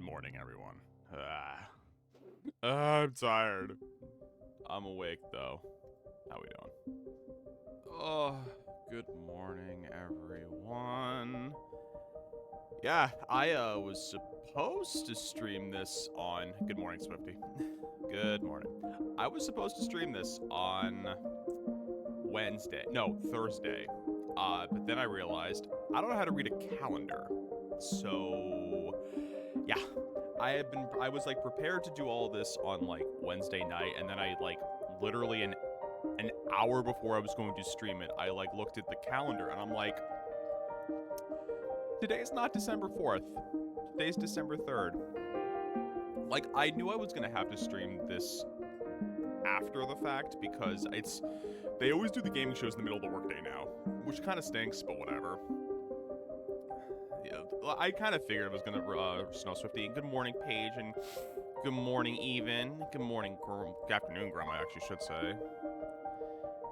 Good morning, everyone. I'm tired. I'm awake, though. How we doing? Oh, good morning, everyone. Yeah, I was supposed to stream this on... Good morning, Swifty. Good morning. I was supposed to stream this on Thursday. But then I realized I don't know how to read a calendar. So, yeah. I was like prepared to do all this on like Wednesday night, and then I like literally an hour before I was going to stream it, I like looked at the calendar and I'm like, today's not December 4th. Today's December 3rd. Like, I knew I was gonna have to stream this after the fact because they always do the gaming shows in the middle of the workday now, which kind of stinks, but whatever. Yeah, I kind of figured it was gonna snow Swifty. Good morning, Paige, and good morning, Even. Good morning, good afternoon, Grum, I actually should say.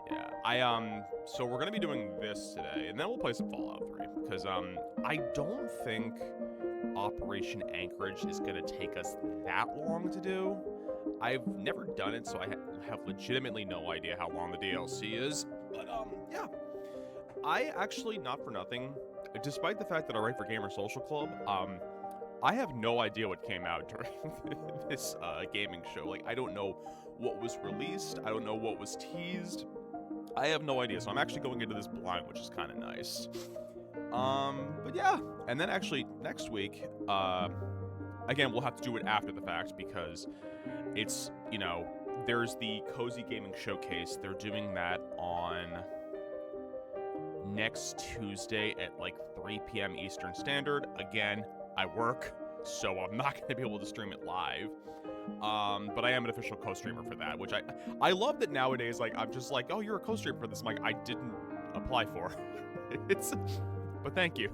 Yeah, so we're gonna be doing this today, and then we'll play some Fallout 3, because, I don't think Operation Anchorage is gonna take us that long to do. I've never done it, so I have legitimately no idea how long the DLC is, but, yeah. I actually, not for nothing, despite the fact that I write for Gamer Social Club, I have no idea what came out during this, gaming show. Like, I don't know what was released, I don't know what was teased, I have no idea, so I'm actually going into this blind, which is kind of nice. But yeah, and then actually, next week, again, we'll have to do it after the fact, because it's, you know, there's the Cozy Gaming Showcase, they're doing that on next Tuesday at like 3 p.m. Eastern Standard. Again, I work, so I'm not going to be able to stream it live. But I am an official co-streamer for that, which I love that nowadays, like, I'm just like, oh, you're a co-streamer for this. I'm like, I didn't apply for but thank you.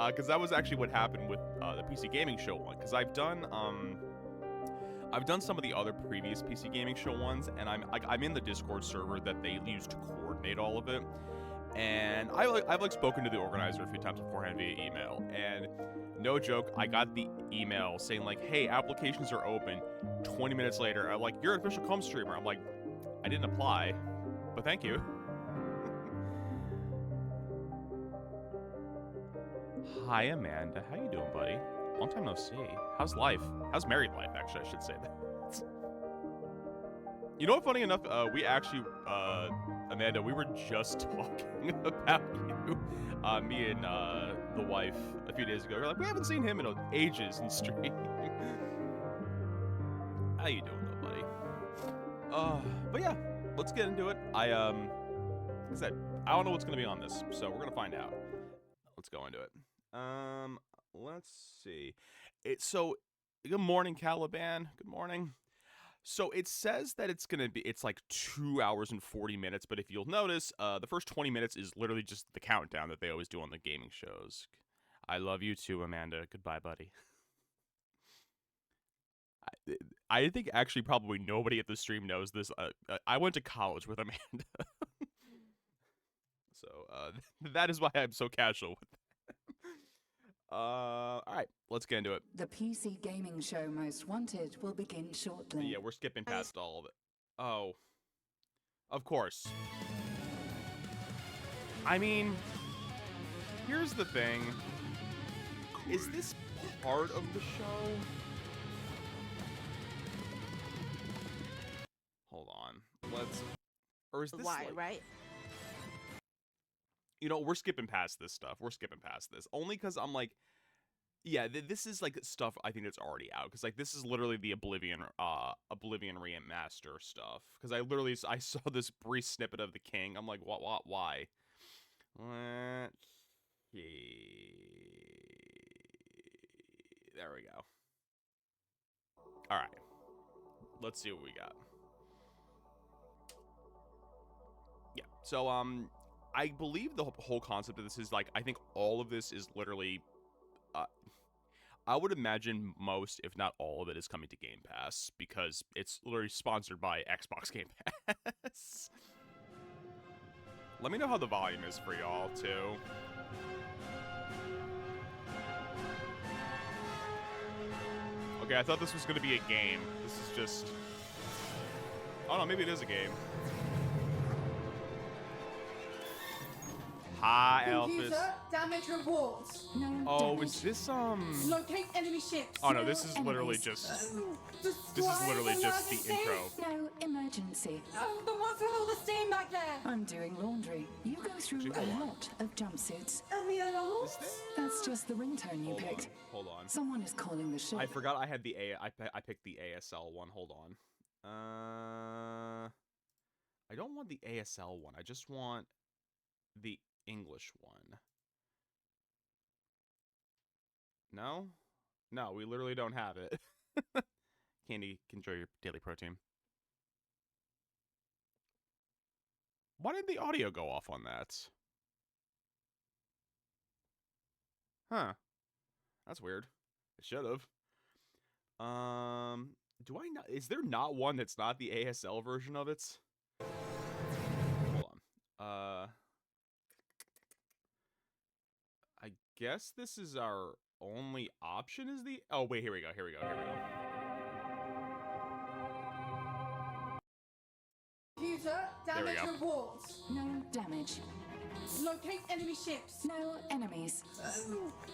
Because that was actually what happened with the PC Gaming Show one, because I've done some of the other previous PC Gaming Show ones, and I'm in the Discord server that they use to coordinate all of it. And I've like spoken to the organizer a few times beforehand via email, and no joke, I got the email saying like, hey, applications are open. 20 minutes later, I'm like, you're an official com streamer. I'm like, I didn't apply, but thank you. Hi, Amanda. How you doing, buddy? Long time no see. How's life? How's married life, actually, I should say that. You know what, funny enough, we actually, Amanda, we were just talking about you, me and, the wife, a few days ago. We're like, we haven't seen him in ages in stream. How you doing, though, buddy? But yeah, let's get into it. Like I said, I don't know what's gonna be on this, so we're gonna find out. Let's go into it. Let's see. Good morning, Caliban. Good morning. So it says that it's like 2 hours and 40 minutes, but if you'll notice, the first 20 minutes is literally just the countdown that they always do on the gaming shows. I love you too, Amanda. Goodbye, buddy. I think actually probably nobody at the stream knows this. I went to college with Amanda. So, that is why I'm so casual with that. Alright, let's get into it. The PC Gaming Show Most Wanted will begin shortly. Yeah, we're skipping past all of it. Oh. Of course. I mean, here's the thing. Is this part of the show? Hold on. Or is this why, like, right? You know, we're skipping past this stuff. We're skipping past this. Only because I'm like, yeah, this is like stuff I think that's already out. Because like this is literally the Oblivion remaster stuff. Because I saw this brief snippet of the King. I'm like, what, why? Let's see. There we go. All right. Let's see what we got. Yeah. So I believe the whole concept of this is like, I think all of this is literally, I would imagine most, if not all of it, is coming to Game Pass, because it's literally sponsored by Xbox Game Pass. Let me know how the volume is for y'all, too. Okay, I thought this was gonna be a game. This is just... Oh no, maybe it is a game. Hi, Elphys. Damage rewards. No Oh, damage. is this Locate enemy ships. Oh no, this is literally enemies. just Destroy this is literally just the emergency. intro. No emergency. Oh, the ones with all the steam back there. I'm doing laundry. You go through Actually, a hold on. lot of jumpsuits. And the alarms. That's just the ringtone you Hold on, picked. hold on. Someone is calling the ship. I forgot I had the I picked the ASL one. Hold on. I don't want the ASL one. I just want the English one. No? No, we literally don't have it. Candy, enjoy your daily protein. Why did the audio go off on that? Huh. That's weird. It should have. Do I not? Is there not one that's not the ASL version of it? Hold on. I guess this is our only option. Is the? Oh wait, here we go. Here we go. Here we go. Computer, There we damage go. rewards. No damage. Locate enemy ships. No enemies.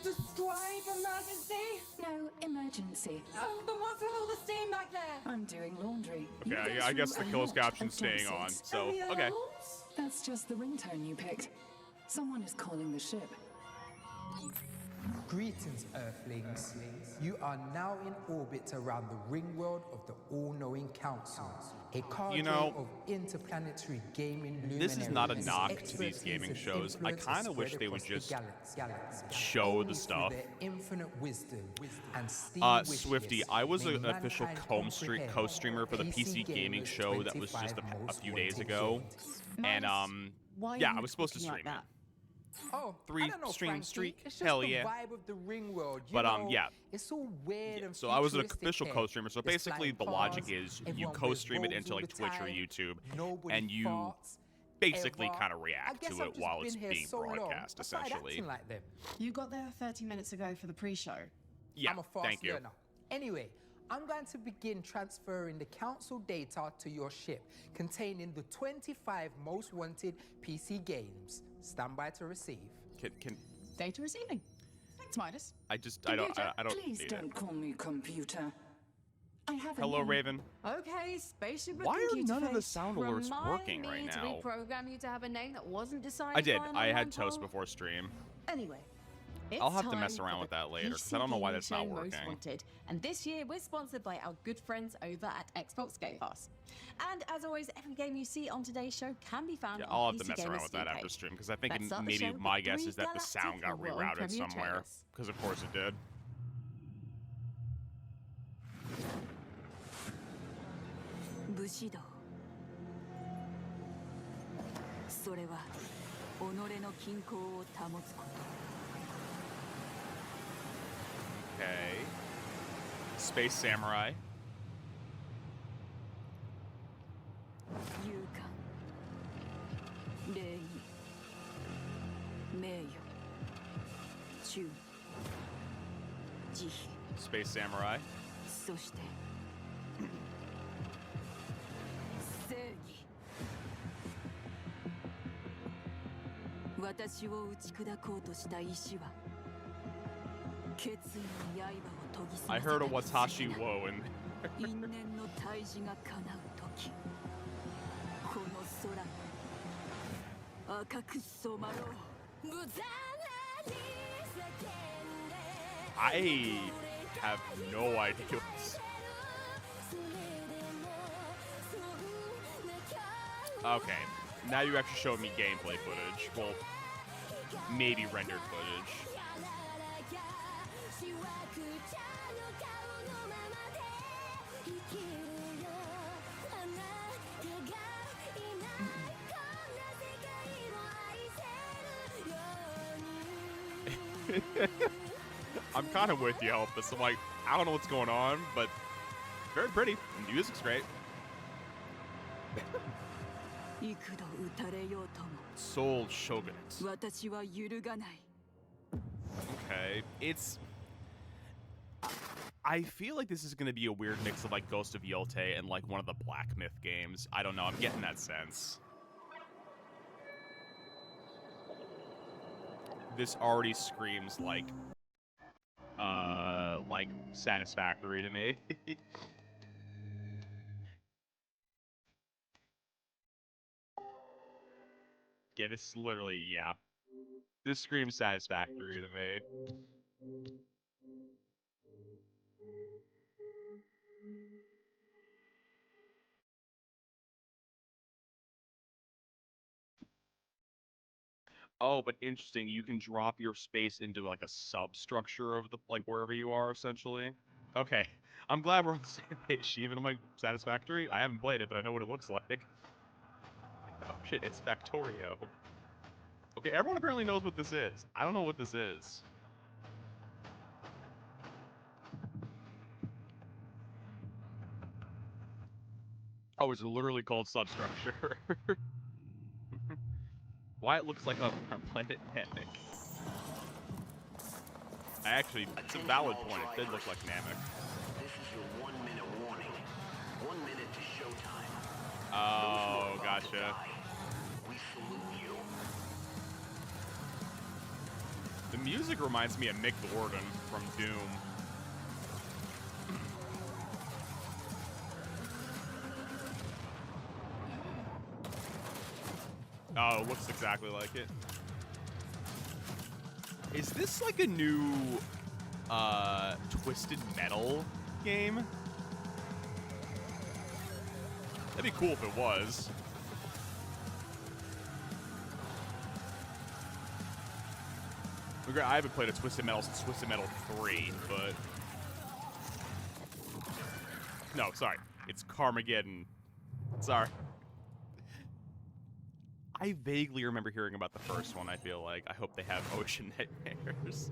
Destroy emergency. No emergency. Oh, the ones with all the steam back there. I'm doing laundry. You Okay, go I guess the through a closed lot caption's of staying on. jumpsuits. So And the okay. alarms. That's just the ringtone you picked. Someone is calling the ship. Greetings, Earthlings. You are now in orbit around the ring world of the All-Knowing Council, a cadre know, of interplanetary gaming luminaries. This is not a knock to these expertise gaming and shows. I influence kind of wish spread they would across the just galaxy. show Only the through stuff. their infinite wisdom and steam Swifty, I was an official comprehend co-streamer for the PC gaming show that was just a few days ago, and yeah, I was supposed to stream it. Oh, 3 I don't know, stream Frankie. streak, It's just hell the yeah. vibe of the ring world. You But know, yeah. it's all weird and So I was an futuristic official here. co-streamer. So There's basically, flying the logic cars, is you everyone co-stream it wears into robes like all the Twitch or time, YouTube, nobody and you farts, basically ever. kind of I react guess to I've it just while been it's here being so long, broadcast, I started essentially. acting like them. You got there 30 minutes ago for the pre-show. Yeah, I'm a fast thank you. learner. Anyway, I'm going to begin transferring the council data to your ship, containing the 25 most wanted PC games. Stand by to receive. Can Data receiving. Thanks, Midas. I just Computer, I don't please need don't it. call me computer. I have Hello, a name. Raven. Okay, spaceship with Why are computer none of the face. sound alerts Remind working me right to now? reprogram you to have a name that wasn't decided I did. by an I online had toast poll. before stream. Anyway, I'll it's have to mess time around for with the that later, 'cause PC I don't know why gaming that's not show Most working. Wanted. And this year, we're sponsored by our good friends over at Xbox Game Pass. And as always, every game you see on today's show can be found Yeah, on I'll have PC to mess Gamer's around with that Steam after page. stream, because I think Let's start the maybe show my with guess 3 is that the sound got galactic world rerouted premiere somewhere, trailers. because of course it did. Okay. Space Samurai. Space Samurai. そして正義私を打ち砕こうとした石は決意の刃を研ぎ澄ま I せ heard a た Watashi Wo in there. 因縁の大事が叶う時この空が赤く染まろう無残なに叫んで I have no idea what's... Okay, now you actually showed me gameplay footage. Well, maybe rendered footage. I'm kind of with you, Elphys. I'm like, I don't know what's going on, but very pretty. And the music's great. Soul Shogunate. 私は揺るがない Okay, it's... I feel like this is going to be a weird mix of like Ghost of Yotei and like one of the Black Myth games. I don't know. I'm getting that sense. This already screams like satisfactory to me. Yeah, this is literally, yeah. This screams satisfactory to me. Oh, but interesting. You can drop your space into like a substructure of the like wherever you are, essentially. Okay, I'm glad we're on the same page. Even am I satisfactory? I haven't played it, but I know what it looks like. Oh shit, it's Factorio. Okay, everyone apparently knows what this is. I don't know what this is. Oh, it's literally called substructure. Why it looks like a planet Namek. Actually, it's a valid point. It did look like Namek. This is your 1 minute warning. 1 minute to showtime. Oh, gotcha. We salute you. The music reminds me of Mick Gordon from Doom. Oh, it looks exactly like it. Is this like a new Twisted Metal game? That'd be cool if it was. I haven't played a Twisted Metal since Twisted Metal 3, but... No, sorry. It's Carmageddon. Sorry. I vaguely remember hearing about the first one, I feel like. I hope they have ocean nightmares.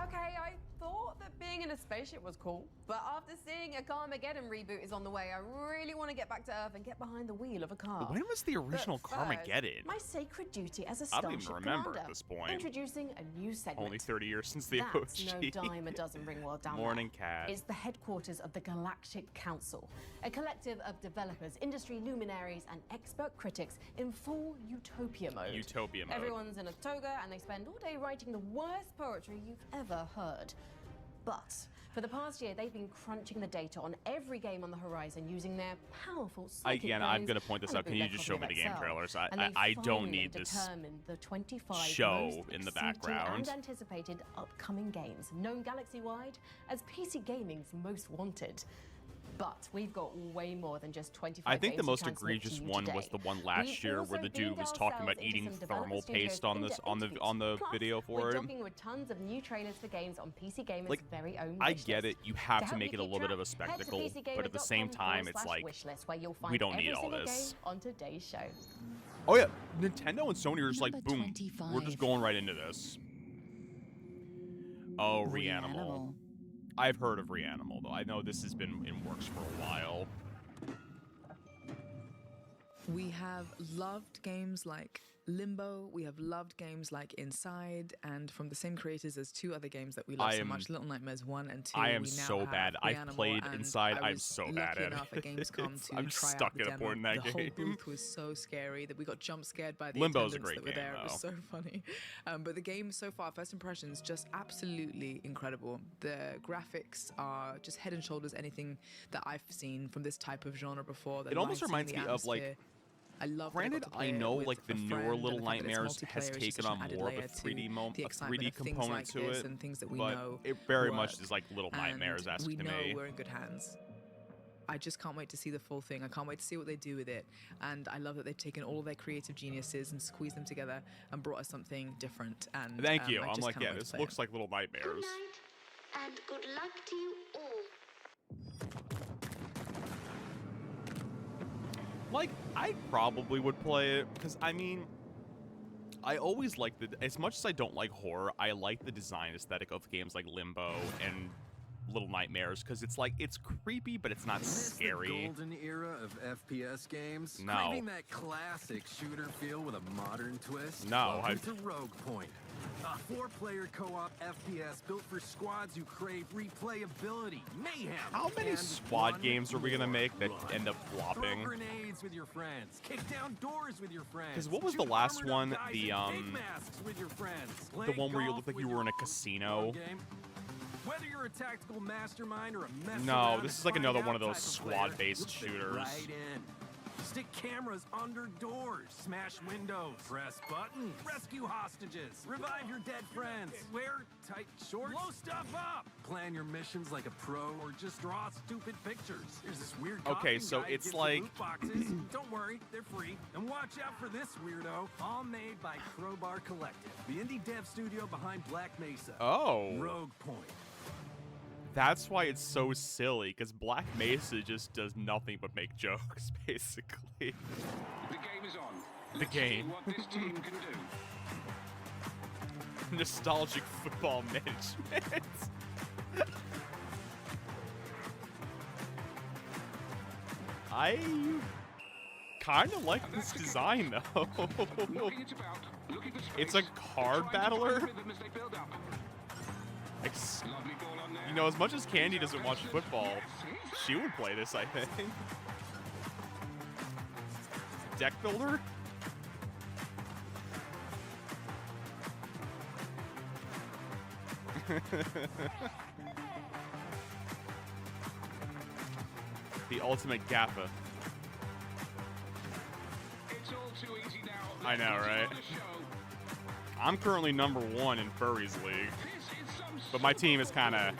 Okay, I thought that being in a spaceship was cool, but after seeing a Carmageddon reboot is on the way, I really want to get back to Earth and get behind the wheel of a car. When was the original But first, Carmageddon? my sacred duty as a I starship don't even remember commander. at this point. Introducing a new segment. Only 30 years since the That's OG. no dime a dozen Ringworld down Morning there. Cat. It's the headquarters of the Galactic Council, a collective of developers, industry luminaries, and expert critics in full utopia mode. Utopia mode. Everyone's in a toga, and they spend all day writing the worst poetry you've ever heard. But for the past year, they've been crunching the data on every game on the horizon using their powerful psychic Again, I'm brains going to point this and a out. Can you bootleg just copy show me of the game Excel. trailers? And they I don't finally need this determined the 25 show most in the exciting background. and anticipated upcoming games, known galaxy-wide as PC gaming's most wanted. But we've got way more than just 25 I think the games to most transmit egregious to you one today. was the one last We've year also where the dude beamed was talking about ourselves into eating some developer thermal studios paste on this in-depth on the interviews. Plus, video for we're it. talking with tons of new trailers for games on PC Gamers' Like, very own I wishlist. get it. You have to help make you it a keep little bit of a track, head to spectacle, but at the same time, it's like PCGamers.com/wishlist, where you'll find we don't need every all single this. game on today's show. Oh yeah, Nintendo and Sony are just like, Number boom, 25. we're just going right into this. Oh, Reanimal. I've heard of Reanimal, though. I know this has been in works for a while. We have loved games like Limbo, we have loved games like Inside, and from the same creators as two other games that we love so much, Little Nightmares 1 and 2. I am we now so have bad. I've Reanimal, played and Inside. I I'm was so lucky bad at enough it. at Gamescom to I'm try stuck out the at a demo. point in that the game. whole booth was so scary that we got jump scared by the Limbo's a attendants great that were game, there. It was though. so funny. But the game so far, first impressions, just absolutely incredible. The graphics are just head and shoulders anything that I've seen from this type of genre before. The It almost lighting, reminds the me of, like, atmosphere. I love Granted, that I got to I play it know with like the a newer friend, Little and the fact that it's Nightmares has multiplayer is just taken such on an added more of a layer to 3D the excitement 3D of things component like to this it, and things that we but know it very work. much is like Little Nightmares-esque we to know me. we're in good hands. I just can't wait to see the full thing. I can't wait to see what they do with it. And I love that they've taken all of their creative geniuses and squeezed them together and brought us something different. And Thank you. I I'm just like, can't yeah, wait to this play looks it. like Little Nightmares. Good night, and good luck to you all. Like, I probably would play it, because, I mean, I always like as much as I don't like horror, I like the design aesthetic of games like Limbo and Little Nightmares, because it's like, it's creepy, but it's not scary. The golden era of FPS games? No. Craving that classic shooter feel with a modern twist? No, Welcome to Rogue Point. A 4-player co-op FPS built for squads who crave replayability, mayhem. How many and squad games are we gonna make that blood. end up flopping? Throw grenades with your friends. Kick down doors with your friends. Because what was the Shoot last armored up one? guys The in pig masks with your friends. the Play one where you golf looked like with you your were in a fun casino. game. Whether you're a tactical mastermind or a mess No, around this and is like find another out one of those type player, squad-based you'll fit shooters. Right in. Stick cameras under doors, smash windows, press buttons, rescue hostages, revive your dead friends, wear tight shorts, blow stuff up. Plan your missions like a pro or just draw stupid pictures. There's this weird Okay, costume so guy who it's gives you like- loot boxes. Don't worry, they're free. And watch out for this weirdo. All made by Crowbar Collective, the indie dev studio behind Black Mesa. Oh. Rogue Point. That's why it's so silly, because Black Mesa just does nothing but make jokes, basically. The game is on. The Let's game. see what this team can do. Nostalgic football management. I kind of like this design, though. It's a card battler. You know, as much as Candy doesn't watch football, she would play this, I think. Deck builder? The ultimate Gaffa. I know, right? I'm currently #1 in Furries League, but my team is kind of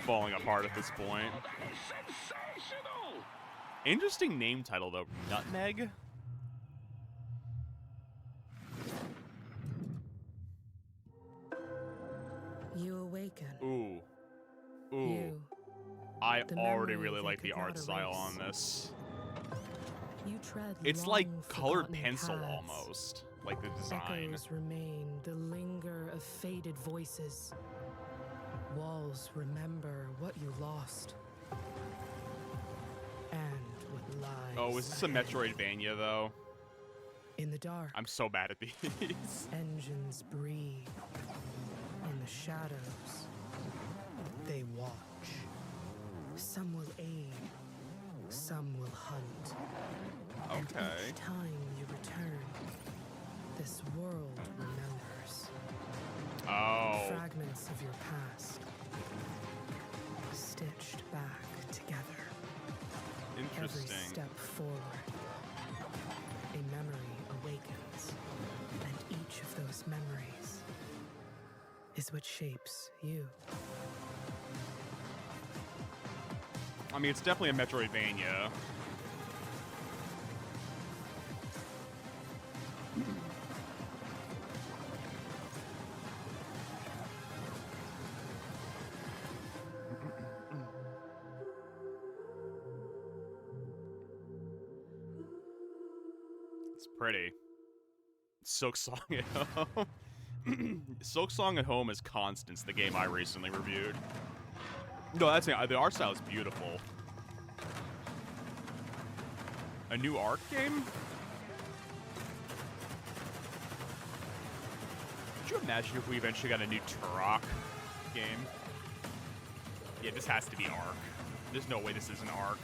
falling apart at this point. Interesting name title, though. Nutmeg? You awaken. Ooh. Ooh. You, I the already memory really they like the could art not style erase. on this. You tread It's like long colored forgotten pencil paths. almost, like the design. Echoes remain, the linger of faded voices. Walls remember what you lost. And what lies Oh, is this a ahead. Metroidvania, though? In the dark, I'm so bad at these. engines breathe. In the shadows, they watch. Some will aid, some will hunt. And Okay. each time you return, this world remembers. Oh. Fragments of your past, stitched back together. Every Interesting. step forward, a memory awakens, and each of those memories is what shapes you. I mean, it's definitely a Metroidvania. It's pretty. Silk Song at Home. Silk Song at Home is Constance, the game I recently reviewed. No, that's the art style is beautiful. A new Ark game? Could you imagine if we eventually got a new Turok game? Yeah, this has to be Ark. There's no way this isn't Ark.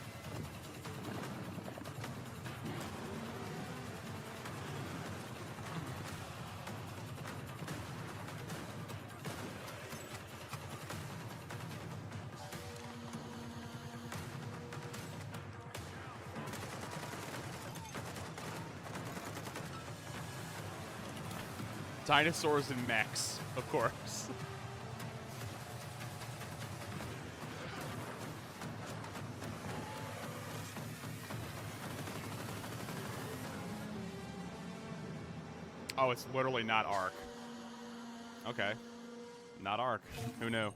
Dinosaurs and mechs, of course. Oh, it's literally not Ark. Okay. Not Ark. Who knew?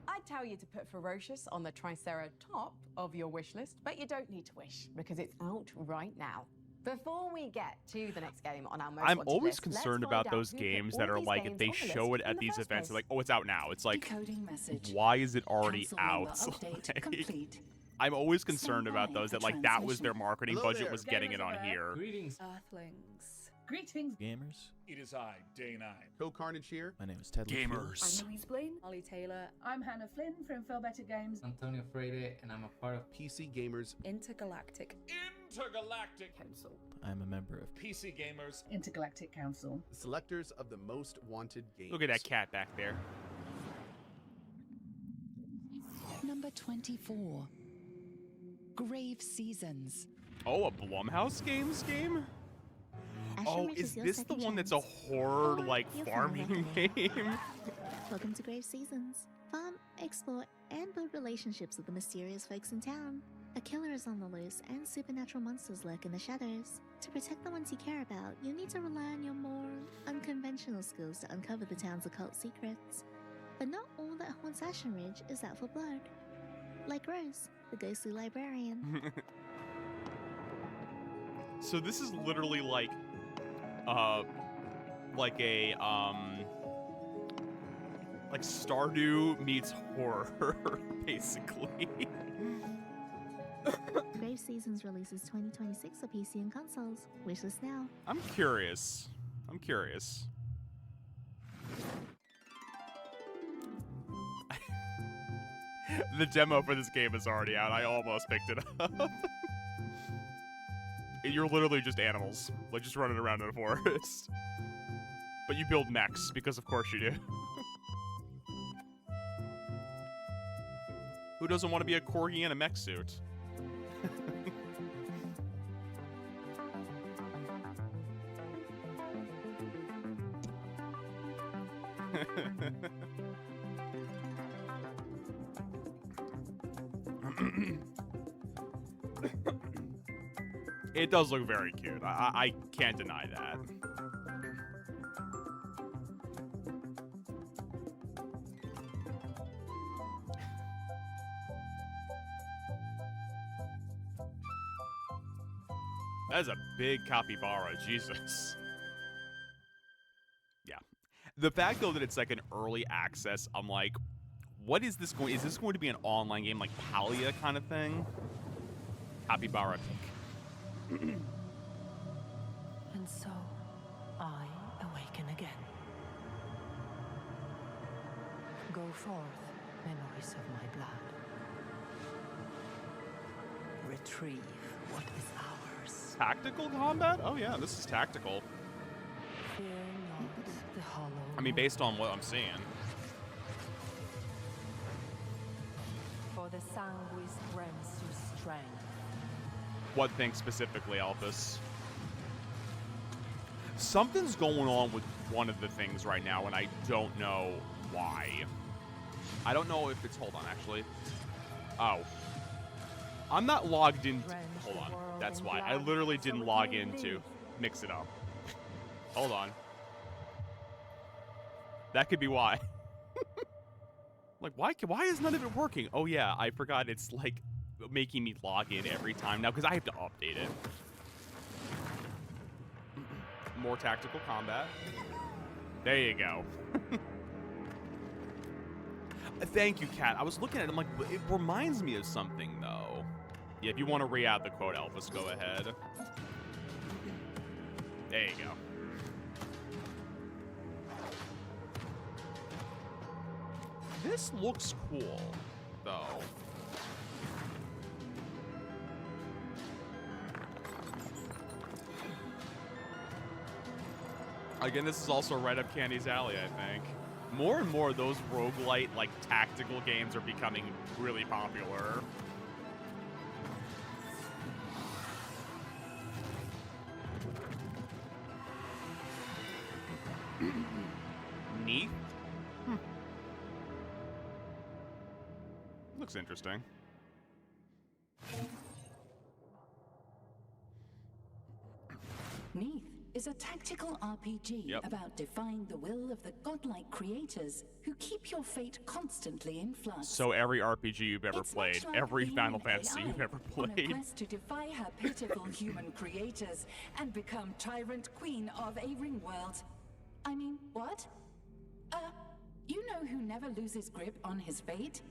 I'd tell you to put Ferocious on the Tricera top of your wish list, but you don't need to wish because it's out right now. Before we get to the next game on our most I'm wanted always list, let's concerned find about out those who put games all that are these like, if games they on the show list it at in the these first events, they're place. like, oh, it's out now. It's like, Decoding message. why is it already Council out? member update Like, complete. I'm always concerned Stand about by those, for that like that was their transmission. marketing Hello budget there. was getting it on here. Greetings. Earthlings. Greetings, gamers. It is I, Day 9. Phil Carnage here. My name is Ted. Gamers. I'm Louise Blaine. Ollie Taylor. I'm Hannah Flynn from Feel Better Games. Antonio Freire, and I'm a part of PC Gamers. Intergalactic Council. I'm a member of PC Gamers. Intergalactic Council. the selectors of the most wanted games. Look at that cat back there. Number 24. Grave Seasons. Oh, a Blumhouse Games game? Oh, is this the one that's a horror, like, farming game? Welcome to Grave Seasons. Farm, explore, and build relationships with the mysterious folks in town. A killer is on the loose, and supernatural monsters lurk in the shadows. To protect the ones you care about, you need to rely on your more unconventional skills to uncover the town's occult secrets. But not all that haunts Ashen Ridge is out for blood. Like Rose, the ghostly librarian. So this is literally like a like Stardew meets horror, basically. Grave Seasons releases 2026 for PC and consoles. Wishlist now. I'm curious. The demo for this game is already out. I almost picked it up. You're literally just animals, like just running around in a forest. But you build mechs, because of course you do. Who doesn't want to be a corgi in a mech suit? It does look very cute. I can't deny that. That is a big capybara, Jesus. Yeah. The fact, though, that it's like an early access, I'm like, what is this going? Is this going to be an online game like Palia kind of thing? Capybara pink. And so, I awaken again. Go forth, memories of my blood. Retrieve what is ours. Tactical combat? Oh yeah, this is tactical. Fear not the hollow. I mean, based on what I'm seeing. For the sanguis grants you strength. What thing specifically, Alphys? Something's going on with one of the things right now, and I don't know why. I don't know if it's... Hold on, actually. Oh. I'm not logged in... Hold on. That's why. I literally didn't log in to mix it up. Hold on. That could be why. Like, why is none of it working? Oh, yeah, I forgot it's, like, making me log in every time now, because I have to update it. More tactical combat. There you go. Thank you, Kat. I was looking at it, I'm like, it reminds me of something, though. Yeah, if you want to re-add the quote, Elvis, go ahead. There you go. This looks cool, though. Again, this is also right up Candy's alley, I think. More and more, those roguelite, like, tactical games are becoming really popular. Neat. Looks interesting. Neath is a tactical RPG about defying the will of the godlike creators who keep your fate constantly in flux. So every RPG you've ever played, like every being Final an Fantasy AI you've ever on a played. quest to defy her pitiful human creators and become tyrant queen of a ring world. I mean, what? You know who never loses grip on his fate?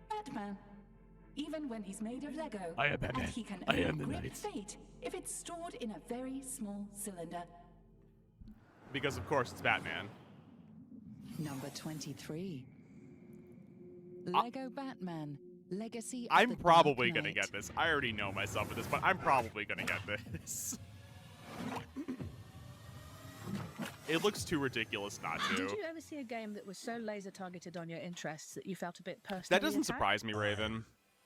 Batman. Even when he's made of Lego. I am Batman. And he can I only am the grip knight. fate if it's stored in a very small cylinder. Because of course it's Batman. Number 23. Lego Batman. Legacy of I'm the probably Dark gonna Knight. get this. I already know myself at this, but I'm probably gonna get this. It looks too ridiculous not to. Did you ever see a game that was so laser targeted on your interests that you felt a bit personally That doesn't attacked? surprise me, Raven.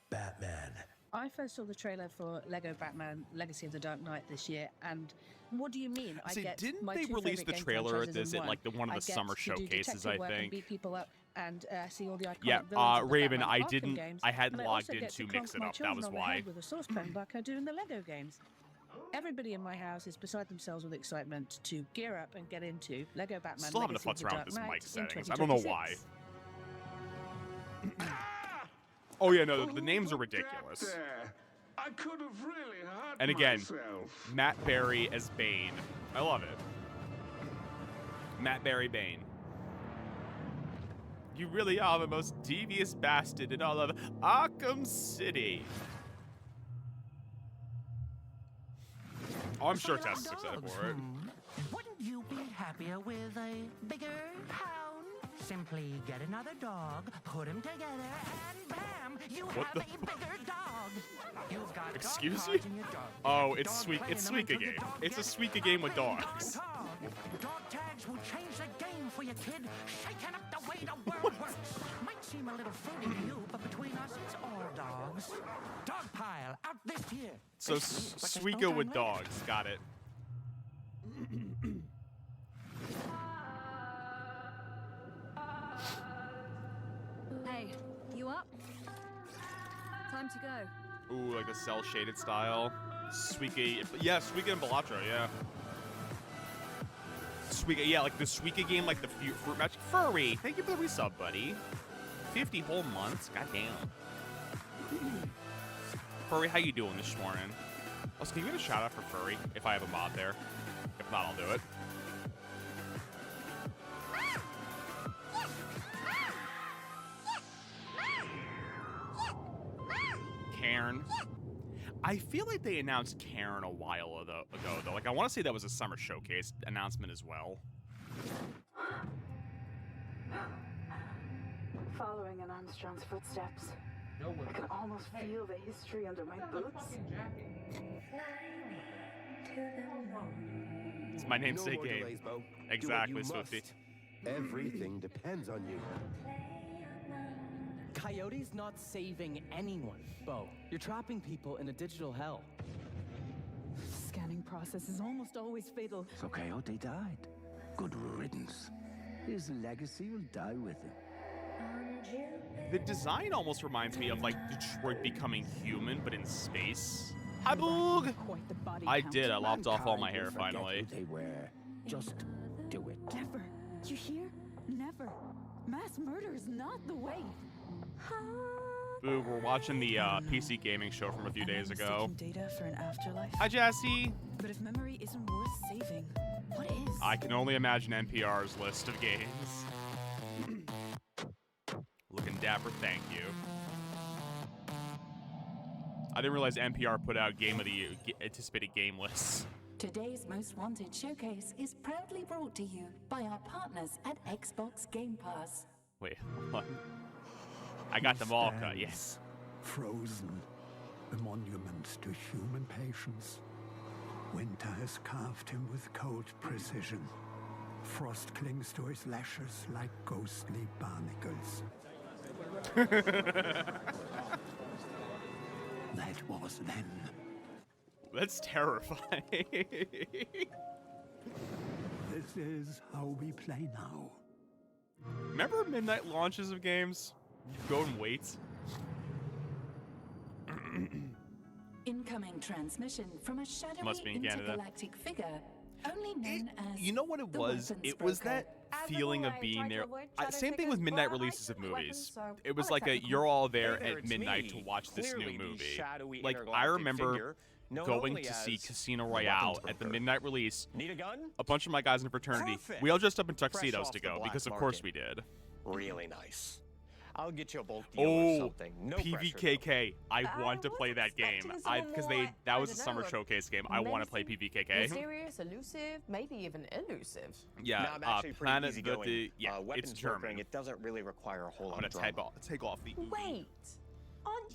Batman. I first saw the trailer for Lego Batman Legacy of the Dark Knight this year, and what do you mean? See, I get didn't my they two release favorite the game trailer at franchises this in at like one of the I get summer to do showcases? detective I work and think. beat people up and see all the iconic Yeah, villains of the Raven, Batman I Arkham didn't. games, I hadn't and logged also in get to clonk mix it my up. That children was on the why. head with a saucepan like I do in the Lego games. Everybody in my house is beside themselves with excitement to gear up and get into Lego Batman. Still having to Legacy of futz the around with Dark this Knight mic in settings. I don't know why. 2026. Oh yeah, no, the names are ridiculous. I could have really hurt And again, myself. Matt Berry as Bane. I love it. Matt Berry Bane. You really are the most devious bastard in all of Arkham City. Oh, I'm sure Tess is excited for it. Wouldn't you be happier with a bigger hound? Simply get another dog, put them together, and bam, you What have the a bigger dog. You've got Excuse dog you? cards in your dog. Oh, it's Dog sweet. playing It's them Suika until your game. dog It's a gets Suika game with playing dogs. dog. Dog tags will change the game for your kid, shaking up the way the world works. Might seem a little fruity to you, but between us, it's all dogs. Dog pile out this year. So Basically, but there's no Suika with time limit. dogs. Got it. Hey, you up? Time to go. Ooh, like the cell shaded style. Suika. Yeah, Suika and Balatro, yeah. Suika, yeah, like the Suika game, like the fruit match. Furry, thank you for the resub, buddy. 50 whole months? Goddamn. Furry, how you doing this morning? Also, can you give a shout out for Furry if I have a mod there? If not, I'll do it. Cairn. I feel like they announced Cairn a while ago, though. Like, I want to say that was a summer showcase announcement as well. Following in Armstrong's footsteps, I can almost feel the history under my boots. It's my namesake No more game. delays, Bo. Exactly, Do what you Swifty. must. Everything depends on you. Coyote's not saving anyone, Bo. You're trapping people in a digital hell. Scanning process is almost always fatal. So Coyote died. Good riddance. His legacy will die with him. The design almost reminds me of, like, Detroit becoming human, but in space. Hi, Boog! I did. I lopped off all my hair, finally. They were. Just do it. Never. You hear? Never. Mass murder is not the way. Boo, we're watching the PC gaming show from a few days ago. Data for an afterlife. Hi, Jassy! But if memory isn't worth saving, what is? I can only imagine NPR's list of games. Looking dapper, thank you. I didn't realize NPR put out Game of the Year, anticipated game lists. Today's Most Wanted showcase is proudly brought to you by our partners at Xbox Game Pass. Wait, hold on. I got them all cut, yes. Frozen, a monument to human patience. Winter has carved him with cold precision. Frost clings to his lashes like ghostly barnacles. That was then. That's terrifying. This is how we play now. Remember midnight launches of games? You go and wait. Incoming transmission from a shadowy Must be in Canada. intergalactic figure, only known as You know what it the was? Weapons It was Broker. that feeling of being there. Same thing with midnight releases of movies. It was like you're all there at midnight to watch this new movie. Like, I remember going to see Casino Royale at the midnight release. Need a gun? A bunch of my guys in a fraternity. Perfect. We all dressed up in Fresh tuxedos off to the go black because, of course, market. we did. Really nice. I'll get you a bulk deal or something. No PvKK. pressure, I want to play that game. Because that was a summer showcase game. I want to play PvKK. Mysterious, elusive, maybe even elusive. Yeah, no, I'm actually pretty Planet easygoing. yeah, weapons it's German. working, it doesn't really require a whole lot of I'm drama. gonna take off the Wait.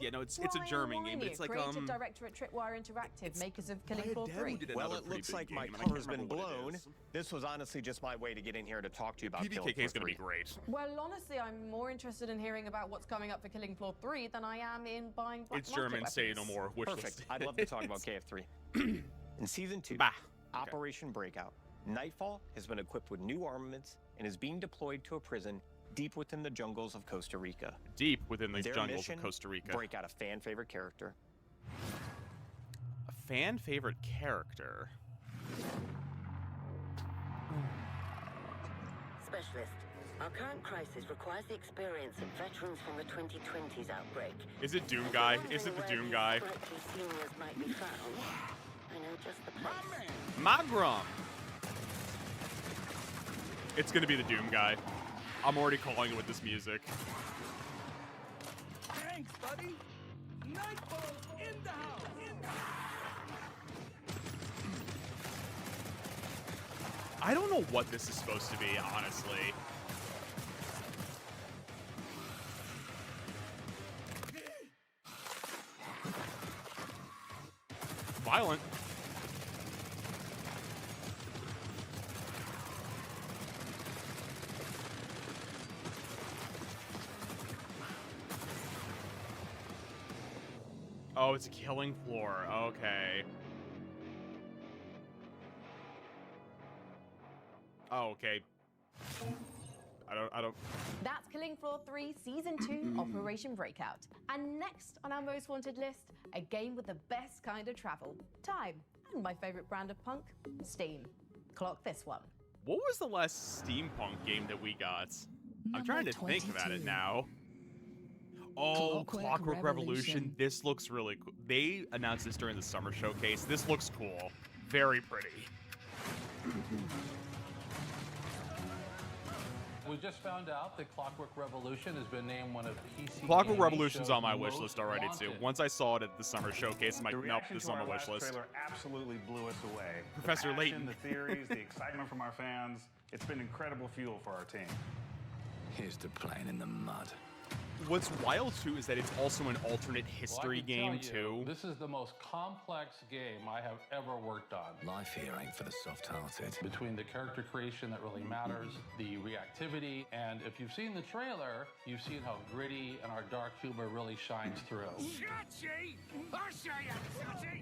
Yeah, no, it's a German game, but it's like creative director at Tripwire Interactive, makers of Killing Floor 3. Well, it looks like my cover's been blown. This was honestly just my way to get in here to talk to you about PvKK is gonna be great. Well, honestly, I'm more interested in hearing about what's coming up for Killing Floor 3 than I am in buying black It's German, market say weapons. no more. Wish Perfect. list. I'd love to talk about KF3. In Season 2, Operation Breakout, Nightfall has been equipped with new armaments and is being deployed to a prison deep within the jungles of Costa Rica. Deep within the Their jungles mission, of Costa Rica. Break out a fan-favorite character. A fan-favorite character? Specialist, our current crisis requires the experience of veterans from the 2020s outbreak. Is it Doom Guy? Is it the Doom Guy? Seniors might be found. I know just the place. Magram! It's gonna be the Doom Guy. I'm already calling it with this music. Thanks, buddy. Nightfall's in the house. I don't know what this is supposed to be, honestly. Violent. Oh, it's a killing floor. Okay. Oh, okay. I don't. That's Killing Floor 3 Season 2 Operation Breakout. And next on our most wanted list, a game with the best kind of travel, time, and my favorite brand of punk, Steam. Clock this one. What was the last steampunk game that we got? I'm trying to think about it now. Oh, Clockwork Revolution. This looks really cool. They announced this during the summer showcase. This looks cool. Very pretty. We just found out that Clockwork Revolution has been named one of PC Clockwork Gaming Revolution's Show's on my wish most list already too. wanted. Once I saw it at the summer showcase, I'm like, The nope, reaction this is to on my our wish last list. trailer absolutely blew us away. Professor the passion, Layton. the theories, the excitement from our fans. It's been incredible fuel for our team. Here's to playing in the mud. What's wild too is that it's also an alternate Well, I history can game tell you, too. This is the most complex game I have ever worked on. Life here ain't for the soft-hearted. Between the character creation that really matters, the reactivity, and if you've seen the trailer, you've seen how gritty and our dark humor really shines through. Chachi! I'll show you, Chachi!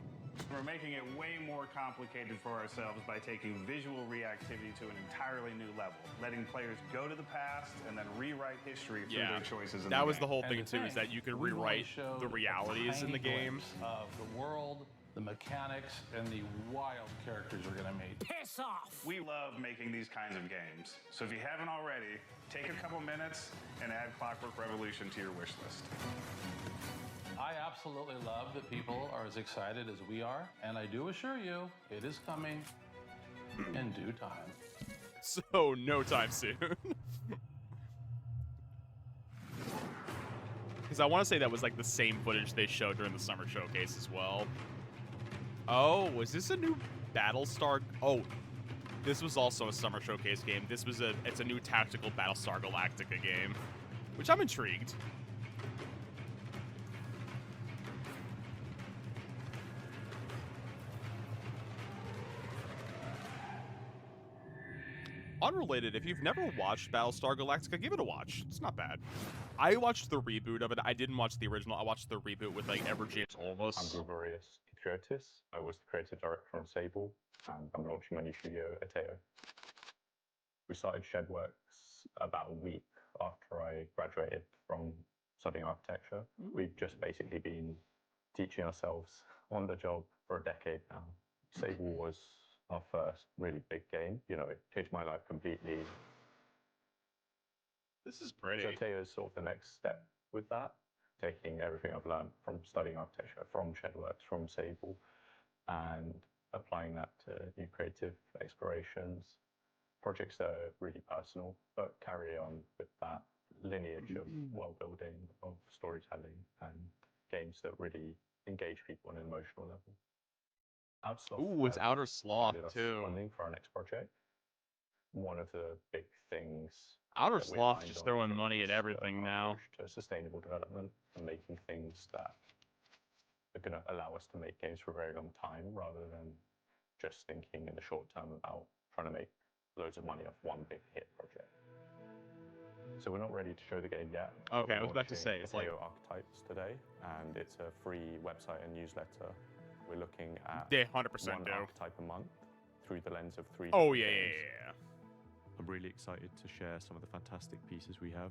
We're making it way more complicated for ourselves by taking visual reactivity to an entirely new level, letting players go to the past and then rewrite history through their choices in that the was game. the whole And thing to too, is think, that you could we've only rewrite showed the realities in the tiny game. glimpse of the world, the mechanics, and the wild characters we're gonna meet. Piss off! We love making these kinds of games, so if you haven't already, take a couple minutes and add Clockwork Revolution to your wish list. I absolutely love that people are as excited as we are, and I do assure you, it is coming in due time. So, no time soon. Because I want to say that was like the same footage they showed during the summer showcase as well. Oh, was this a new Battlestar? Oh, this was also a summer showcase game. It's a new tactical Battlestar Galactica game, which I'm intrigued. Unrelated, if you've never watched Battlestar Galactica, give it a watch. It's not bad. I watched the reboot of it. I didn't watch the original. I watched the reboot with like Everjames Olmos. I'm Gregorius Patriotis. I was the creative director on Sable, and I'm launching my new studio, Ateo. We started Shedworks about a week after I graduated from studying architecture. We've just basically been teaching ourselves on the job for a decade now. Sable was our first really big game. You know, it changed my life completely. This is pretty. So Ateo is sort of the next step with that, taking everything I've learned from studying architecture, from Shedworks, from Sable, and applying that to new creative explorations, projects that are really personal, but carry on with that lineage of world building, of storytelling, and games that really engage people on an emotional level. Ooh, it's Outer Sloth too. Funding for our next project. One of the big things. Outer Sloth just throwing money at everything now. To sustainable development and making things that are going to allow us to make games for a very long time, rather than just thinking in the short term about trying to make loads of money off one big hit project. So we're not ready to show the game yet. Okay, I was about to say, it's like Archetypes today, and it's a free website and newsletter. We're looking at they 100% one do. archetype a month through the lens of 3 Oh different yeah, games. yeah. I'm really excited to share some of the fantastic pieces we have,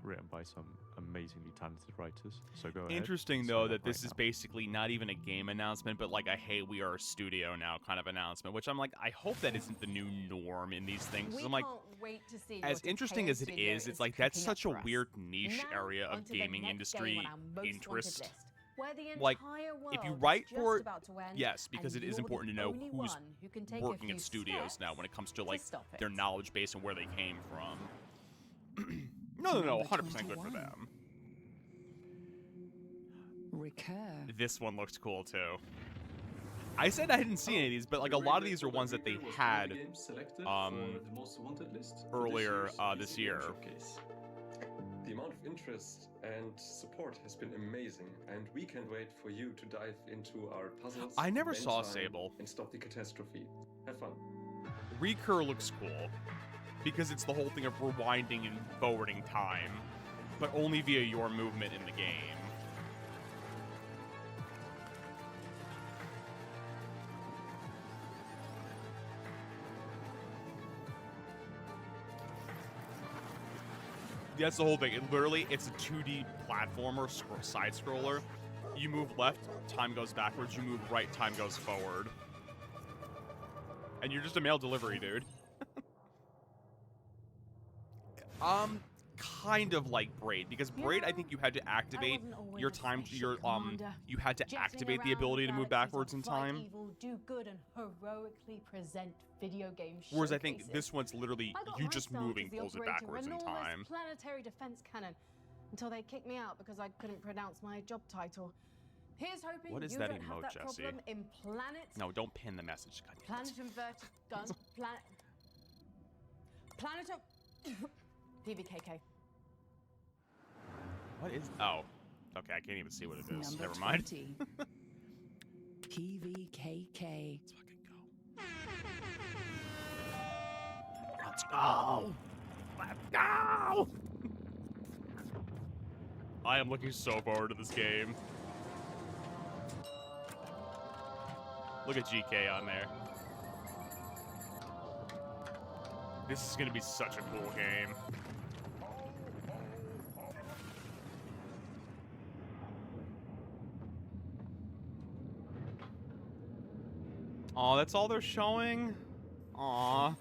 written by some amazingly talented writers. So go ahead. Interesting though that this is basically not even a game announcement, but like a "Hey, we are a studio now" kind of announcement. Which I'm like, I hope that isn't the new norm in these things. We I'm like, can't wait to see as what interesting Tails as it video is, it's like that's cooking up such a for us. weird niche Now, area of onto the gaming next industry game on our most wanted interest. list, where the Like, entire world if you is write just for it, about to end, yes, because and it is you're important to the know only who's one who can take a working few at studios steps now when it comes to like stop it. their knowledge base and where they came from. No, 100% good for them. Recur. This one looks cool too. I said I didn't see any of these, but like a lot of these are ones that they had earlier this year. The amount of interest and support has been amazing, and we can't wait for you to dive into our puzzles. I never spend saw time, Sable. And stop the catastrophe. Have fun. Recur looks cool because it's the whole thing of rewinding and forwarding time, but only via your movement in the game. That's the whole thing. It's a 2D platformer, side scroller. You move left, time goes backwards. You move right, time goes forward. And you're just a mail delivery dude. Kind of like Braid, because Braid, I think you had to activate your time. You had to activate the ability to move backwards in time. Evil, do good, and heroically present video game Whereas I think showcases. this one's literally I got you my just start moving as the pulls it operator of backwards in an enormous time. planetary defense cannon, until they kicked me out because I couldn't pronounce my job title. Here's hoping What is you that don't have emote, that Jesse? problem in Planet. No, don't pin the message. God damn it. Planet inverted gun. Planet of PVKK. What is? Oh, okay. I can't even see what it is. Number Never mind. 20. PVKK. Let's go. Let's go. I am looking so forward to this game. Look at GK on there. This is gonna be such a cool game. Aw, that's all they're showing? Aw.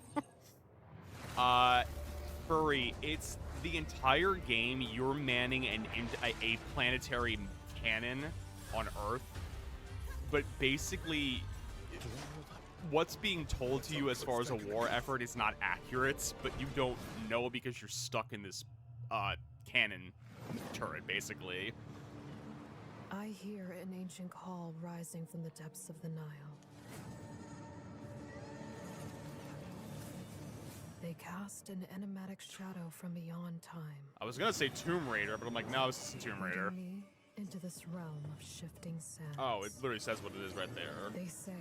Furry, it's the entire game you're manning a planetary cannon on Earth. But basically, what's being told to you as far as a war effort is not accurate, but you don't know because you're stuck in this cannon turret, basically. I hear an ancient call rising from the depths of the Nile. They cast an enigmatic shadow from beyond time. I was gonna say Tomb Raider, but I'm like, no, this isn't Tomb Raider. leading me into this realm of shifting sands. Oh, it literally says what it is right there. They say,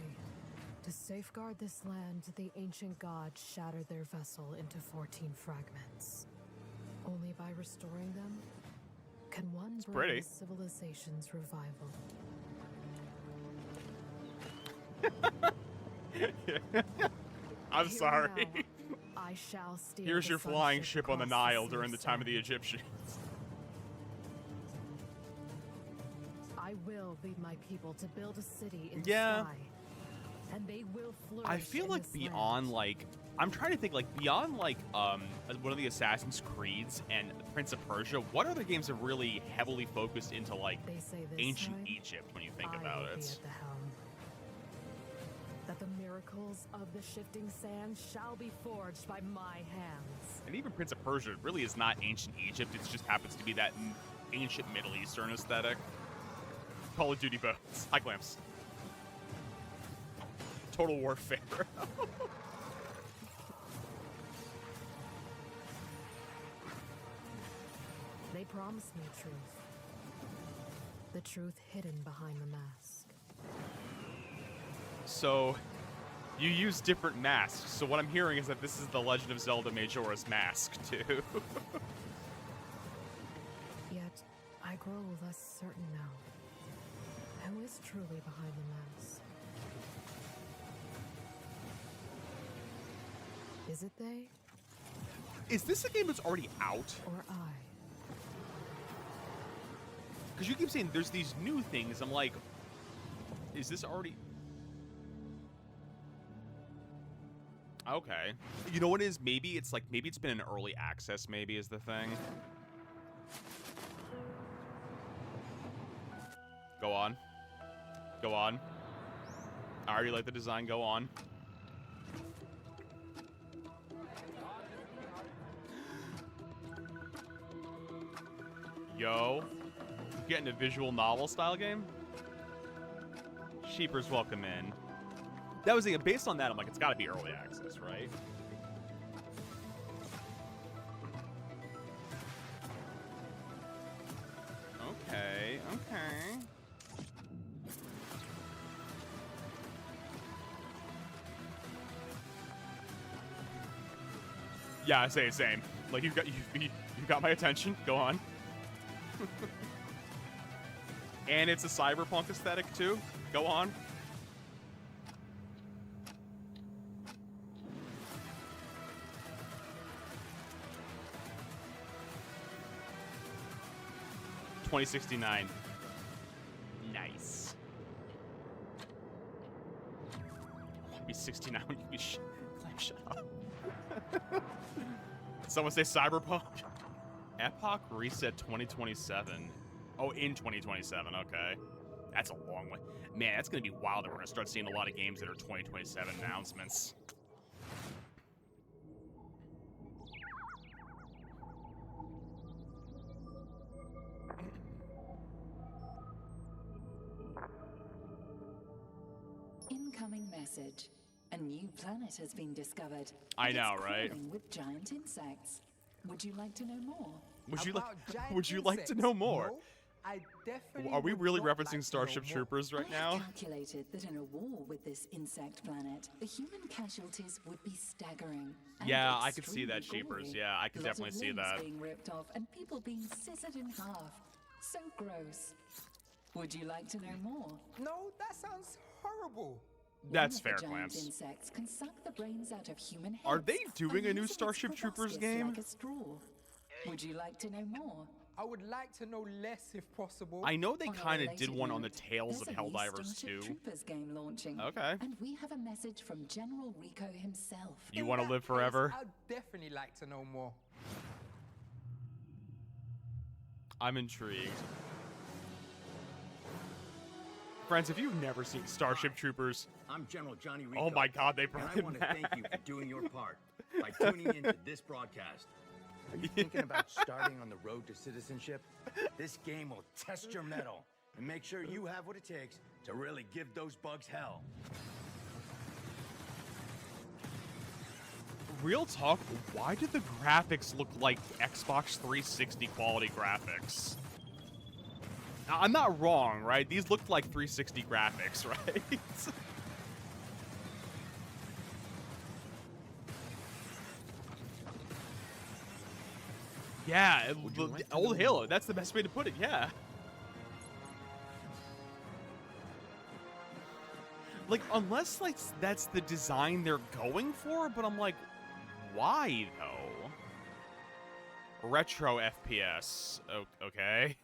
to safeguard this land, the ancient gods shattered their vessel into 14 fragments. Only by restoring them can one bring pretty. the civilization's revival. I'm Here sorry. now, I shall steal Here's the your sun flying ship on the across Nile sea during the time of the sands. Egyptians. I will lead my people to build a city in Yeah. the sky. And they will flourish. I feel in like this beyond land. like I'm trying to think like beyond like one of the Assassin's Creeds and Prince of Persia, what other games have really heavily focused into like They say this ancient time, Egypt when you think I about will be it? at the helm. That The miracles of the shifting sand shall be forged by my hands. And even Prince of Persia really is not ancient Egypt. It just happens to be that ancient Middle Eastern aesthetic. Call of Duty boats. High clamps. Total Warfare. They promised me truth. The truth hidden behind the mask. So, you use different masks. So what I'm hearing is that this is the Legend of Zelda Majora's Mask, too. Yet, I grow less certain now. Who is truly behind the mask? Is it they? Is this a game that's already out? Or I? Because you keep saying there's these new things. I'm like, is this already... Okay. You know what it is? Maybe it's like, maybe it's been in early access, maybe, is the thing. Go on. Go on. I already like the design. Go on. Yo. Getting a visual novel style game? Sheepers welcome in. That was based on that, I'm like, it's gotta be early access, right? Okay, okay. Yeah, I say the same. Like, you got my attention. Go on. And it's a cyberpunk aesthetic too. Go on. $2069. Nice. I'll be 69 when you be shut up. Someone say cyberpunk. Epoch reset 2027. Oh, in 2027. Okay. That's a long way. Man, that's going to be wild that we're going to start seeing a lot of games that are 2027 announcements. Incoming message. A new planet has been discovered. I know, right? Crawling with giant insects. Would you like to know more? Would you like to know more? No, I definitely Are we would really not referencing like Starship to know more. Troopers right I have now? calculated that in a war with this insect planet, the human casualties would be staggering. and Yeah, I could see that, extremely Sheepers. gory. Yeah, I could Lots of definitely see limbs that. being ripped off and people being scissored in half. So gross. Would you like to know more? No, that sounds horrible. That's One fair, of the giant Clamps. insects can suck the brains out of human heads Are they doing by a new using its Starship Troopers proboscis game? Like a straw. Would you like to know more? I would like to know less if possible. I know they On a kind of related did one on the note, Tales of there's a new Helldivers Starship 2. Troopers game launching. Okay. And we have a message from General Rico himself. You want to live forever? I'd definitely like to know more. I'm intrigued. Friends, if you've never seen Starship Troopers, I'm General Johnny Rico. oh my god, they And brought I it want to back. thank you for doing your part by tuning into this broadcast. Are you thinking about starting on the road to citizenship? This game will test your mettle and make sure you have what it takes to really give those bugs hell. Real talk, why do the graphics look like Xbox 360 quality graphics? Now, I'm not wrong, right? These look like 360 graphics, right? Yeah, old Halo, that's the best way to put it, yeah. Like, unless like that's the design they're going for, but I'm like, why though? Retro FPS, okay.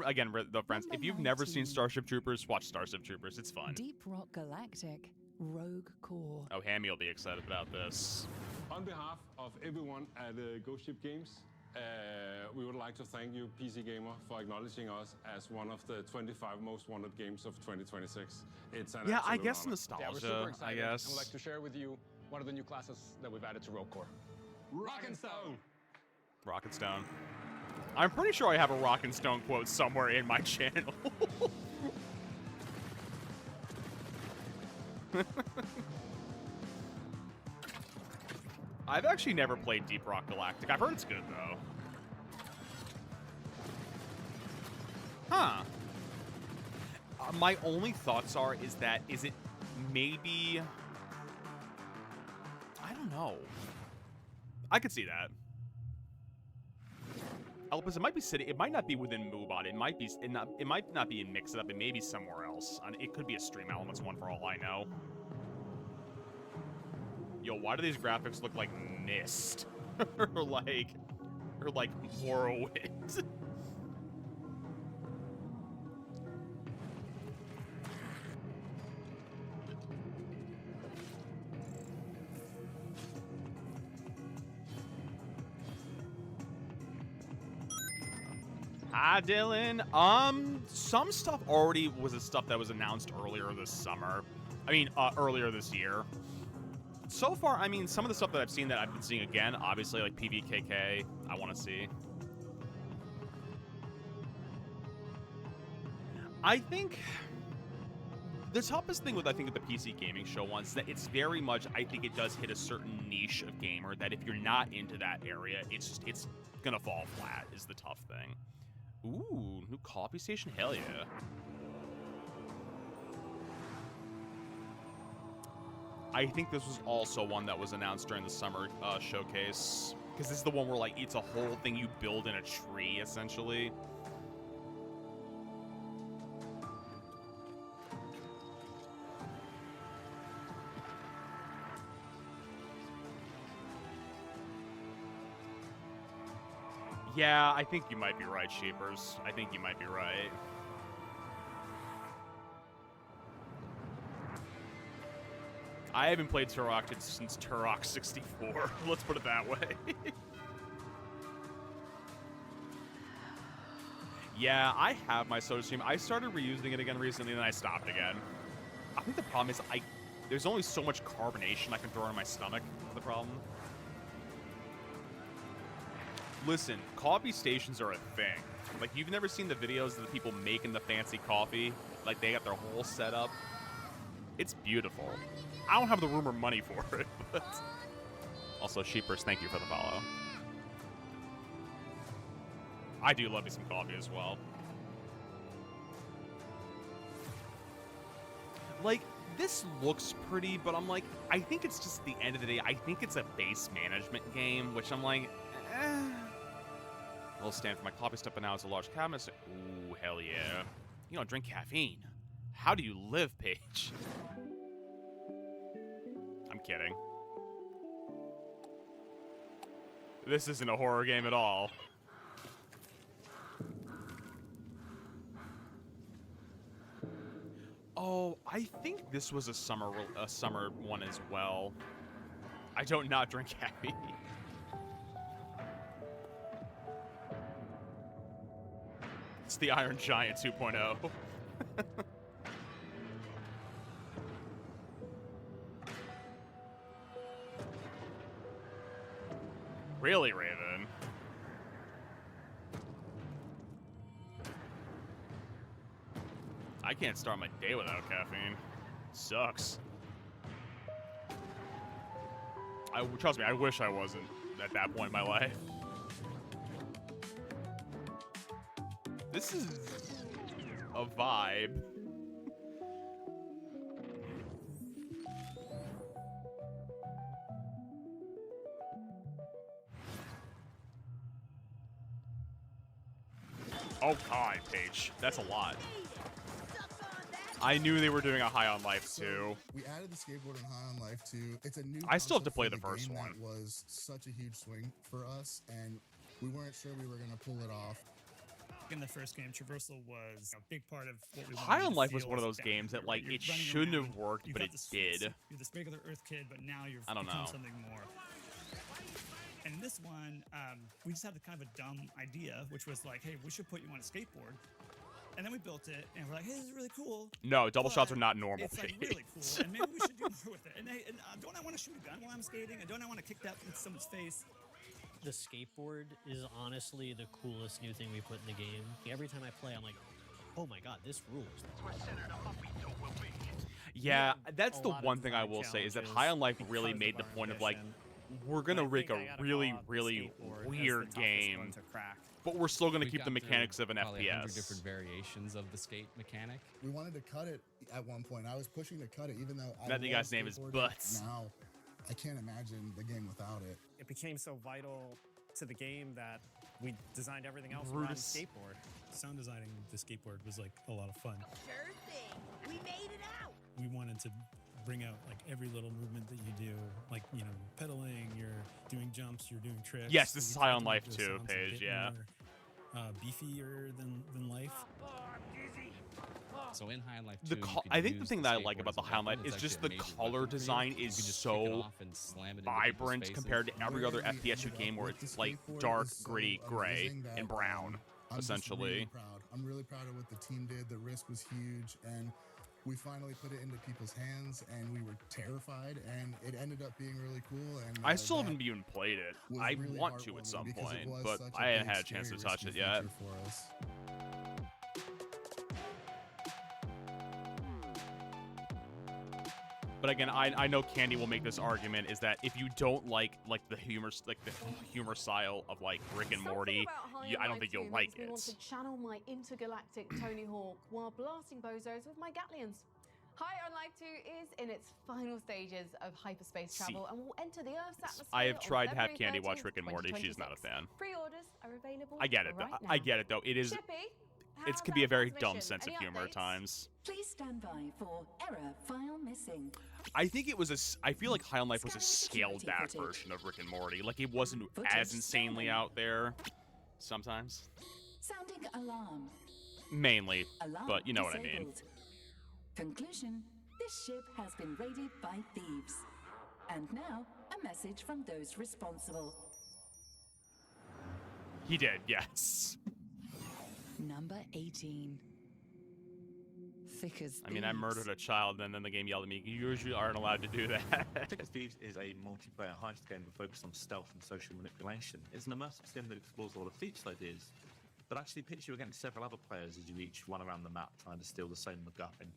Again, though, friends, if you've never seen Starship Troopers, watch Starship Troopers, it's fun. Deep Rock Galactic, Rogue Core. Oh, Hammy will be excited about this. On behalf of everyone at Ghost Ship Games, We would like to thank you, PC Gamer, for acknowledging us as one of the 25 most wanted games of 2026. It's an Yeah, I absolute guess honor. nostalgia. Yeah, we're super excited. I guess. And we'd like to share with you one of the new classes that we've added to Rogue Core. Rock and Stone. Rock and Stone. I'm pretty sure I have a Rock and Stone quote somewhere in my channel. I've actually never played Deep Rock Galactic. I've heard it's good, though. Huh. My only thoughts is it maybe... I don't know. I could see that. Elpis, it might be sitting. It might not be within Moobot. It might be. It might not be in Mix It Up. It may be somewhere else. It could be a Stream Elements one for all I know. Yo, why do these graphics look like Myst or like Morrowind? Hi, Dylan. Some stuff already was the stuff that was announced earlier this summer. I mean, earlier this year. So far, I mean, some of the stuff that I've seen that I've been seeing again, obviously, like PVKK, I want to see. I think the toughest thing with, I think, the PC Gaming Show once, that it's very much, I think it does hit a certain niche of gamer that if you're not into that area, it's gonna fall flat, is the tough thing. Ooh, new coffee station? Hell yeah. I think this was also one that was announced during the summer showcase. Because this is the one where, like, it's a whole thing you build in a tree, essentially. Yeah, I think you might be right, Sheepers. I think you might be right. I haven't played Turok since Turok 64. Let's put it that way. Yeah, I have my SodaStream. I started reusing it again recently, and then I stopped again. I think the problem is there's only so much carbonation I can throw in my stomach. That's the problem. Listen, coffee stations are a thing. Like, you've never seen the videos of the people making the fancy coffee? Like, they got their whole setup. It's beautiful. I don't have the room or money for it, but... Also, Sheepers, thank you for the follow. I do love me some coffee as well. Like, this looks pretty, but I'm like, I think it's just, at the end of the day, I think it's a base management game, which I'm like, eh. I'll stand for my coffee step, but now it's a large cabinet. So, ooh, hell yeah. You don't drink caffeine. How do you live, Paige? I'm kidding. This isn't a horror game at all. Oh, I think this was a summer one as well. I don't not drink caffeine. It's the Iron Giant 2.0. Really, Raven? I can't start my day without caffeine. Sucks. Trust me, I wish I wasn't at that point in my life. This is a vibe. Oh God, Paige, that's a lot. I knew they were doing a High on Life too. We added the skateboard in High on Life too. It's a new. I still have to play the first one. That was such a huge swing for us, and we weren't sure we were gonna pull it off. In the first game, traversal was a big part of what we wanted. High on Life was one of those games that, like, it shouldn't have worked, but it did. You're this regular Earth kid, but now you're I don't know. something more. And in this one, we just had a kind of a dumb idea, which was like, hey, we should put you on a skateboard. And then we built it, and we're like, hey, this is really cool. No, double shots are not normal. It's like really cool, and maybe we should do more with it. And don't I want to shoot a gun while I'm skating? And don't I want to kick that in someone's face? The skateboard is honestly the coolest new thing we put in the game. Every time I play, I'm like, oh my god, this rules. Yeah, that's the one thing I will say is that High on Life really made the point of like, we're gonna make a really, really weird game, but we're still gonna keep the mechanics of an FPS. 100 different variations of the skate mechanic. We wanted to cut it at one point. I was pushing to cut it, even though I That guy's name is Butts. Now, I can't imagine the game without it. It became so vital to the game that we designed everything else around skateboard. Sound designing the skateboard was like a lot of fun. Sure thing. We made it out. We wanted to bring out like every little movement that you do, like, you know, pedaling, you're doing jumps, you're doing tricks. Yes, this is High on Life too, Paige, yeah. Beefier than life. So in High on Life 2, I think the thing that I like about the High on Life is just the color design is so vibrant compared to every other FPS game where it's like dark, gritty, gray, and brown, essentially. I'm really proud of what the team did. The risk was huge, and we finally put it into people's hands, and we were terrified, and it ended up being really cool. And I still haven't even played it. I really want to at some because it point, was but such I haven't big, had a chance to scary, touch it risky yet. feature for us. But again, I know Candy will make this argument is that if you don't like the humor style of like Rick and Morty, I don't think you'll like it. I want to channel my intergalactic Tony Hawk while blasting bozos with my Gatlians. High on Life 2 is in its final stages of hyperspace travel and will enter the Earth's atmosphere. I have tried to have February Candy watch 13th, Rick and Morty. She's not a fan. Pre-orders are available. I get it. Right now. I get it though. It is. Chippy, It can be a very dumb sense of humor at times. Please stand by for error file missing. I think it was I feel like High on Life was a scaled back version of Rick and Morty. Like it wasn't as insanely out there sometimes. Sounding alarm. Mainly, Alarm but you know what I mean. disabled. Conclusion: this ship has been raided by thieves. And now, a message from those responsible. He did, yes. Number 18. Thick as I mean, I murdered a child, and then the game yelled at me, you usually aren't allowed to do that. Thick as Thieves is a multiplayer heist game focused on stealth and social manipulation. It's an immersive sim that explores all the feature ideas, but actually pits you against several other players as you each run around the map trying to steal the same MacGuffin.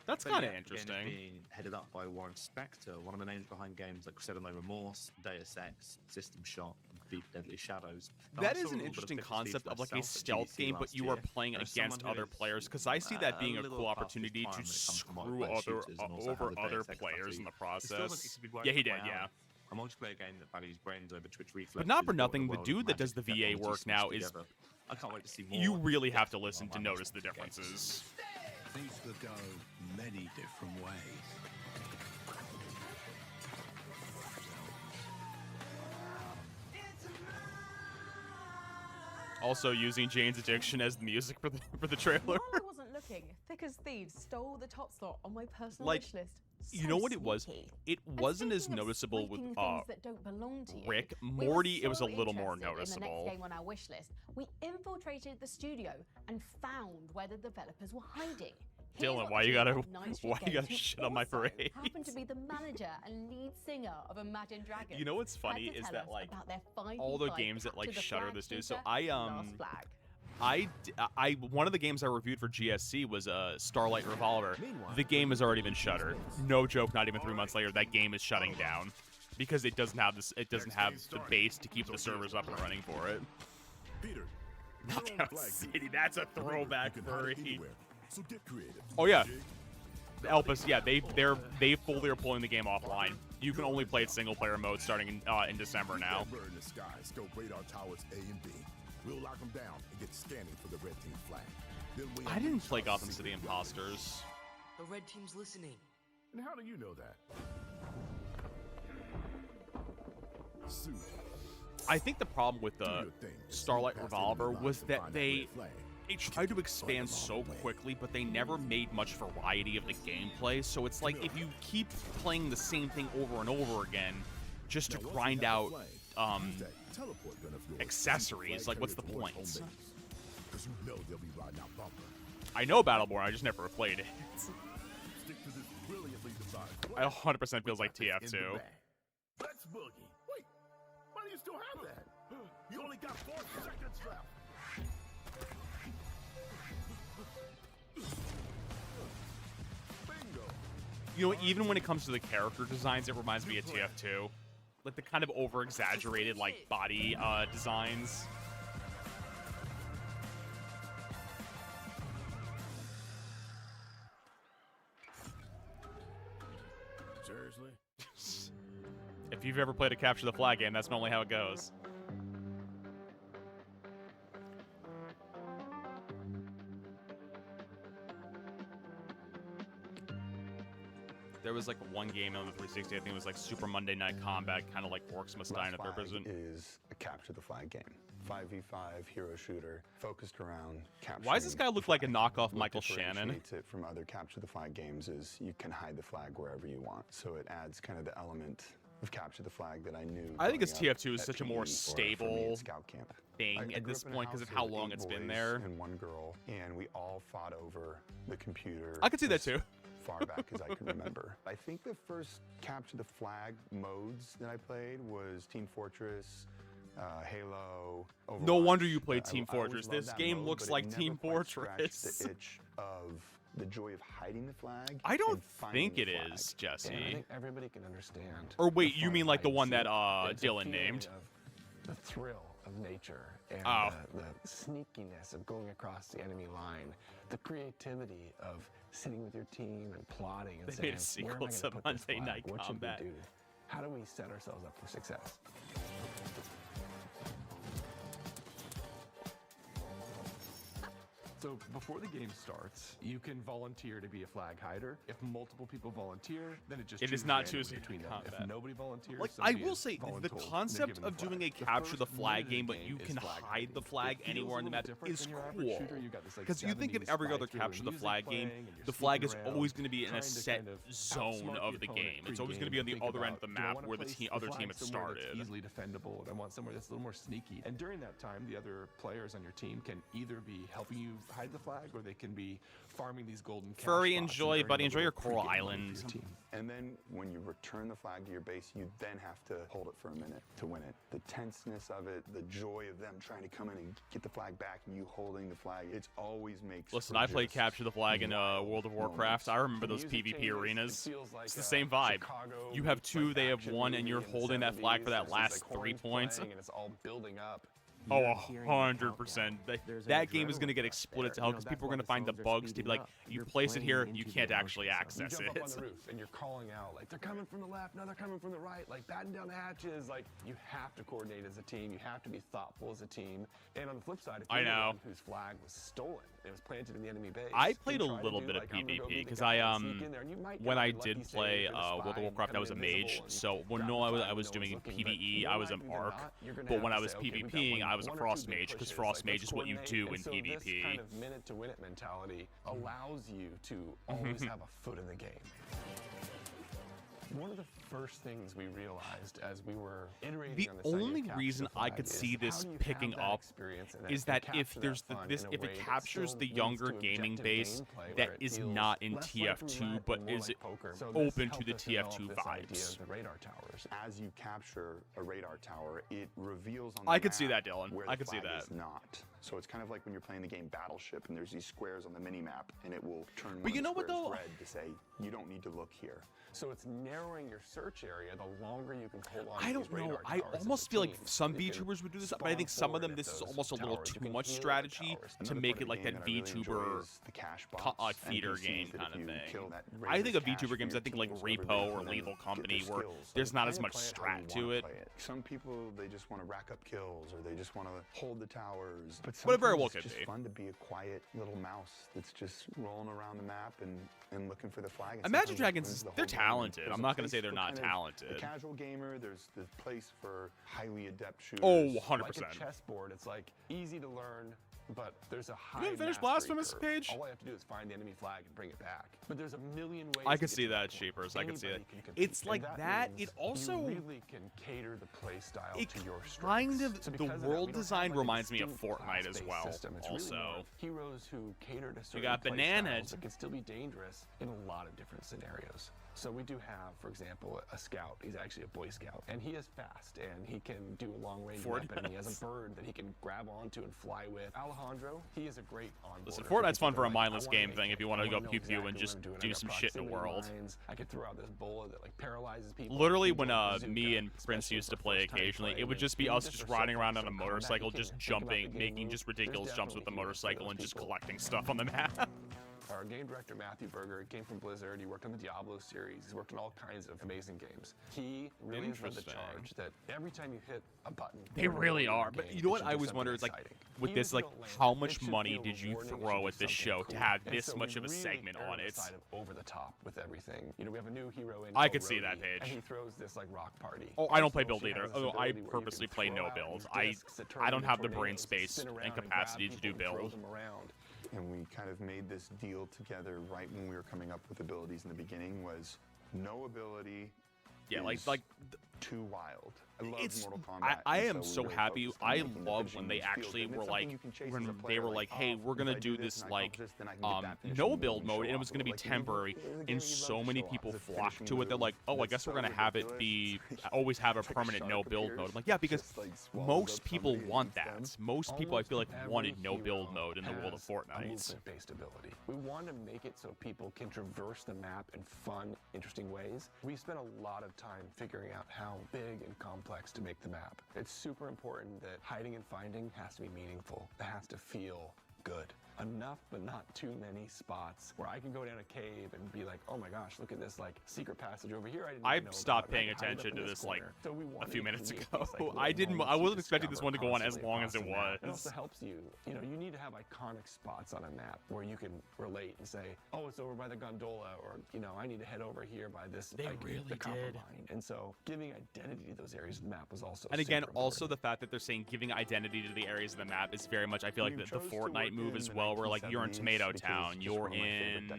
That's So kind of yeah, the game is interesting. being headed up by Warren Spector, one of the names behind games like Crusader No Remorse, Deus Ex, System Shock, and Deep Deadly Shadows. Now, I That saw is a an little bit of interesting Thick as Thieves concept of like a myself at stealth GDC game, but last you are year. playing As against someone who other is, players, because I see that being a little cool past his opportunity prime to when it comes to screw multiplayer shooters and also over how the other Deus Ex players in the It still looks like it process. could be worth Yeah, he a did, play yeah. out. A multiplayer game that values brains over Twitch reflexes. But not for brought nothing, the world of dude that magic does the VA technology work now smashed is. together. I can't wait to see more. You really have to listen to notice the differences. Things could go many different ways. Also using Jane's Addiction as the music for the trailer. While I wasn't looking, Thick as Thieves stole the top slot on my personal Like, wish list. You know what it was? sneaky. It wasn't as noticeable with Swiping things that don't belong to you. Rick. We were Morty, it was a so little more interested in the noticeable. next game on our wish list, we infiltrated the studio and found where the developers were hiding. Here's Dylan, what why the you team gotta of Night Street why you gotta Games, who shit on my also parade? happened to be the manager and lead singer of Imagine Dragons. You know what's funny had to is tell that us like about their 5v5 all the games that like Capture the Shutter Flag this do. So shooter, I Last Flag. I one of the games I reviewed for GSC was Starlight Revolver. The game has already been shuttered. No joke. Not even 3 months later, that game is shutting down because it doesn't have this. It doesn't have the base to keep the servers up and running for it. Peter, Knockout City. That's a throwback furry. so get creative. Oh yeah. Elpis, yeah, they fully are pulling the game offline. You can only play it single player mode starting in December now. Bird in the sky, scope radar towers A and B. We'll lock them down and get scanning for the red team flag. Then we I didn't play Gotham City Imposters. The red team's listening. And how do you know that? Suit. I think the problem with the Starlight Revolver was that they tried to expand so quickly, but they never made much variety of the gameplay. So it's like if you keep playing the same thing over and over again, just to grind out teleport gun of yours. accessories. Like, what's the point? Because you know they'll be riding out bumper. I know Battleborn, I just never played it. Stick to this brilliantly designed I 100% feels like TF2. Let's boogie. Wait, why do you still have that? You only got 4 seconds left. Bingo. You know, even when it comes to the character designs, it reminds me of TF2. Like the kind of over-exaggerated, like, body designs. Seriously? If you've ever played a Capture the Flag game, that's normally how it goes. There was like one game on the 360, I think it was like Super Monday Night Combat, kind of like Orcs Must Die in a third person. Is a capture the flag game. 5v5 hero shooter focused around capturing. Why does this guy look like a knockoff What Michael Shannon? differentiates it from other capture the flag games is you can hide the flag wherever you want. So it adds kind of the element of capture the flag that I knew. I think it's growing up TF2 is at such a PE more or for me stable at scout camp. thing I at grew this up in a point because of house how of long 8 it's been boys there. And one girl, and we all fought over the computer. I could see that as too. Far back as I can remember. I think the first capture the flag modes that I played was Team Fortress, Halo, Overwatch. No wonder you played I Team always Fortress. loved This that game mode, looks but it like never Team quite scratched Fortress. The itch of the joy of hiding the flag. I don't and finding think it the flag. is, Jesse. I think everybody can understand. Or wait, the you fun mean of like the hide one and that seek. It's a Dylan feeling named? of the thrill of nature and Oh. the sneakiness of going across the enemy line, the creativity of sitting with your team and plotting and They saying, made a where am sequel I to gonna put this Monday flag? Night What Combat. should we do? How do we set ourselves up for success? So before the game starts, you can volunteer to be a flag hider. If multiple people volunteer, then it just It is chooses not randomly choosing between them. combat. If nobody volunteers, Like, I somebody will is say, the voluntold, and they're concept given the of doing flag. a capture the first flag minute of game, the but you game can is flag hide the hiding. flag It feels anywhere a on the little map different is than your average cool. shooter. You got this, like, Because you think in 70s every other spike capture the music flag game, playing, and you're the flag is sneaking always around, going to be in a trying to set kind of zone outsmart of the the opponent game. It's always going to pregame be on and the think other end of about, the do I map wanna where the place other flag team had somewhere that's started. easily defendable, and I want somewhere that's a little more sneaky. And during that time, the other players on your team can either be helping you hide the flag, or they can be farming these golden cash Furry, spots and enjoy, earning buddy, a enjoy your little Coral pregame money for Islands. your team. And then when you return the flag to your base, you then have to hold it for a minute to win it. The tenseness of it, the joy of them trying to come in and get the flag back and you holding the flag, it always makes Listen, for I played just Capture the Flag in World of Warcraft. I remember The those music PvP changes, arenas. it feels like It's the a same vibe. Chicago, You have two, like, they have action one, and you're movie in the holding that flag for that 70s. last There's, like, 3 horns points. playing and it's all building up. Oh, You're hearing the 100%. There's an That game is going to adrenaline get rush exploded to there. hell You know, because that's people are why going to the find the songs are bugs to be speeding like, up. you You're place it playing here, you into can't the actually emotions of it. access You jump it. up on the roof and you're calling out, like, they're coming from the left, now they're coming from the right, like, batten down the hatches. Like, you have to coordinate as a team. You have to be thoughtful as a team. And on the flip side, if I you're the know. one whose flag was stolen, it was planted in the enemy base. I played a you try to little do, bit of like, I'm gonna go PvP be the because guy I and sneak in there, and you might get when a I lucky did save play or the World of spy Warcraft, I become was a invisible mage. and So when grab no, the I flag was when no doing one's looking, but PvE, more I was an likely than Arc. not, you're gonna But have when to I was say, okay, we've got PvPing, I was a one or Frost two big Mage because pushes, Frost like, Mage let's is what you coordinate. do in And so PvP. This kind of minute to win it mentality allows you to always have a foot in the game. One of the first things we realized as we were iterating The on this idea of only capture reason the I flag could is see how this do you picking have that up experience and is and that capture if that there's fun this in a if way it that captures still the leads younger to gaming objective base gameplay that where it is feels not in less like TF2 roulette but and more is like poker. So this open to helped the us develop TF2 this idea vibes. of the radar towers. As you capture a radar tower, it reveals on I the could see map that, Dylan. where I the could see flag that. is not. So it's kind of like when you're playing the game Battleship and there's these squares on the mini map and it will turn But one you of know the what, squares though? red to say you don't need to look here. So it's narrowing your search area the longer you can hold on to I these don't know. radar I towers as almost a feel like team. some You can VTubers would do this, but I spawn think some of them forward this at is those almost a little towers. You too can much heal the strategy towers. to Another make part it of like the that game that I really enjoy VTuber is the cash box feeder NPCs game that kind if of you thing. kill that I think of raises cash VTuber for games, your I think like teams wherever Repo they or come and Lethal get Company their where skills. there's So not you as kinda much play it how strat you to wanna it. play Some people, they just want to rack up kills or they just want to hold the towers. But What it very sometimes well it's could just be. fun to be a quiet little mouse that's just rolling around the map and looking for the flag. And Imagine sometimes it Dragons, wins the they're whole game. talented. There's I'm a not going to place say they're for not kind of talented. The casual gamer, there's the place for highly adept shooters. Oh, 100%. Like a chessboard, it's like easy to learn, but there's a high. You didn't finish mastery Blasphemous, curve. Paige? All I have to do is find the enemy flag and bring it back. But there's a million ways. I to can get see to that, point. Sheepers. I can see it. Anybody can compete, It's and like that. means It also you really can cater the play style it to your strengths. kind of So the because of that, world we don't design have, like, a reminds me of distinct Fortnite as class-based well. system. It's really more Also, of heroes who cater to certain got play Banana. styles that can still be dangerous in a lot of different scenarios. So we do have, for example, a scout. He's actually a Boy Scout, and he is fast, and he can do a long-range weapon. And he has a bird that he can grab onto and fly with. Alejandro, he is a great onboarder. Listen, Fortnite's fun for a mindless game thing if you want to go pew pew and just do some shit in the world. I could throw out this bola that like paralyzes people. Literally, when me and Prince used to play occasionally, it would just be us just riding around on a motorcycle, just jumping, making just ridiculous jumps with the motorcycle, and just collecting stuff on the map. Our game director, Matthew Berger, came from Blizzard. He worked on the Diablo series. He's worked on all kinds of amazing games. He really has led the charge that every time you hit a button... They really are. But you know what I always wonder is, like, with this, like, how much money did you throw at this show to have this much of a segment on it? Over the top with everything. You know, we have a new hero in. I could see that, Paige. And he throws this like rock party. Oh, I don't play build either. Oh, I purposely play no build. I don't have the brain space and capacity to do build. And we kind of made this deal together right when we were coming up with abilities in the beginning was no ability is too wild. I love Mortal Kombat. I am so happy. I love when they actually were like, when they were like, hey, we're gonna do this like no build mode, and it was gonna be temporary, and so many people flocked to it. They're like, oh, I guess we're gonna have it be always have a permanent no build mode. I'm like, yeah, because most people want that. Most people, I feel like, wanted no build mode in the world of Fortnite. Movement-based ability. We want to make it so people can traverse the map in fun, interesting ways. We spent a lot of time figuring out how big and complex to make the map. It's super important that hiding and finding has to be meaningful. It has to feel good. Enough, but not too many spots where I can go down a cave and be like, oh my gosh, look at this like secret passage over here. I've stopped paying attention to this like a few minutes ago. I wasn't expecting this one to go on as long as it was. It also helps you. You know, you need to have iconic spots on a map where you can relate and say, oh, it's over by the gondola, or you know, I need to head over here by this. They really the copper did. mine. And so giving identity to those areas of the map was also. And again, also the fact that they're saying giving identity to the areas of the map is very much, I feel like the Fortnite move as well, where like you're in Tomato Town, you're in.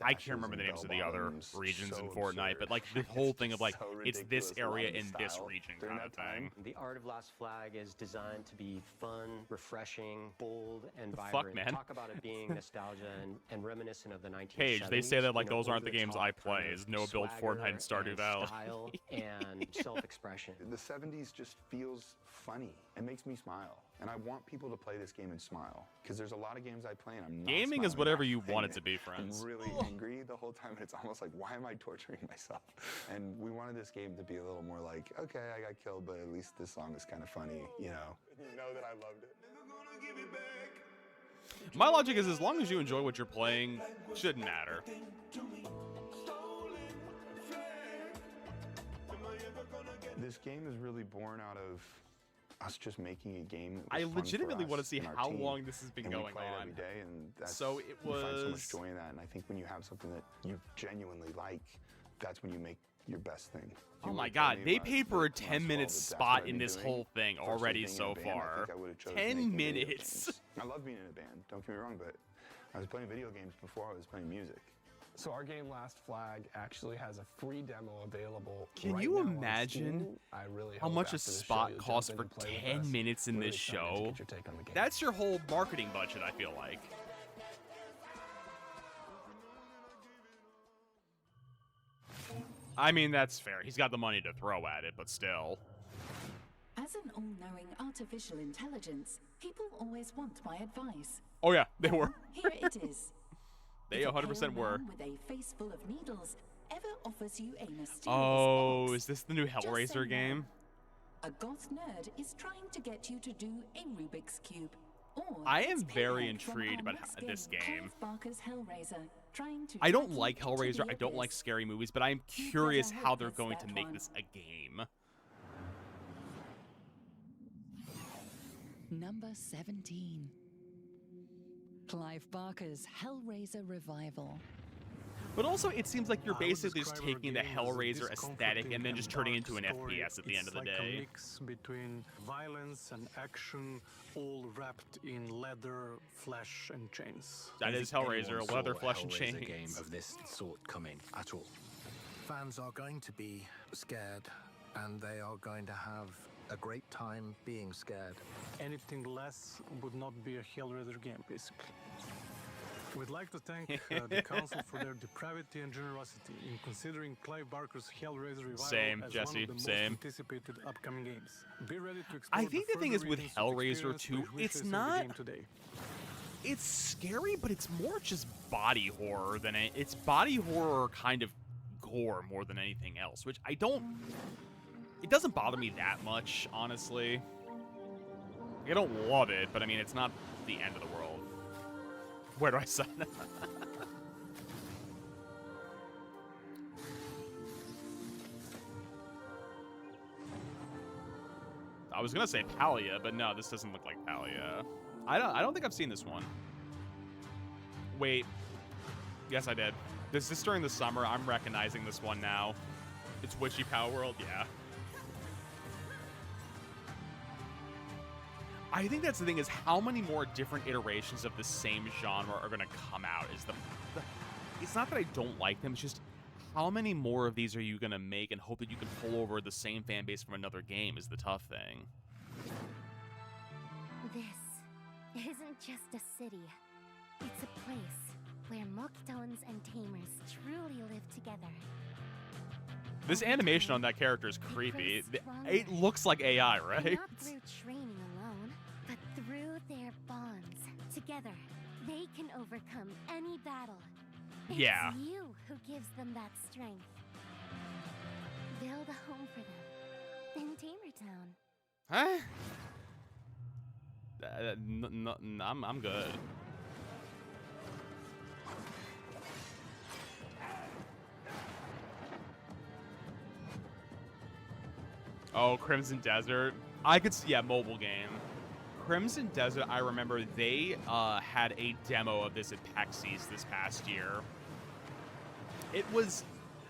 I can't remember the names of the other regions in Fortnite, but like the whole thing of like it's this area in this region kind of thing. The art of Last Flag is designed to be fun, refreshing, bold, and The fuck, vibrant. man? Talk about it being nostalgia and reminiscent of the 1970s. Paige, they say that like you know, those aren't the games I play. over-the-top Is no build swagger Fortnite and Stardew and Valley. style and self-expression. The 70s just feels funny. It makes me smile. And I want people to play this game and smile. Because there's a lot of games I play and I'm not Gaming is smiling whatever while you playing want it to be, friends. I'm really angry the whole time, and it's almost like, why am I torturing myself? And we wanted this game to be a little more like, okay, I got killed, but at least this song is kind of funny, you know? You know that I loved it. My logic is as long as you enjoy what you're playing, shouldn't matter. This game is really born out of us just making a game. I legitimately want to see how long this has been and going we play it on. every day, and that's, So it you find so was- much joy in that. And I think when you have something that you genuinely like, that's when you make your best thing. If Oh you my would've god, told me they last- paid for a last 10-minute fall that that's what spot I'd in be this doing whole thing versus already being in so a band, I far. think I would've chose 10 making video minutes. games. I love being in a band, don't get me wrong, but I was playing video games before I was playing music. So our game Last Flag actually has a free demo available. Can right you now on imagine Steam. I really how hope much a after the show spot you'll costs jump for in and play with 10 us. minutes in Really this excited to show? get your take on the game. That's your whole marketing budget, I feel like. I mean, that's fair. He's got the money to throw at it, but still. As an all-knowing artificial intelligence, people always want my advice. Oh yeah, they were. Here it is. They If a 100% pale were. man with a face full of needles ever offers you a mysterious Oh, box, is this the new just say Hellraiser no. game? A goth nerd is trying to get you to do a Rubik's Cube. Or I am it's very Payback from intrigued our about next this game. Clive Barker's Hellraiser, trying to I don't track you like into Hellraiser. the I don't like abyss. scary movies, but I'm You'd curious better how hope they're it's going to that make one. this a game. Number 17. Clive Barker's Hellraiser Revival. But also, it seems like you're basically just taking the Hellraiser aesthetic and then just turning it into an FPS at the end of the day. It's like a mix between violence and action, all wrapped in leather, flesh, and chains. That is Hellraiser, leather, flesh, and chains. Game of this sort coming at all. Fans are going to be scared, and they are going to have a great time being scared. Anything less would not be a Hellraiser game, basically. We'd like to thank the Council for their depravity and generosity in considering Clive Barker's Hellraiser revival as one of the most anticipated upcoming games. Be ready to explore I think the thing is with Hellraiser 2, it's not... It's scary, but it's more just body horror than it's body horror kind of gore more than anything else, which I don't... It doesn't bother me that much, honestly. I don't love it, but I mean, it's not the end of the world. Where do I sign up? I was gonna say Palia, but no, this doesn't look like Palia. I don't think I've seen this one. Wait. Yes, I did. This is during the summer. I'm recognizing this one now. It's Witchy Power World, yeah. I think that's the thing, is how many more different iterations of the same genre are going to come out is the it's not that I don't like them, it's just how many more of these are you going to make and hope that you can pull over the same fan base from another game is the tough thing. This isn't just a city. It's a place where Moktones and Tamers truly live together. This animation on that character is creepy. It looks like AI, right? Not through training alone, but through their bonds. Together, they can overcome any battle. It's you who gives them that strength. Build a home for them in Tamertown. Huh? I'm good. Oh, Crimson Desert. I could see, yeah, mobile game. Crimson Desert, I remember they had a demo of this at PAX East this past year. It was,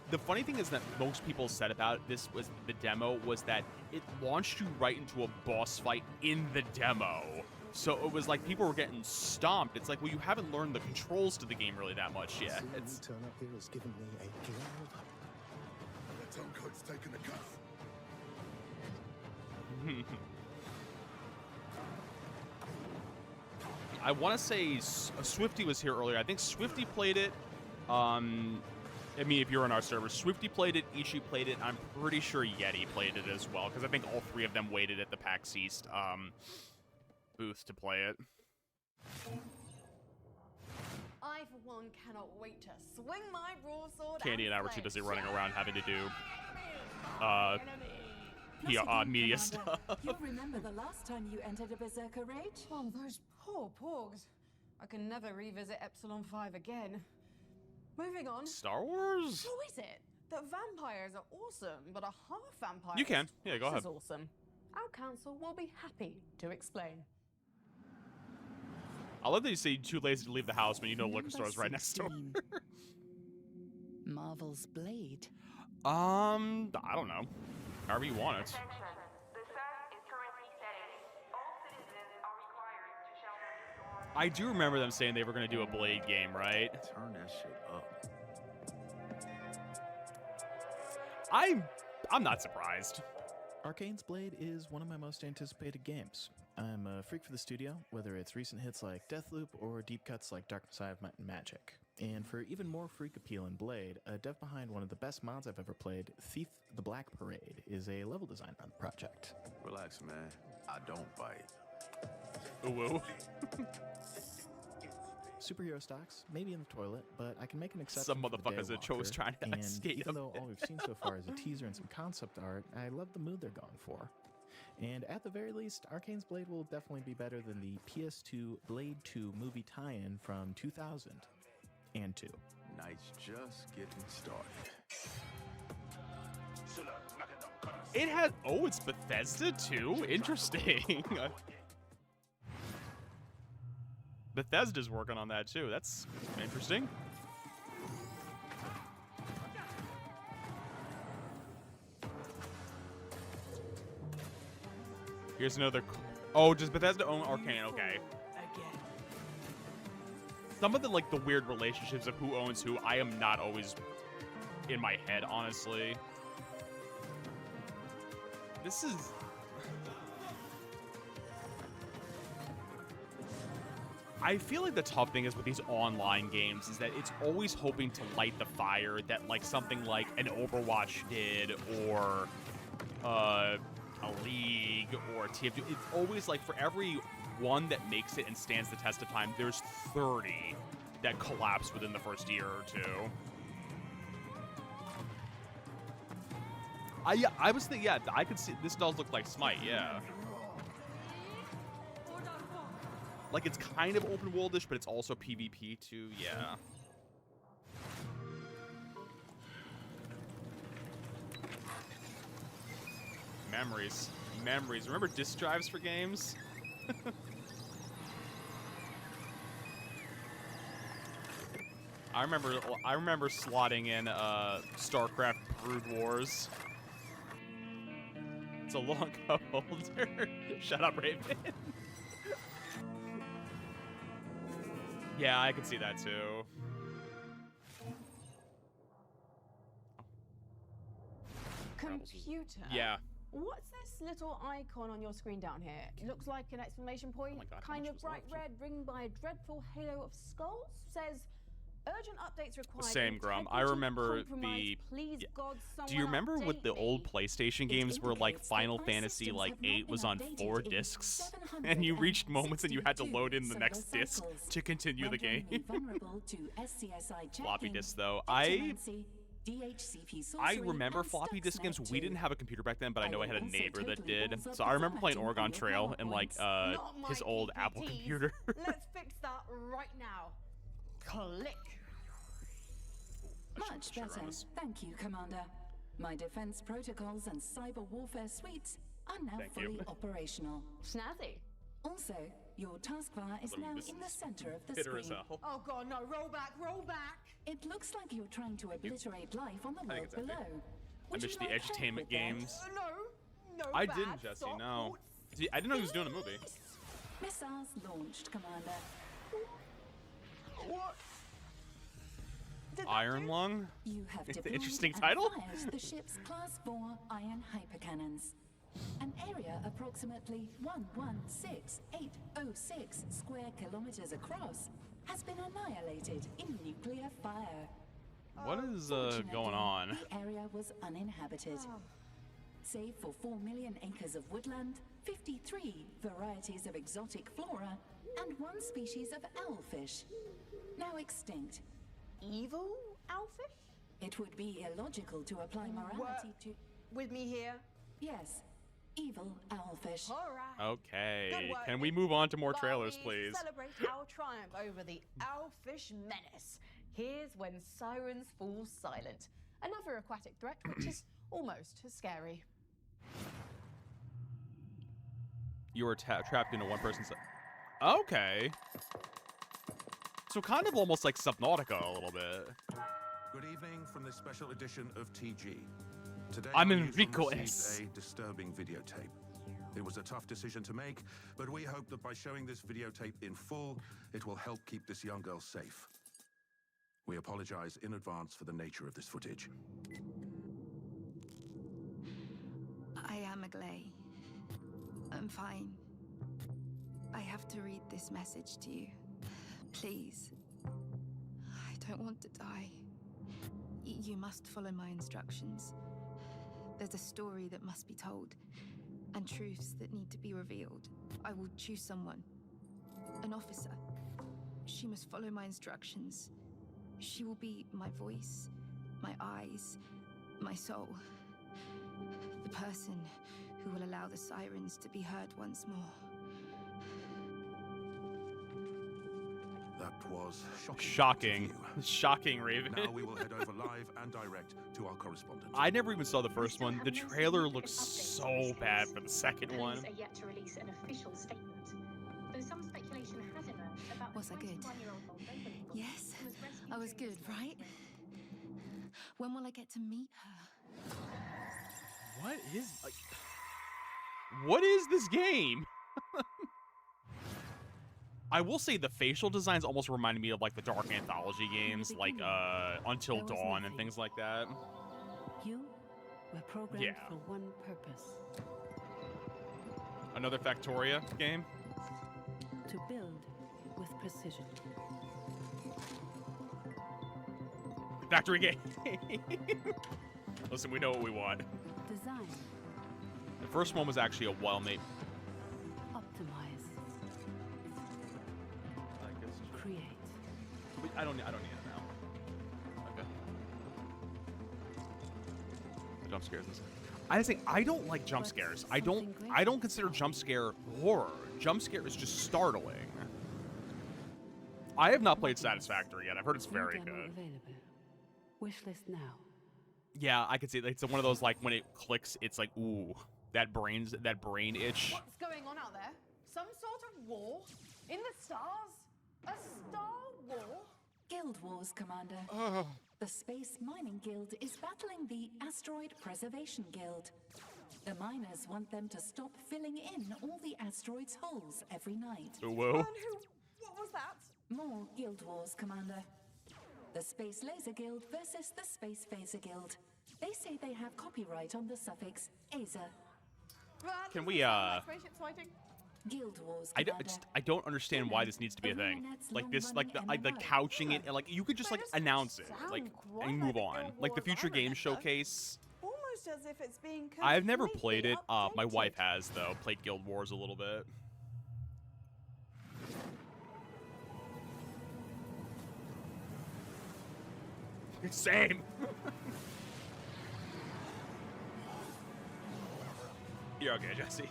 the funny thing is that most people said about this was the demo was that it launched you right into a boss fight in the demo. So it was like people were getting stomped. It's like, well, you haven't learned the controls to the game really that much yet. It's turn up here has given me a glow. The turncoat's taking the cuff. I want to say Swifty was here earlier. I think Swifty played it. I mean, if you're on our server, Swifty played it, Ichi played it. I'm pretty sure Yeti played it as well, because I think all three of them waited at the PAX East booth to play it. I, for one, cannot wait to swing my broadsword. Candy and I were too busy running around having to do media stuff. You'll remember the last time you entered a Berserker Rage? Oh, those poor porgs. I can never revisit Epsilon 5 again. Moving on. Star Wars? Who is it? That vampires are awesome, but a half vampire. You can. Yeah, go ahead. This is awesome. Our council will be happy to explain. I love that you say you're too lazy to leave the house when you know liquor store is right next door. Marvel's Blade. I don't know. However you want it. I do remember them saying they were going to do a Blade game, right? Turn that shit up. I'm not surprised. Arcane's Blade is one of my most anticipated games. I'm a freak for the studio, whether it's recent hits like Deathloop or deep cuts like Dark Side of Might and Magic. And for even more freak appeal in Blade, a dev behind one of the best mods I've ever played, Thief the Black Parade, is a level designer on the project. Relax, man. I don't bite. Ooh. Superhero stocks, maybe in the toilet, but I can make an exception. Some motherfuckers that chose trying to escape. Even though all we've seen so far is a teaser and some concept art, I love the mood they're going for. And at the very least, Arcane's Blade will definitely be better than the PS2 Blade 2 movie tie-in from 2002. Night's just getting started. It has... Oh, it's Bethesda too? Interesting. Bethesda's working on that too. That's interesting. Here's another. Oh, does Bethesda own Arcane? Okay. Some of the the weird relationships of who owns who, I am not always in my head, honestly. This is. I feel like the tough thing is with these online games is that it's always hoping to light the fire that something like an Overwatch did, or a League or TF2. It's always for every one that makes it and stands the test of time, there's 30 that collapse within the first year or two. I was thinking, yeah, I could see this does look like Smite, yeah. It's kind of open worldish, but it's also PvP too, yeah. Memories. Remember disk drives for games? I remember slotting in StarCraft Brood Wars. It's a long holder. Shut up, Raven. Yeah, I can see that too. Computer? Yeah. What's this little icon on your screen down here? It looks like an exclamation point, kind of bright red, ringed by a dreadful halo of skulls. Says, urgent updates required. Same, Grum. I remember the. Please, God, do you remember with the old PlayStation games where Final Fantasy 8 was on 4 discs, and you reached moments and you had to load in the next disc to continue the game? Floppy disks, though. I remember floppy disk games. We didn't have a computer back then, but I know I had a neighbor that did. So I remember playing Oregon Trail and his old Apple computer. Let's fix that right now. Click. Much better. Thank you, Commander. My defense protocols and cyber warfare suites are now fully operational. Snazzy. Also, your taskbar is now in the center of the screen. Oh god, no, roll back, roll back! It looks like you're trying to obliterate life on the world below. I missed the edutainment games. No, I didn't, Jesse, no. See, I didn't know he was doing a movie. Missiles launched, Commander. What? Iron Lung? You have It's an deployed interesting and title. fired the ship's Class 4 iron hypercannons. An area approximately 116,806 square kilometers across has been annihilated in nuclear fire. What is going on? The area was uninhabited. Save for 4 million acres of woodland, 53 varieties of exotic flora, and 1 species of owlfish, now extinct. Evil owlfish? It would be illogical to apply morality to... With me here? Yes. Evil owlfish. All right. Okay. Can we move on to more trailers, please? Celebrate our triumph over the owlfish menace. Here's when sirens fall silent. Another aquatic threat, which is almost as scary. You were trapped into one person's... Okay. So kind of almost like Subnautica a little bit. Good evening from this special edition of TG. Today I'm our Enrico newsroom S. received a disturbing videotape. It was a tough decision to make, but we hope that by showing this videotape in full, it will help keep this young girl safe. We apologize in advance for the nature of this footage. I am Agley. I'm fine. I have to read this message to you. Please. I don't want to die. You must follow my instructions. There's a story that must be told, and truths that need to be revealed. I will choose someone. An officer. She must follow my instructions. She will be my voice, my eyes, my soul. The person who will allow the sirens to be heard once more. That was shocking. Shocking. Shocking, Raven. Now we will head over live and direct to our correspondent. I never even saw the first one. The trailer looks so bad for the second one. Police are yet to release an official statement. Though some speculation has emerged about Was I good? Yes, I was good, right? When will I get to meet her? What is... What is this game? I will say the facial designs almost reminded me of like the Dark Anthology games, like Until Dawn and things like that. You were programmed for one purpose. Another Factoria game? To build with precision. Factory game. Listen, we know what we want. Design. The first one was actually a well-made. Optimize. Create. I don't need it now. Okay. Jump scares. I just think I don't like jump scares. I don't consider jump scare horror. Jump scare is just startling. I have not played Satisfactory yet. I've heard it's very good. Wishlist now. Yeah, I could see it. It's one of those like when it clicks, it's like ooh, that brain itch. What's going on out there? Some sort of war? In the stars? A star war? Guild Wars, Commander. The Space Mining Guild is battling the Asteroid Preservation Guild. The miners want them to stop filling in all the asteroids' holes every night. Whoa. What was that? More Guild Wars, Commander. The Space Laser Guild versus the Space Phaser Guild. They say they have copyright on the suffix Azer. Can we Spaceships fighting? Guild Wars, I don't understand why this needs to be a thing. Like this, like the couching it, like you could just like announce it, like and move on. Like the Future Games Showcase. Almost as if it's being I've never played it. My wife has though. Played Guild Wars a little bit. Same. You're okay, Jesse.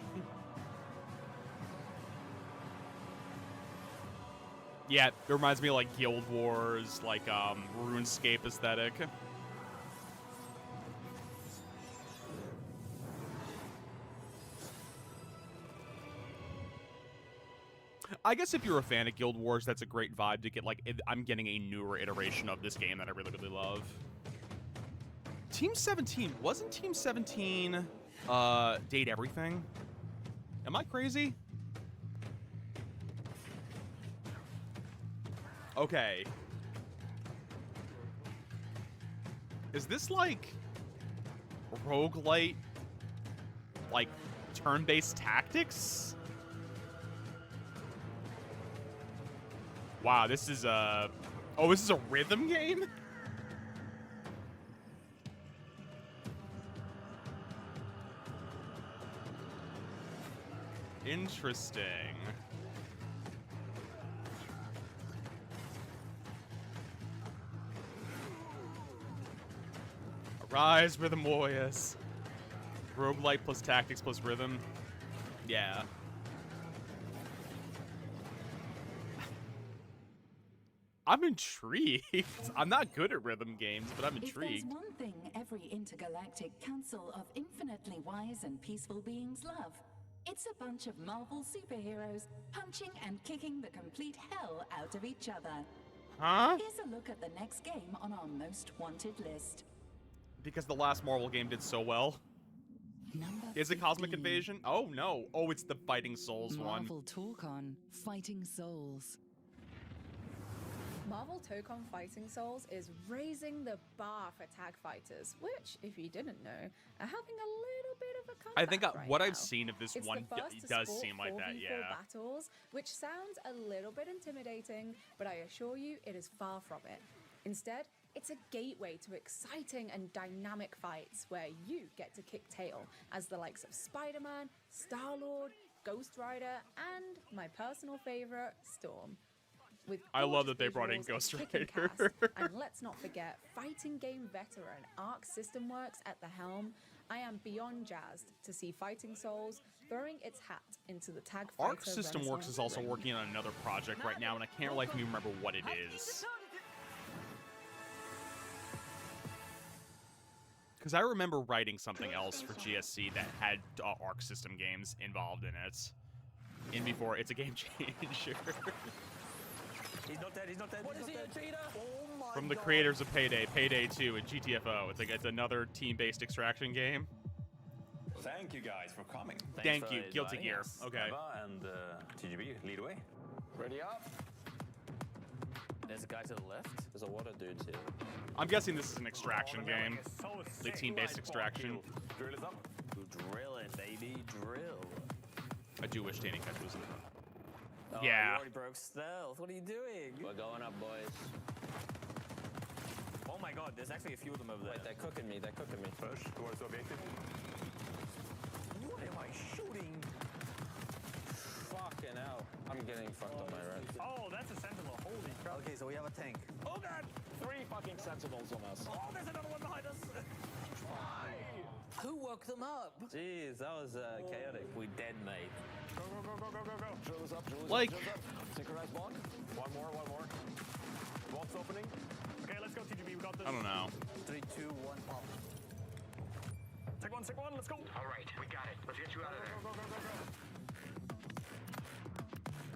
Yeah, it reminds me of like Guild Wars, like RuneScape aesthetic. I guess if you're a fan of Guild Wars, that's a great vibe to get. Like, I'm getting a newer iteration of this game that I really, really love. Team 17, wasn't Team 17 Date Everything? Am I crazy? Okay. Is this like roguelite, like turn-based tactics? Wow, this is a... Oh, this is a rhythm game? Interesting. Arise, Rhythm Warriors. Roguelite plus tactics plus rhythm. Yeah. I'm intrigued. I'm not good at rhythm games, but I'm intrigued. If there's one thing every intergalactic council of infinitely wise and peaceful beings love, it's a bunch of Marvel superheroes punching and kicking the complete hell out of each other. Huh? Here's a look at the next game on our most wanted list. Because the last Marvel game did so well. Is it Cosmic Invasion? Oh no. Oh, it's the Fighting Souls one. Marvel Torcon, Fighting Souls. Marvel Tokon Fighting Souls is raising the bar for tag fighters, which, if you didn't know, are having a little bit of a comeback I think right what now. I've seen of this It's one the first to does sport seem like that, 4v4 yeah. battles, which sounds a little bit intimidating, but I assure you it is far from it. Instead, it's a gateway to exciting and dynamic fights where you get to kick tail as the likes of Spider-Man, Star-Lord, Ghost Rider, and my personal favorite, Storm. With I love that they brought in visuals Ghost of kick and Rider. cast, and let's not forget, fighting game veteran Arc System Works at the helm. I am beyond jazzed to see Fighting Souls throwing its hat into the tag fighter Arc System Works is also ring. working on another project right now, and I can't really remember what it is. Because I remember writing something else for GSC that had Arc System games involved in it. And before, it's a game changer. He's not dead, he's not dead. What is he, a cheater? Oh my From the creators of Payday, Payday 2, and GTFO. It's another team-based extraction game. Thank you guys for coming. Thank you, Guilty Gear. Okay. Eva and TGB, lead away. Ready up. There's a guy to the left. There's a lot of dudes here. I'm guessing this is an extraction game. Like team-based extraction. Drill is up. Drill it, baby. Drill. I do wish Danny Ketch was in it. Oh, Yeah. You already broke stealth. What are you doing? We're going up, boys. Oh my god, there's actually a few of them over there. Wait, they're cooking me. They're cooking me. Push towards the objective. What am I shooting? Fucking hell. I'm getting fucked on my right. Oh, that's a sentinel. Holy crap. Okay, so we have a tank. Oh god! 3 fucking sentinels on us. Oh, there's another one behind us. Who woke them up? Jeez, that was chaotic. We dead, mate. Go, go, go, go, go, go, go. Drill is up, drill is Like- up, drill is up. Synchronized bond. One more. Vault's opening. Okay, let's go, TGB. We got this. I don't know. 3, 2, 1, pop. Take one, let's go. All right, we got it. Let's get you out of there. Go, go, go,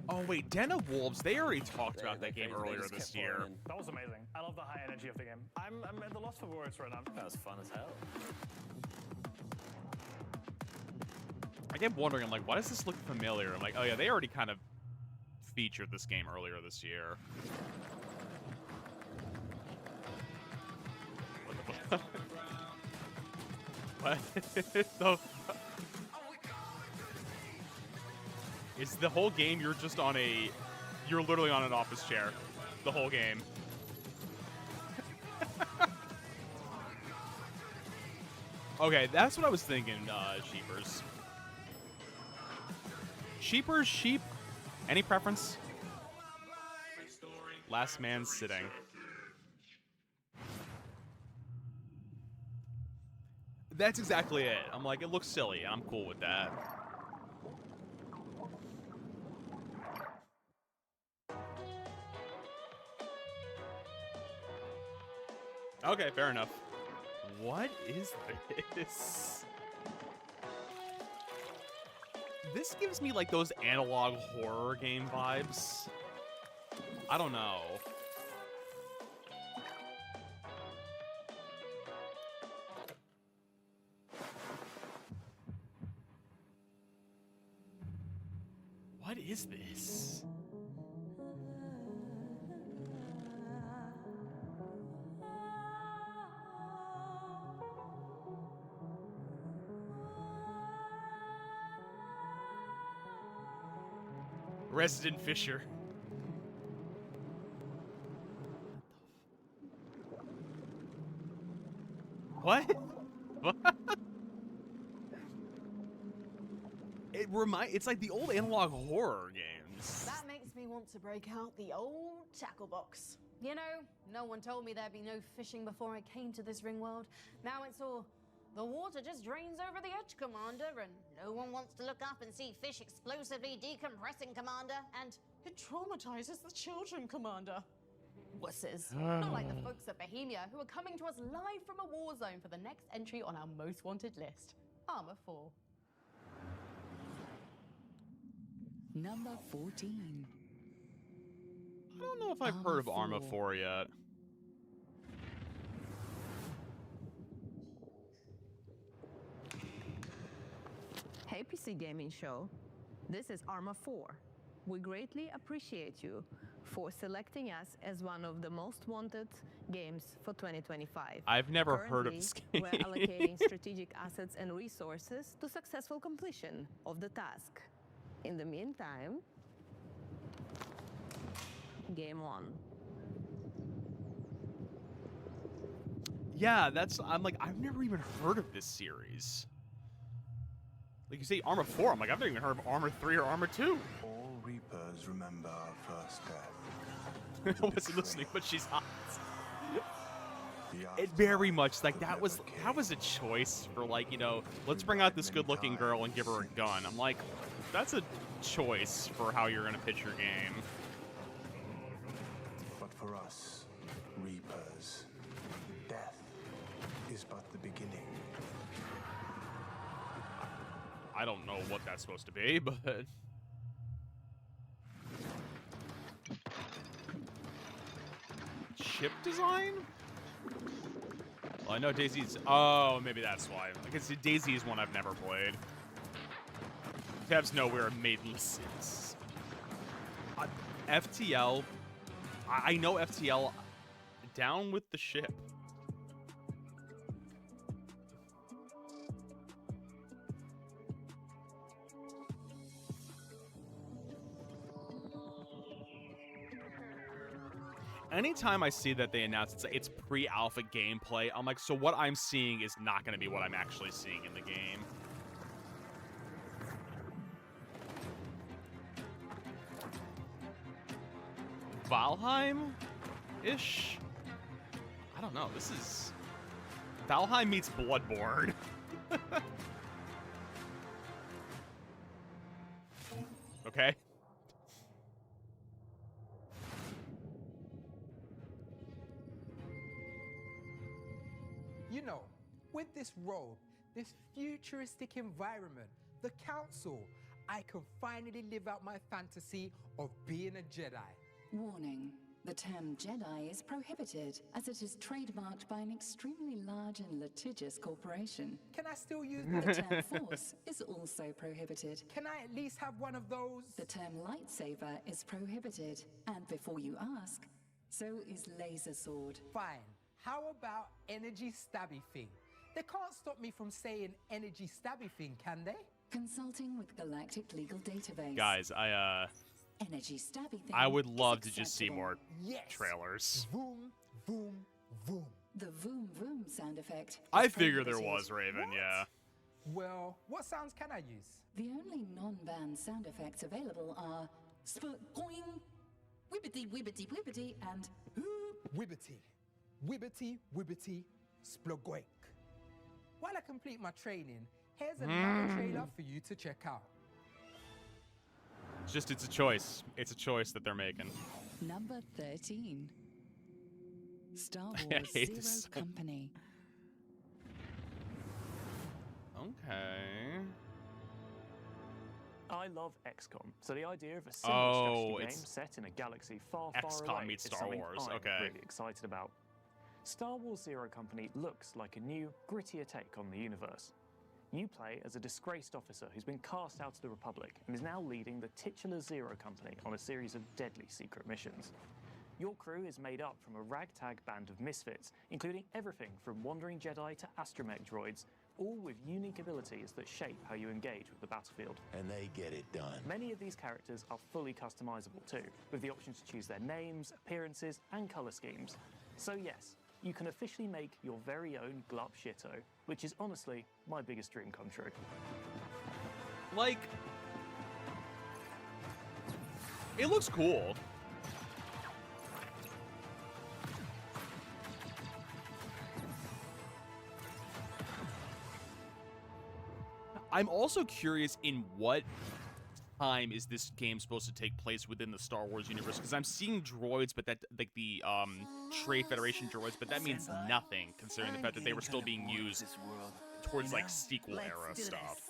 go, Oh wait, Den of Wolves. They already talked about that game earlier this year. go. That was amazing. I love the high energy of the game. I'm at the loss for words right now. That was fun as hell. I kept wondering, I'm like, why does this look familiar? I'm like, oh yeah, they already kind of featured this game earlier this year. What the Is the whole game you're just on a... You're literally on an office chair. The whole game. Okay, that's what I was thinking, Sheepers. Sheepers, sheep. Any preference? Last man sitting. That's exactly it. I'm like, it looks silly. I'm cool with that. Okay, fair enough. What is this? This gives me like those analog horror game vibes. I don't know. What is this? Resident Fisher. What? What? It's like the old analog horror games. That makes me want to break out the old tackle box. You know, no one told me there'd be no fishing before I came to this ring world. Now it's all, the water just drains over the edge, Commander, and no one wants to look up and see fish explosively decompressing, Commander, and it traumatizes the children, Commander. Wusses. Not like the folks at Bohemia who are coming to us live from a war zone for the next entry on our most wanted list, Armor 4. Number 14. I don't know if I've heard of Arma 4 yet. Hey PC Gaming Show, this is Arma 4. We greatly appreciate you for selecting us as one of the most wanted games for 2025. I've never heard of this game. We're allocating strategic assets and resources to successful completion of the task. In the meantime, game on. Yeah, I'm like, I've never even heard of this series. Like you say, Arma 4, I'm like, I've never even heard of Arma 3 or Arma 2. All Reapers remember our first death. I wasn't listening, but she's hot. It very much, like, that was a choice for, like, you know, let's bring out this good-looking girl and give her a gun. I'm like, that's a choice for how you're gonna pitch your game. But for us, Reapers, death is but the beginning. I don't know what that's supposed to be, but... Chip design? Well, I know Daisy's... Oh, maybe that's why. I guess Daisy is one I've never played. Tabs nowhere made me sense. FTL... I know FTL down with the ship. Anytime I see that they announce it's pre-alpha gameplay, I'm like, so what I'm seeing is not going to be what I'm actually seeing in the game. Valheim-ish? I don't know. This is... Valheim meets Bloodborne. Okay. You know, with this robe, this futuristic environment, the council, I can finally live out my fantasy of being a Jedi. Warning. The term Jedi is prohibited, as it is trademarked by an extremely large and litigious corporation. Can I still use the term Force is also prohibited. Can I at least have one of those? The term lightsaber is prohibited, and before you ask, so is laser sword. Fine. How about energy stabby thing? They can't stop me from saying energy stabby thing, can they? Consulting with Galactic Legal Database. Guys, Energy stabby thing I would love to just see more trailers. Voom, voom, voom. The voom voom sound effect. I figure there was, Raven, yeah. Well, what sounds can I use? The only non-banned sound effects available are going, wibbity wibbity wibbity, and wibbity, wibbity wibbity, splogoink. While I complete my training, here's another trailer for you to check out. It's a choice. It's a choice that they're making. Number 13. Star Wars Zero Company. Okay. I love XCOM, so the idea of a similar strategy game set in a galaxy far, far XCOM away meets is Star something Wars. I'm Okay. really excited about. Star Wars Zero Company looks like a new, grittier take on the universe. You play as a disgraced officer who's been cast out of the Republic and is now leading the titular Zero Company on a series of deadly secret missions. Your crew is made up from a ragtag band of misfits, including everything from wandering Jedi to astromech droids, all with unique abilities that shape how you engage with the battlefield. And they get it done. Many of these characters are fully customizable too, with the option to choose their names, appearances, and color schemes. So yes, you can officially make your very own Glup Shitto, which is honestly my biggest dream come true. Like, it looks cool. I'm also curious in what time is this game supposed to take place within the Star Wars universe? Because I'm seeing droids, but that, like the Trade Federation droids, but that means nothing considering the fact that they were still being used towards like sequel era stuff.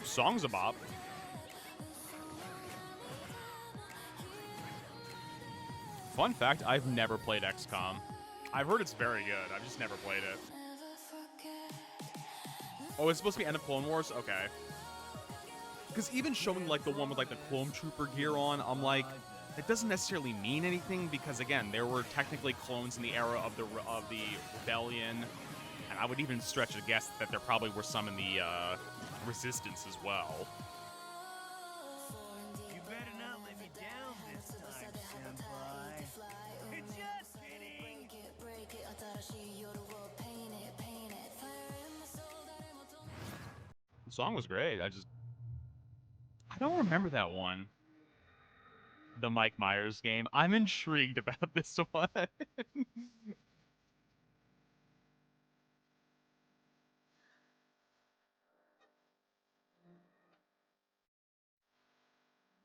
Song's a bop. Fun fact, I've never played XCOM. I've heard it's very good. I've just never played it. Oh, it's supposed to be End of Clone Wars? Okay. Because even showing like the one with like the Clone Trooper gear on, I'm like, it doesn't necessarily mean anything because again, there were technically clones in the era of the Rebellion, and I would even stretch a guess that there probably were some in the Resistance as well. You better not let me down this time, senpai. It's just kidding. The song was great. I don't remember that one. The Mike Myers game. I'm intrigued about this one.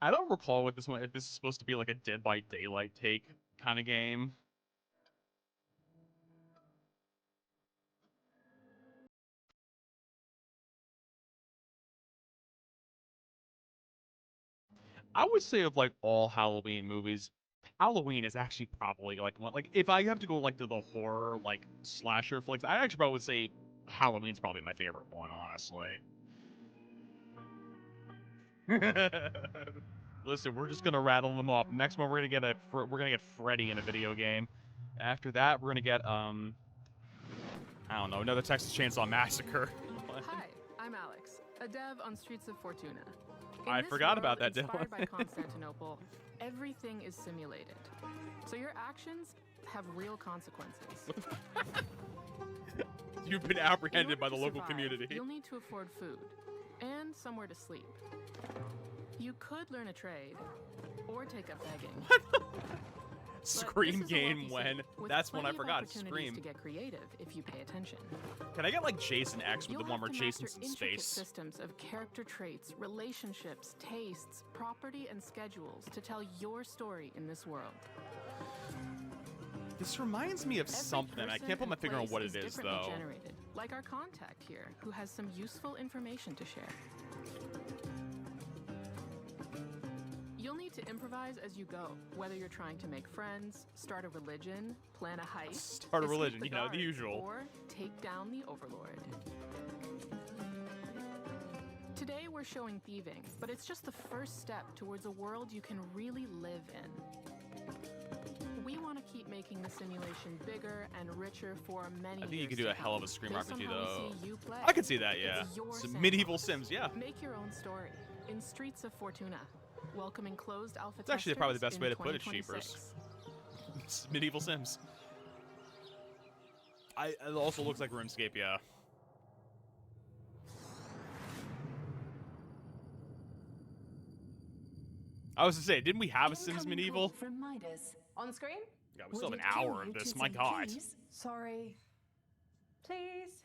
I don't recall what this one, if this is supposed to be like a Dead by Daylight take kind of game. I would say of like all Halloween movies, Halloween is actually probably like one. Like if I have to go like to the horror like slasher flicks, I actually probably would say Halloween's probably my favorite one, honestly. Listen, we're just gonna rattle them off. Next one, we're gonna get Freddy in a video game. After that, we're gonna get I don't know, another Texas Chainsaw Massacre. Hi, I'm Alex, a dev on Streets of Fortuna. I forgot about that, Inspired Dylan. by Constantinople, everything is simulated, so your actions have real consequences. You've been apprehended by the local community. You'll need to afford food and somewhere to sleep. You could learn a trade or take up begging. Scream game when? That's when I forgot. Scream. Scream. To get creative if you pay attention. Can I get like Jason X with the one where You'll have to Jason's in master intricate space? Systems of character traits, relationships, tastes, property, and schedules to tell your story in this world. This reminds me of something. I can't put my finger on what it is though. Generated, like our contact here, who has some useful information to share. You'll need to improvise as you go, whether you're trying to make friends, start a religion, plan a heist, Start a religion, you know, the usual. or take down the Overlord. Today we're showing thieving, but it's just the first step towards a world you can really live in. We want to keep making the simulation bigger and richer for many I think you years could do to a hell of a come. Scream Based on RPG how we though. see you play, I could see that, yeah. it's your Some sandbox. medieval Sims, yeah. Make your own story in Streets of Fortuna. Welcoming closed alpha It's actually probably the best testers way in to put it, 2026. Sheepers. Medieval Sims. It also looks like RuneScape, yeah. I was to say, didn't we have a Sims Medieval? From Midas. On screen? Yeah, we still have an hour of this, my god. Sorry. Please?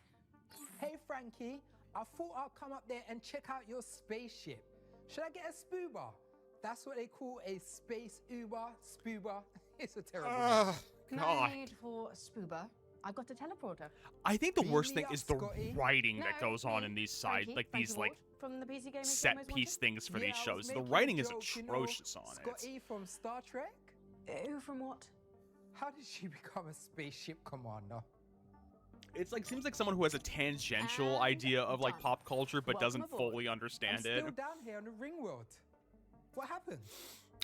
Hey, Frankie, I thought I'd come up there and check out your spaceship. Should I get a spooba? That's what they call a space Uber, spooba. It's a terrible name. No need for a spooba. I've got a teleporter. I think the worst Beam thing me is up, the Scotty. writing that No, goes on me, in these Frankie, like these Frankie like Ward from the PC Gaming set Most piece Wanted. things for these Yeah, I was shows. The making a writing is joke, you know, atrocious on it. Scotty from Star Trek? Who from what? How did she become a spaceship commander? It's like seems like someone who has a tangential And idea of like done. pop culture but Welcome doesn't aboard. fully I'm understand still it. down here on the ring world. What happened?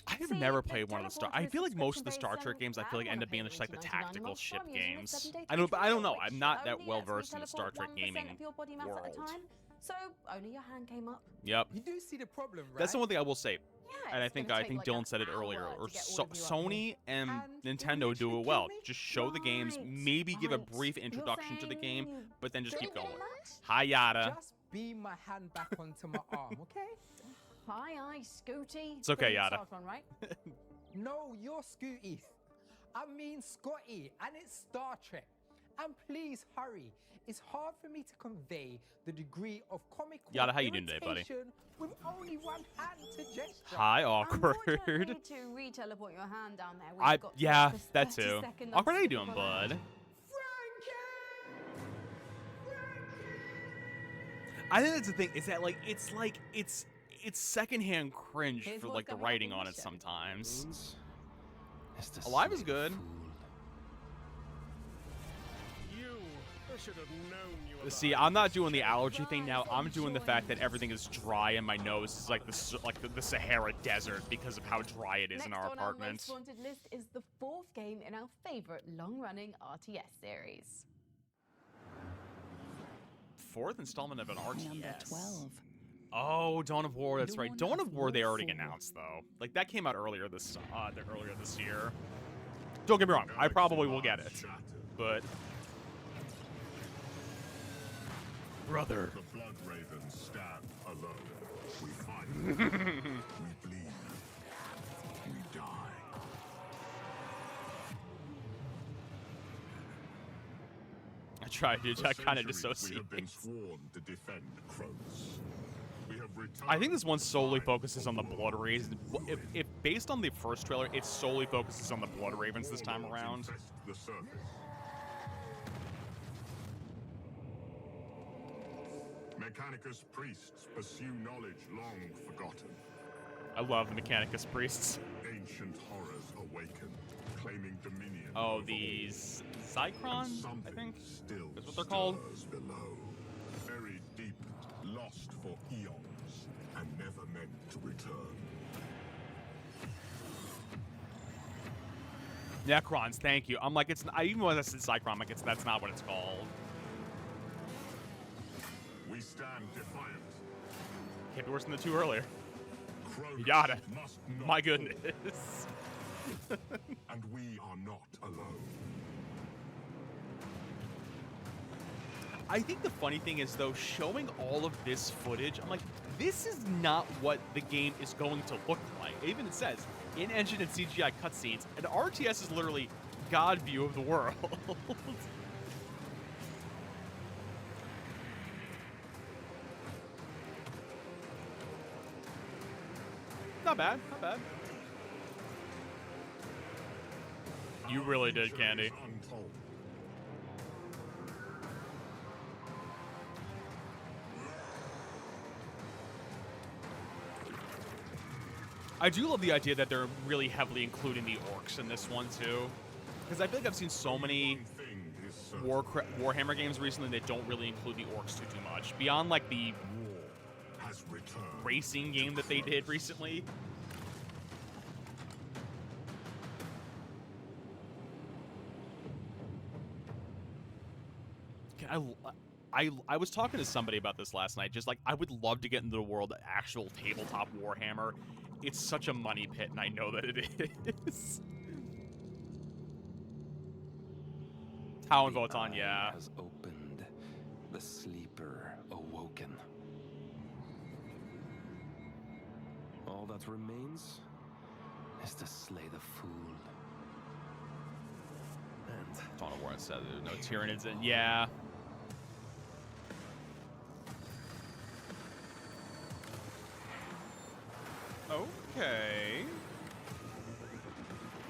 I have See, never the played one of the Star. I teleporter feel like most of the subscription-based Star Trek games I feel like and end up wanna being pay just like the 99 tactical months ship from using a games. 7-day I don't trial, know. which I'm not that only well lets me versed in the Star teleport Trek 1% gaming of your body mass world. at a time, so only your hand came up. Yep. You do see the problem, right? That's the one thing I will say. Yeah, And I it's think gonna take like Dylan an said it hour earlier. Or to get all of you up Sony and And Nintendo do literally it well. kill me? Just show the games, Right, maybe give a right. brief You're introduction to the game, saying but then just keep don't going. get that? Hi yada. Just beam my hand back onto my arm, okay? Hi, Scooty. It's okay, Been the Yada. start one, right? No, you're Scooty. I mean Scotty, and it's Star Trek. And please hurry. It's hard for me to convey the degree of comic Yada, how you doing today, buddy? irritation with only one hand to gesture. Hi, awkward. Unfortunately, to re-teleport your hand down there, we've got to Yeah, this that 30 too. second Awkward, how you unskippable doing, bud? I think that's the thing. Is that like it's secondhand cringe Here's for what's like the coming up writing in on this it show. sometimes. It's the Alive is sweet good. fool. I should have known you were See, I'm not doing the allergy thing now. I'm doing the fact that everything is dry and my nose is like the Sahara Desert because of how dry it is Next in our on our apartment. most wanted list is the fourth game in our favorite long-running RTS series. Fourth installment of an RTS. Number 12. Oh, Dawn of War. That's right. Dawn of War. They already 4. announced though. Like that came out earlier this year. Don't get me wrong. I probably will get it, but brother. The Blood Ravens stand alone. We fight. We bleed. We die. I tried, dude. I kind of We dissociate. have been sworn to defend Kronos. We have returned. I think this one solely focuses on the Blood Ravens. If based on the first trailer, it solely focuses on the Blood Ravens this time around. Infest the surface. Mechanicus priests pursue knowledge long forgotten. I love the Mechanicus priests. Ancient horrors awaken, claiming dominion. Oh, these Zychron, I think, is what they're called. Below, buried deep, lost for eons, and never meant to return. Necrons, thank you. I'm like, it's. Even when I said Zychron, I'm like, that's not what it's called. We stand defiant. Can't be worse than the two earlier. Kronos You got it. must not My goodness. And we are not alone. I think the funny thing is, though, showing all of this footage, I'm like, this is not what the game is going to look like. Even it says, in-engine and CGI cutscenes, and RTS is literally God view of the world. Not bad, not bad. You really did, Candy. I do love the idea that they're really heavily including the orcs in this one, too. Because I feel like I've seen so many Warhammer games recently that don't really include the orcs too much. Beyond, like, the racing game that they did recently. I was talking to somebody about this last night. Just like, I would love to get into the world of actual tabletop Warhammer. It's such a money pit, and I know that it is. Talon Votan, yeah. Has opened, the sleeper awoken. All that remains is to slay the fool. And Dawn of War said there's no Tyranids in. Yeah. Okay.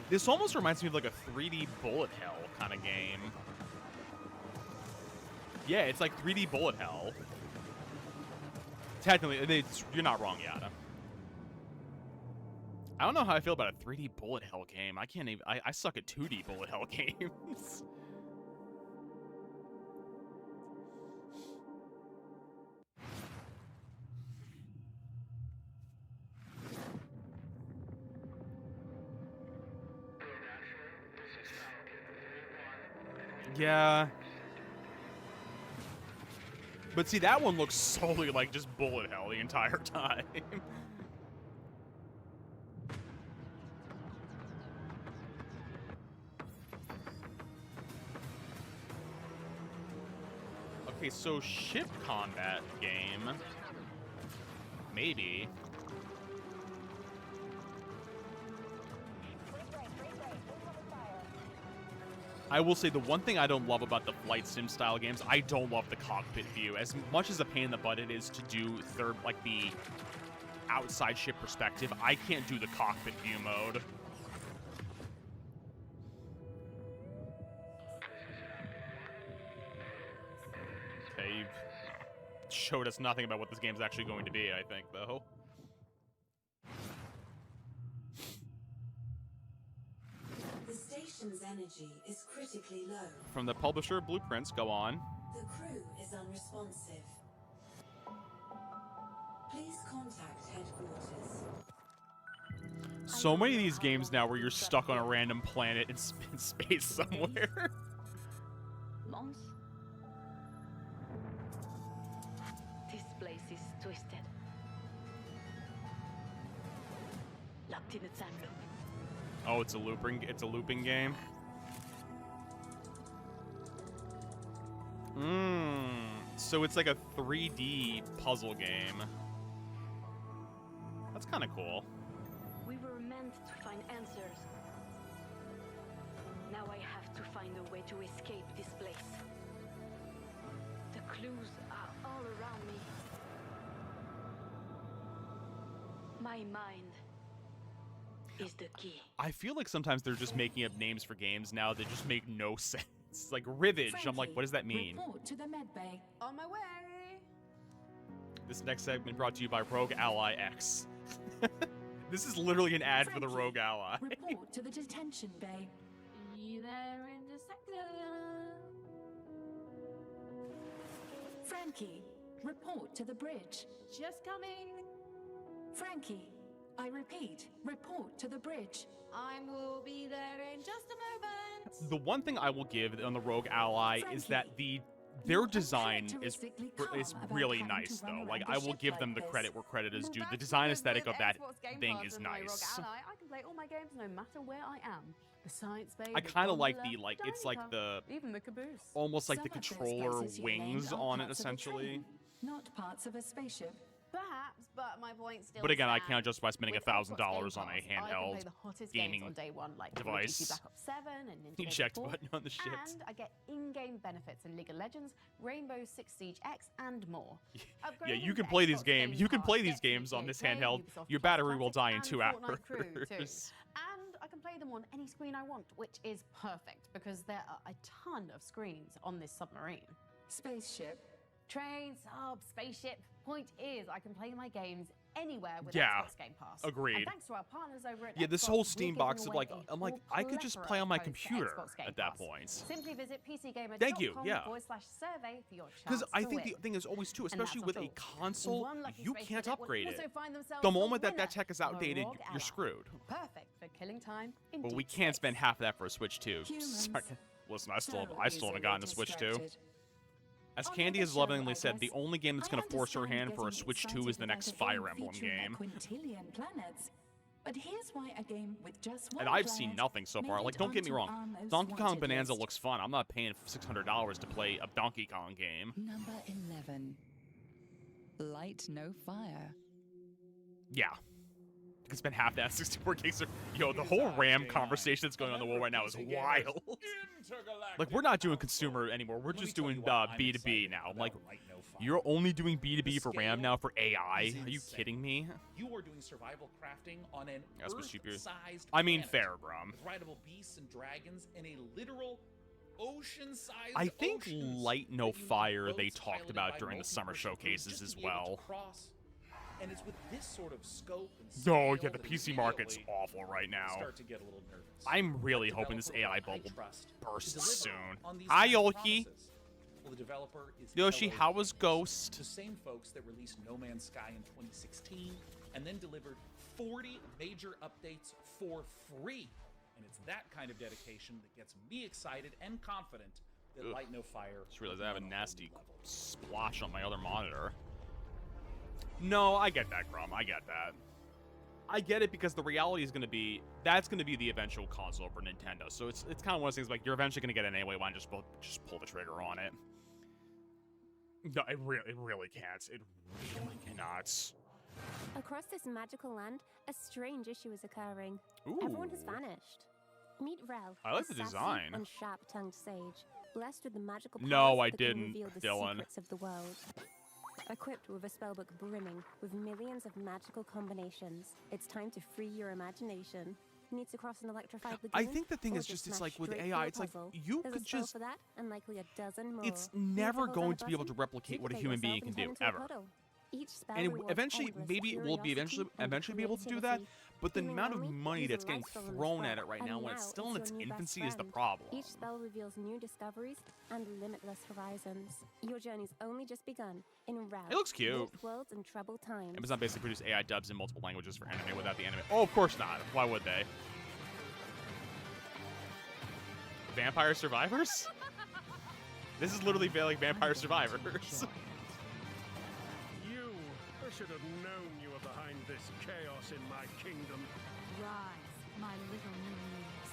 This almost reminds me of like a 3D bullet hell kind of game. Yeah, it's like 3D bullet hell. Technically, you're not wrong, Yada. I don't know how I feel about a 3D bullet hell game. I can't even. I suck at 2D bullet hell games. Yeah. But see, that one looks solely like just bullet hell the entire time. Okay, so ship combat game. Maybe. I will say the one thing I don't love about the flight sim style games, I don't love the cockpit view. As much as a pain in the butt it is to do the outside ship perspective, I can't do the cockpit view mode. Okay, you've showed us nothing about what this game's actually going to be, I think, though. The station's energy is critically low. From the publisher Blueprints, go on. The crew is unresponsive. Please contact headquarters. So many of these games now where you're stuck on a random planet in space somewhere. Mons? This place is twisted. Locked in a time loop. Oh, it's a looping game. So it's like a 3D puzzle game. That's kind of cool. We were meant to find answers. Now I have to find a way to escape this place. The clues are all around me. My mind is the key. I feel like sometimes they're just making up names for games now that just make no sense. Like Rivage, I'm like, what does that mean? Report to the med bay. On my way. This next segment brought to you by Rogue Ally X. This is literally an ad for the Rogue Ally. Report to the detention bay. Be there in a second. Frankie, report to the bridge. Just coming. Frankie, I repeat, report to the bridge. I will be there in just a moment. The one thing I will give on the Rogue Ally is that their design is really nice, though. Like, I will give them the credit where credit is due. The design aesthetic of that thing is nice. I can play all my games no matter where I am. The science bay. I kind of like the, like, it's like the, even the caboose. almost like the Some of those controller places you wings named are on it, parts of a essentially. train, not parts of a spaceship. Perhaps, but my point still But again, I stands. can't justify spending With $1,000 Xbox Game on a Pass, I can handheld play the hottest gaming games on day one, like device. Black Ops 7 and Ninja Eject 4, button on the ships. And I get in-game benefits in League of Legends, Rainbow Six Siege X, and more. Yeah, you can play these games. You can play these games on this handheld. Your battery will die in 2 hours. And I can play them on any screen I want, which is perfect because there are a ton of screens on this submarine. Spaceship. Train, sub, spaceship. Point is, I can play my games anywhere with Yeah, Xbox Game Pass. agreed. And thanks to our partners over at Yeah, this Xbox, whole we're Steam giving box of away like, a I'm like, whole I could just plethora play on of my codes for computer Xbox Game at that Pass. point. Simply visit PCGamer.com Thank you, yeah. /survey for your chance Because I to think win. the thing is always too, And especially that's with not a all. console, One lucky you space can't cadet will upgrade also it. find themselves The the moment that winner tech is of a outdated, Rogue you're Ally. screwed. Perfect for killing time in But we deep can't space. spend half of that for a Switch 2. Humans. Listen, I still So haven't easily gotten a Switch 2. distracted. As On Candy the has show, lovingly I said, the guess, only game that's I going to force her understand hand for a getting Switch 2 excited is the about next a game Fire Emblem featuring a game. quintillion planets. But here's why a game with just one And I've seen planet nothing so far. made Like, it don't get me onto wrong. our most Donkey Kong wanted Bonanza list. looks fun. I'm not paying $600 to play a Donkey Kong game. Number 11. Light No Fire. Yeah. You can spend half that 64 gigs of... Yo, the whole RAM conversation that's going on in the world right now is wild. Like, we're not doing consumer anymore. We're just doing B2B now. Like, you're only doing B2B for RAM now for AI? Are you kidding me? You are doing survival crafting on an That's what stupid. Earth-sized I mean, planet fair, Grum. with rideable beasts and dragons in a literal ocean-sized I think oceans Light No that you need Fire they boats talked piloted about by during the summer multi-person crews showcases just as to be able to well. cross. And it's with this sort of scope and Oh, scale yeah, the that PC market's immediately awful right now. start to get a little nervous. I'm really The hoping this developer AI that I bubble trust bursts to deliver soon. on these Hi, kinds of Yoshi. promises. Well, the developer is Yoshi, LA how was Games, Ghost? the same folks that released No Man's Sky in 2016 and then delivered 40 major updates for free. And it's that kind of dedication that gets me excited and confident that Ugh. Light No Fire. Just realized will I have a be on nasty level. splotch on my other monitor. No, I get that, Grum. I get that. I get it because the reality is going to be that's going to be the eventual console for Nintendo. So it's kind of one of those things like you're eventually going to get it anyway. Why not just pull the trigger on it? No, it really can't. It really cannot. Across this magical land, a strange issue is occurring. Ooh. Everyone has vanished. Meet Rel. I like a the sassy design. and sharp-tongued sage, blessed with the magical powers No, I that can didn't, reveal the Dylan. secrets of the world. Equipped with a spellbook brimming with millions of magical combinations, it's time to free your imagination. Need to cross an electrified lagoon? I think the thing Or is just it's smash like with straight AI, through a it's like puzzle? you There's could a spell just for that, and likely a dozen more. it's Need never hold going down to a be able to button? replicate what a Duplicate human being yourself can and do turn into a ever. puddle. Each spell And rewards eventually, endless maybe it will be curiosity and eventually be able to do that. creativity. But the Feeling amount of lonely? money Use a that's getting light spell on the thrown spot. at it right And now when it's now still in it's its your new best infancy is the friend. problem. Each spell reveals new discoveries and limitless horizons. Your journey's only just begun in Rel. It looks cute. Warped worlds and troubled times. Amazon basically produced AI dubs in multiple languages for anime without the anime. Oh, of course not. Why would they? Vampire Survivors? This is literally like Vampire Survivors. You! I should have known you were behind this chaos in my kingdom. Rise, my little minions.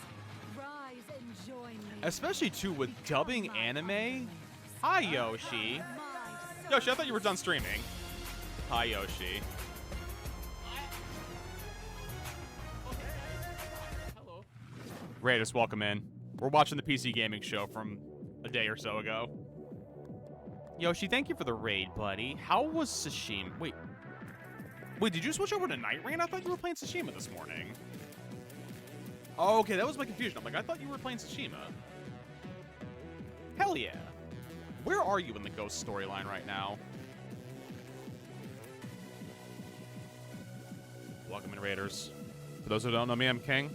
Rise and join me. Especially too with dubbing anime. Hi Yoshi. Yoshi, I thought you were done streaming. Hi Yoshi. Hello. Raiders, welcome in. We're watching the PC gaming show from a day or so ago. Yoshi, thank you for the raid, buddy. How was Tsushima? Wait, did you switch over to Night Rain? I thought you were playing Tsushima this morning. Oh, okay, that was my confusion. I'm like, I thought you were playing Tsushima. Hell yeah. Where are you in the Ghost storyline right now? Welcome in, Raiders. For those who don't know me, I'm King.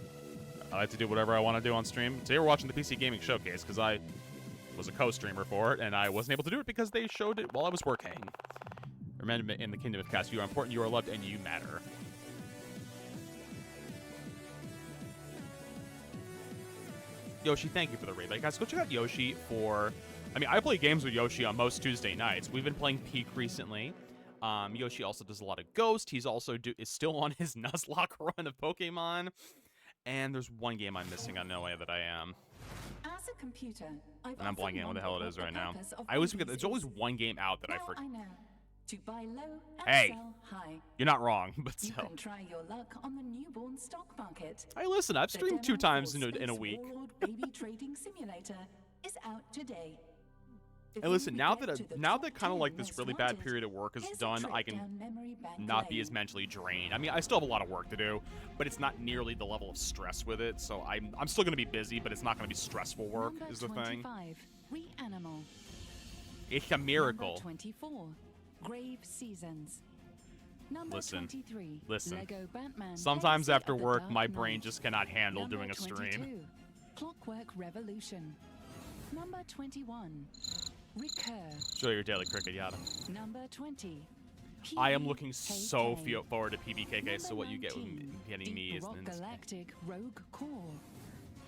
I like to do whatever I want to do on stream. Today we're watching the PC Gaming Showcase because I was a co-streamer for it, and I wasn't able to do it because they showed it while I was working. Remember, in the Kingdom of Cast, you are important, you are loved, and you matter. Yoshi, thank you for the raid. Like, guys, go check out Yoshi for... I mean, I play games with Yoshi on most Tuesday nights. We've been playing Peak recently. Yoshi also does a lot of Ghost. He's also is still on his Nuzlocke run of Pokemon. And there's one game I'm missing. I know that I am. As a computer, and I'm blanking on what the hell it is right now. I always forget. There's always one game out that I forget. I know. To buy low and Hey, sell high. You're not wrong, but You still. can try your luck on the newborn stock market. Hey, listen, I've streamed 2 times in a week. Warlord Baby Trading Simulator is out today. And listen, now that kind of like this really bad period of work is done, I can not be as mentally drained. I mean, I still have a lot of work to do, but it's not nearly the level of stress with it. So I'm still going to be busy, but it's not going to be stressful work. Number is the 25, thing. Reanimal. It's a miracle. Number 24, Grave Seasons. Number Listen, 23, listen. Lego Batman, Sometimes Legacy after of the work, Dark my Knight. brain just cannot handle Number doing a stream. 22, Clockwork Revolution. Number 21, Recur. Show your daily cricket, yada. Number 20. I am looking so PBKK. forward to PBKK. So what you get with Number getting me is Rock Galactic Rogue Core.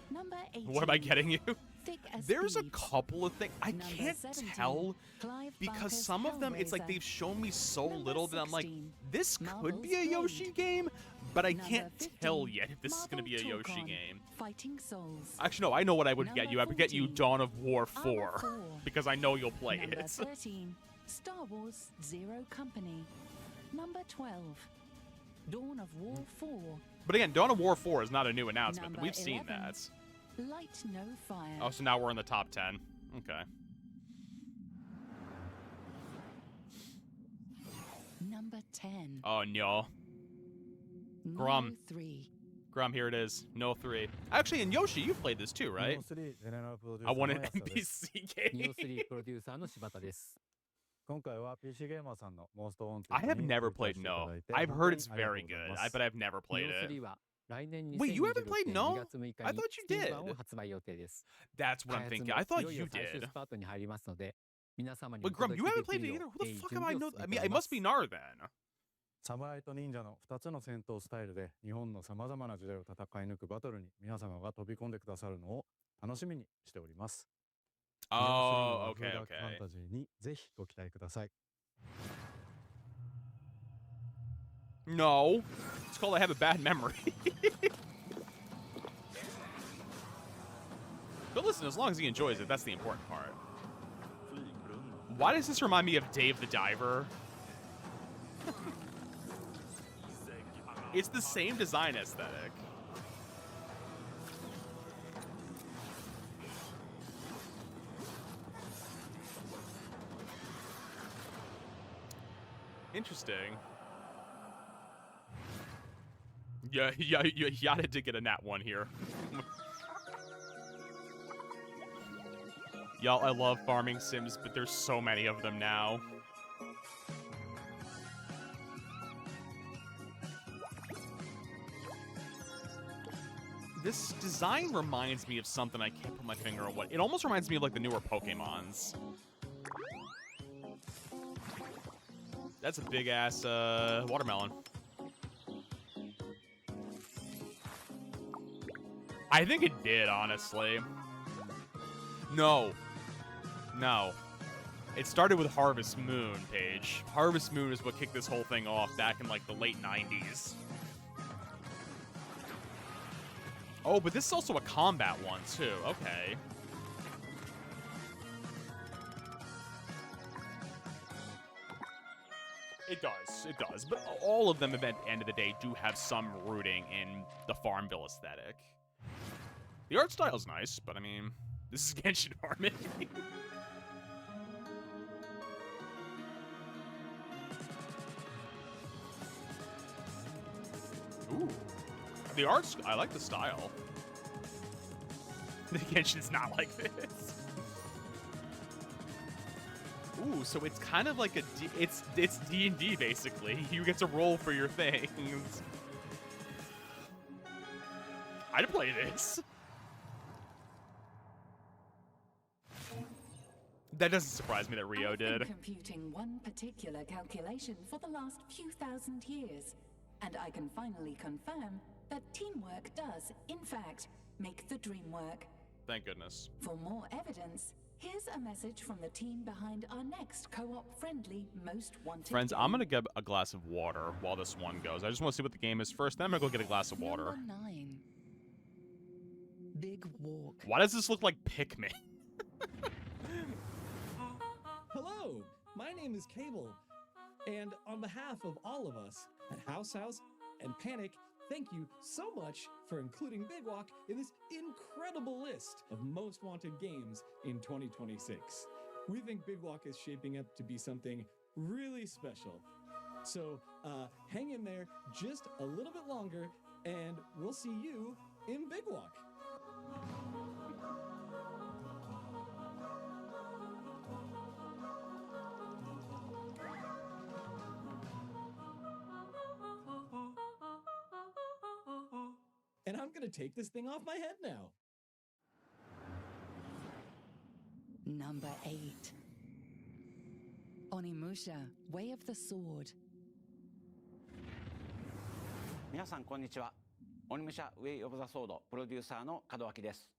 Number 18. what am I getting you? Thick as There's a Thieves. couple of things I Number can't 17, tell Clive because Barker's some of them it's like Hellraiser. they've shown me so Number little that I'm like, 16, this could Marvel's be a Yoshi Blade. game, but I Number can't 15, tell yet if this is going to be a Marvel Yoshi Torcon, game. Fighting Souls. Actually, no, I know what I would get you. I would get you 14, Dawn of War 4 Armor 4. because I know you'll play Number it. 13, Star Wars Zero Company. Number 12, Dawn of War 4. But again, Dawn of War 4 is not a new announcement. Number We've seen 11, that. Light No Fire. Oh, so now we're in the top 10. Okay. Number 10. Oh, no. No Grum. 3. Grum, here it is. No 3. Actually, and Yoshi, you've played this too, right? I want an NPC game. 3プロデューサーの柴田です。今回は PC ゲーマーさんの Most Wanted I have に never 参加 played していた No. だいて I've 本 heard 当 it's にありがとう very ござい good, ます but I've never played it. 3は来年 Wait, you haven't played 2026年 No? 2月6日 I に thought you Steam did. 版を発売予定です。 That's what I'm 開発 thinking. も I thought いよい you よ最終 did. スパートに入りますので、皆様に Wait, お Grum, 届 you け haven't でき played る it よ either? う Who the 準 fuck 備 am I を know? 進 I め mean, てお it りま must す be Nar then. サムライと忍者の2つの戦闘スタイルで日本のさまざまな時代を戦い抜くバトルに皆様が飛び込んでくださるのを楽しみにしております。 Oh, フー okay, ダークファン okay. タジーにぜひご期待ください。 No. It's called I have a bad memory. But listen, as long as he enjoys it, that's the important part. Why does this remind me of Dave the Diver? It's the same design aesthetic. Interesting. Yeah, Yada did get a nat 1 here. Y'all, I love farming sims, but there's so many of them now. This design reminds me of something I can't put my finger on what. It almost reminds me of like the newer Pokemons. That's a big ass watermelon. I think it did, honestly. No. No. It started with Harvest Moon, Paige. Harvest Moon is what kicked this whole thing off back in like the late 90s. Oh, but this is also a combat one, too. Okay. It does. It does. But all of them, at the end of the day, do have some rooting in the Farmville aesthetic. The art style's nice, but I mean, this is Genshin Harmony. Ooh. The art's... I like the style. The Genshin's not like this. Ooh, so it's kind of like a... It's D&D, basically. You get to roll for your things. I'd play this. That doesn't surprise me that Rio I've been did. computing one particular calculation for the last few thousand years, and I can finally confirm that teamwork does, in fact, make the dream work. Thank goodness. For more evidence, here's a message from the team behind our next co-op friendly Most Wanted Friends, game. I'm gonna get a glass of water while this one goes. I just want to see what the game is first, then I'm gonna go get a glass of water. Number 9. Big Walk. Why does this look like Pikmin? Hello, my name is Cable, and on behalf of all of us at House and Panic, thank you so much for including Big Walk in this incredible list of most wanted games in 2026. We think Big Walk is shaping up to be something really special. So hang in there just a little bit longer, and we'll see you in Big Walk. And I'm gonna take this thing off my head now. Number 8. Onimusha, Way of the Sword. 皆さんこんにちは。オニムシャウェイオブザソードプロデューサーの門脇です。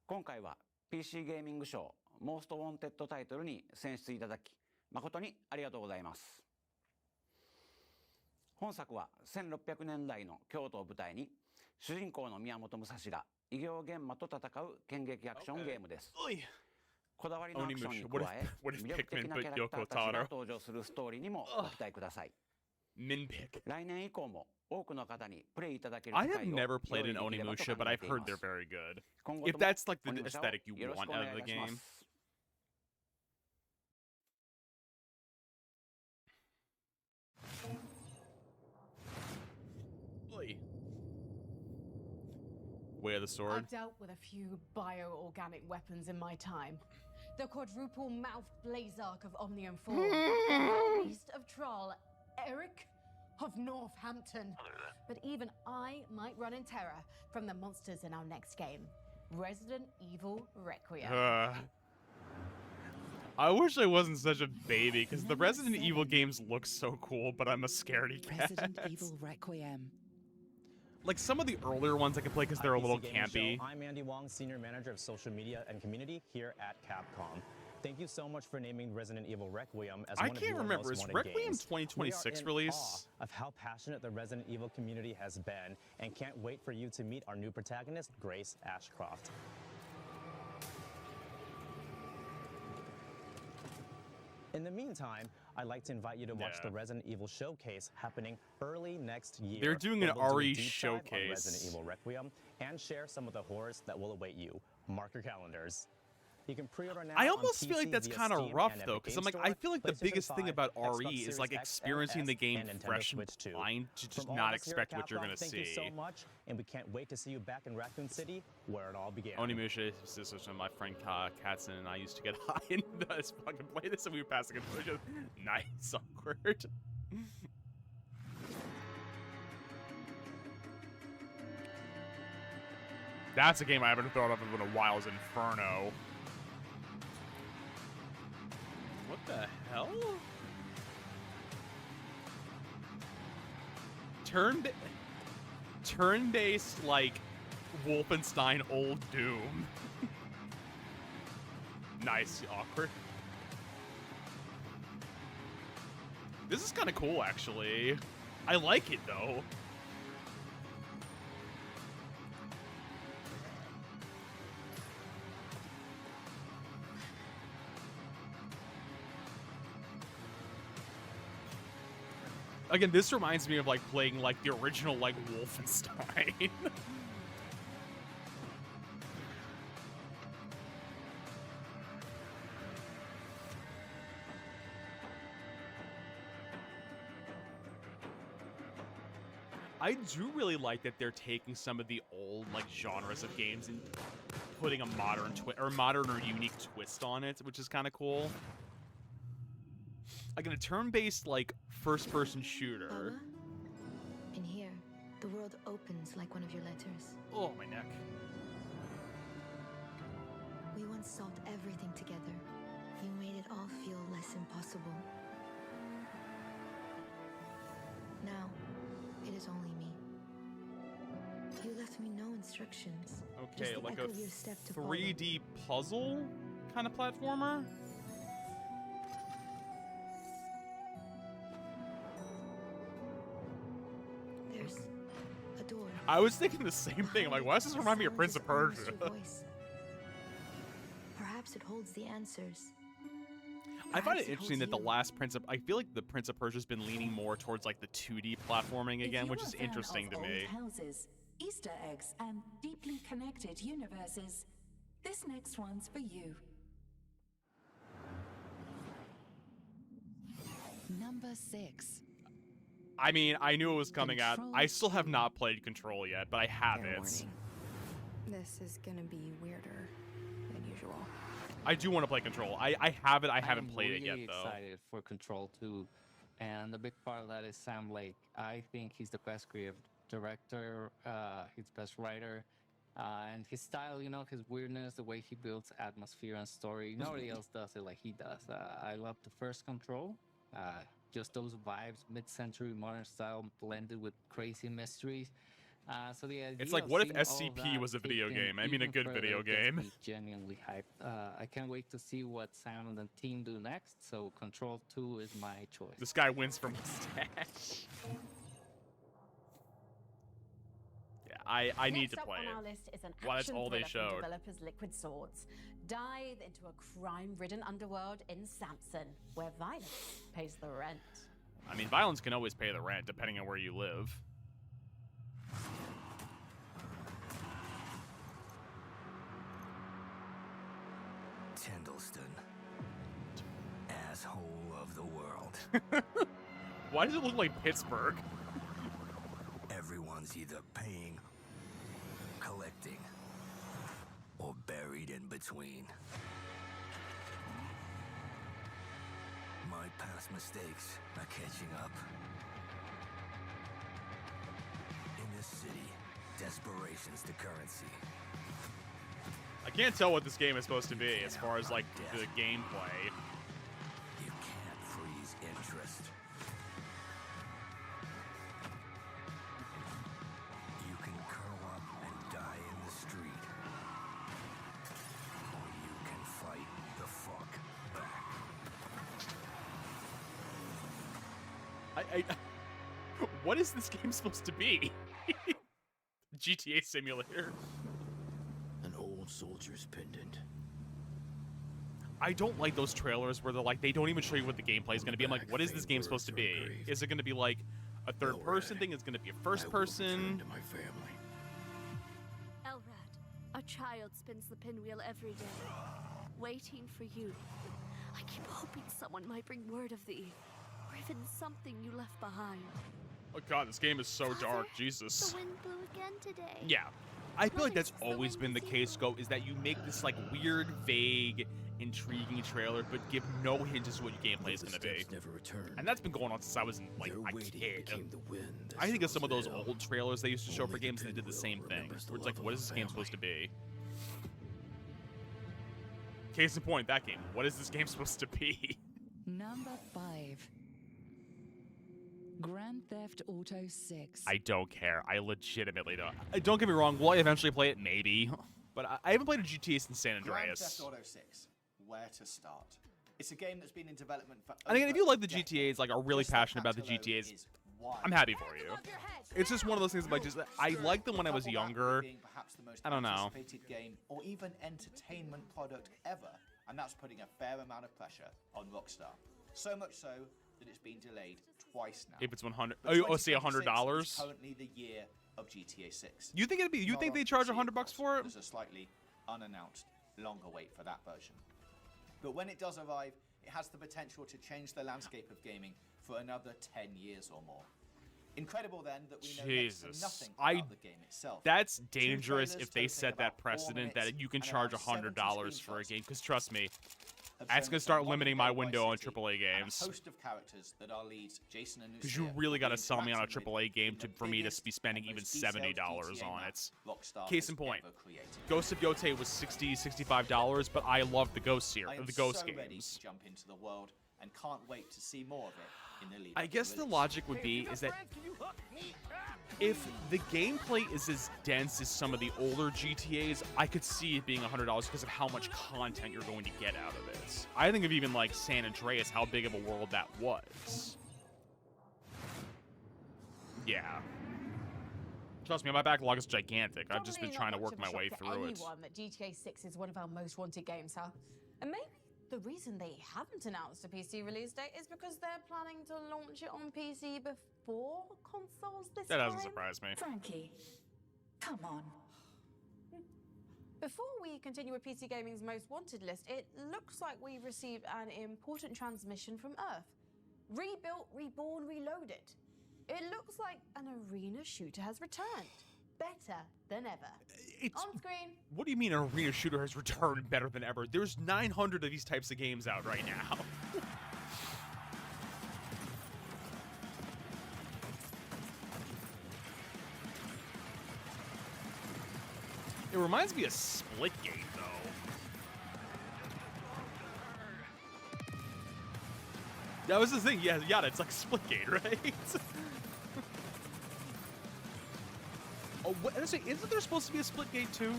今回は PC ゲーミング賞モーストウォンテッドタイトルに選出いただき誠にありがとうございます。本作は1600年代の京都を舞台に主人公の宮本武蔵が異形玄魔と戦う剣撃アクションゲームです。こだわりのアクションに加え魅力的なキャラクターたちが登場するストーリーにもご期待ください。来年以降も多くの方にプレイいただける機 I 会を have never played an 用意できればと Onimusha, 考 but え I've てい heard ま they're す。 very good. 今後 If とも that's like the オニムシャを aesthetic you よろし want くお out 願 of い the いたしま game. す。Way of the Sword. I've dealt with a few bioorganic weapons in my time. The quadruple-mouthed Blazark of Omnium 4, the Beast of Troll, Eric of Northampton. But even I might run in terror from the monsters in our next game, Resident Evil Requiem. I wish I wasn't such a baby, because the Resident Evil games look so cool, but I'm a scaredy cat. Resident Evil Requiem. Like some of the earlier ones I can play because they're a little campy. I'm Andy Wong, Senior Manager of Social Media and Community here at Capcom. Thank you so much for naming Resident Evil Requiem as one of your most wanted Requiem games. 2026 we are in release? awe of how passionate the Resident Evil community has been, and can't wait for you to meet our new protagonist, Grace Ashcroft. In the meantime, I'd like to invite you to watch the Resident Evil Showcase happening early next year. They're doing an where we'll do a RE deep dive on showcase. Resident Evil Requiem and share some of the horrors that will await you. Mark your calendars. You can pre-order now. I almost on feel like PC that's via kind of Steam rough and though, Epic because Game I'm like, I Store, feel like the PlayStation biggest thing 5, about RE Xbox is like Series experiencing XS, the game and Nintendo fresh and Switch 2. blind to just From all not of us here at expect what you're Capcom, gonna thank see. you so much, and we can't wait to see you back in Raccoon City, where it all began. Onimusha, this is when my friend Katzen and I used to get high and just fucking play this, and we were passing it. Just nice, awkward. That's a game I haven't thought of in a while. Is Inferno. What the hell? Turn-based, like, Wolfenstein Old Doom. Nice, awkward. This is kind of cool, actually. I like it, though. Again, this reminds me of, like, playing, like, the original, like, Wolfenstein. I do really like that they're taking some of the old, like, genres of games and putting a modern or unique twist on it, which is kind of cool. Like, in a turn-based, like, first-person shooter. In here, the world opens like one of your letters. Oh, my neck. We once solved everything together. You made it all feel less impossible. Now, it is only me. You left me no instructions. Okay, just the like echo a of your step to follow. 3D puzzle kind of platformer? There's a door. I was thinking the same thing. I'm like, why does this remind me of Prince of Persia? Perhaps it holds the answers. I find it interesting that the last Prince of... I feel like the Prince of Persia's been leaning more towards like the 2D platforming again, which is interesting to me. Houses, Easter eggs, and deeply connected universes, this next one's for you. Number 6. I mean, I knew it was coming out. I still have not played Control yet, but I have Fair it. warning. This is gonna be weirder than usual. I do want to play Control. I have it. I haven't played it yet, though. I'm really excited for Control 2. And a big part of that is Sam Lake. I think he's the best creative director. He's the best writer. And his style, you know, his weirdness, the way he builds atmosphere and story. Nobody else does it like he does. I love the first Control. Just those vibes, mid-century modern style blended with crazy mysteries. So the idea It's like, of what if seeing all SCP that was a video taken game? I mean, a even good further video gets game. me genuinely hyped. I can't wait to see what Sam and the team do next. So Control 2 is my choice. This guy wins from mustache. Yeah, I need to Next up play on our it. list is an Well, that's action all they thriller from showed. developers Liquid Swords. Dive into a crime-ridden underworld in Samson, where violence pays the rent. I mean, violence can always pay the rent, depending on where you live. Tindleston. Asshole of the world. Why does it look like Pittsburgh? Everyone's either paying, collecting, or buried in between. My past mistakes are catching up. In this city, desperation's the currency. I can't tell what this game is supposed to be as far as like the gameplay. You can't freeze interest. You can curl up and die in the street. Or you can fight the fuck back. What is this game supposed to be? GTA Simulator. An old soldier's pendant. I don't like those trailers where they're like, they don't even show you what the gameplay is going to be. I'm like, what is this game supposed to be? Is it going to be like a third-person thing? Is it going to be a first-person? My family. Elrad, a child spins the pinwheel every day, waiting for you. I keep hoping someone might bring word of thee, or even something you left behind. Oh god, this game is so dark. Jesus. The wind blew again today. Yeah. I feel like that's always been the case, Go, is that you make this like weird, vague, intriguing trailer, but give no hint as to what your gameplay is going to be. Never return. And that's been going on since I was like a kid. I think of some of those old trailers they used to show for games and they did the same thing. Where it's like, what is this game supposed to be? Case in point, that game. What is this game supposed to be? Number 5. Grand Theft Auto 6. I don't care. I legitimately don't. Don't get me wrong. Will I eventually play it? Maybe. But I haven't played a GTA since San Grand Andreas. Theft Auto 6. Where to start? It's a game that's been in development for. And again, if you like the GTAs, like are really passionate about the GTAs, I'm happy for you. It's just one of those things. Like, just I liked them when I was younger. Perhaps the most I don't know. anticipated game or even entertainment product ever, and that's putting a fair amount of pressure on Rockstar. So much so that it's been delayed twice now. If it's 100, But oh, say 2026 $100. is currently the year of GTA 6. You think it'd be? You Not think they on charge PC, $100 of course. for it? There's a slightly unannounced longer wait for that version. But when it does arrive, it has the potential to change the landscape of gaming for another 10 years or more. Incredible then that we know next to Jesus, nothing about the game itself. That's Two dangerous trailers if they totaling set that about 4 precedent minutes that you can and charge around $100 70 for a game. Because trust me, That's gonna start limiting my window on AAA games. A host of characters that our leads, Jason and Because you really gotta sell me on a AAA game for me to be spending even $70 on it. Case in point, Ghost of Yotei was $60, $65, but I love the Ghost series, the Ghost games. Ready to jump into the world and can't wait to see more of it in the lead. I guess the logic would be is that if the gameplay is as dense as some of the older GTAs, I could see it being $100 because of how much content you're going to get out of it. I think of even like San Andreas, how big of a world that was. Yeah. Trust me, my backlog is gigantic. I've just been trying to work my way through it. That GTA 6 is one of our most wanted games, huh? And maybe the reason they haven't announced a PC release date is because they're planning to launch it on PC before consoles this time. That doesn't surprise me. Frankie, come on. Before we continue with PC Gaming's most wanted list, it looks like we've received an important transmission from Earth. Rebuilt, reborn, reloaded. It looks like an arena shooter has returned. Better than ever. On screen. What do you mean an arena shooter has returned better than ever? There's 900 of these types of games out right now. It reminds me of Splitgate, though. That was the thing. Yeah, it's like Splitgate, right? Oh, what, isn't there supposed to be a Splitgate 2?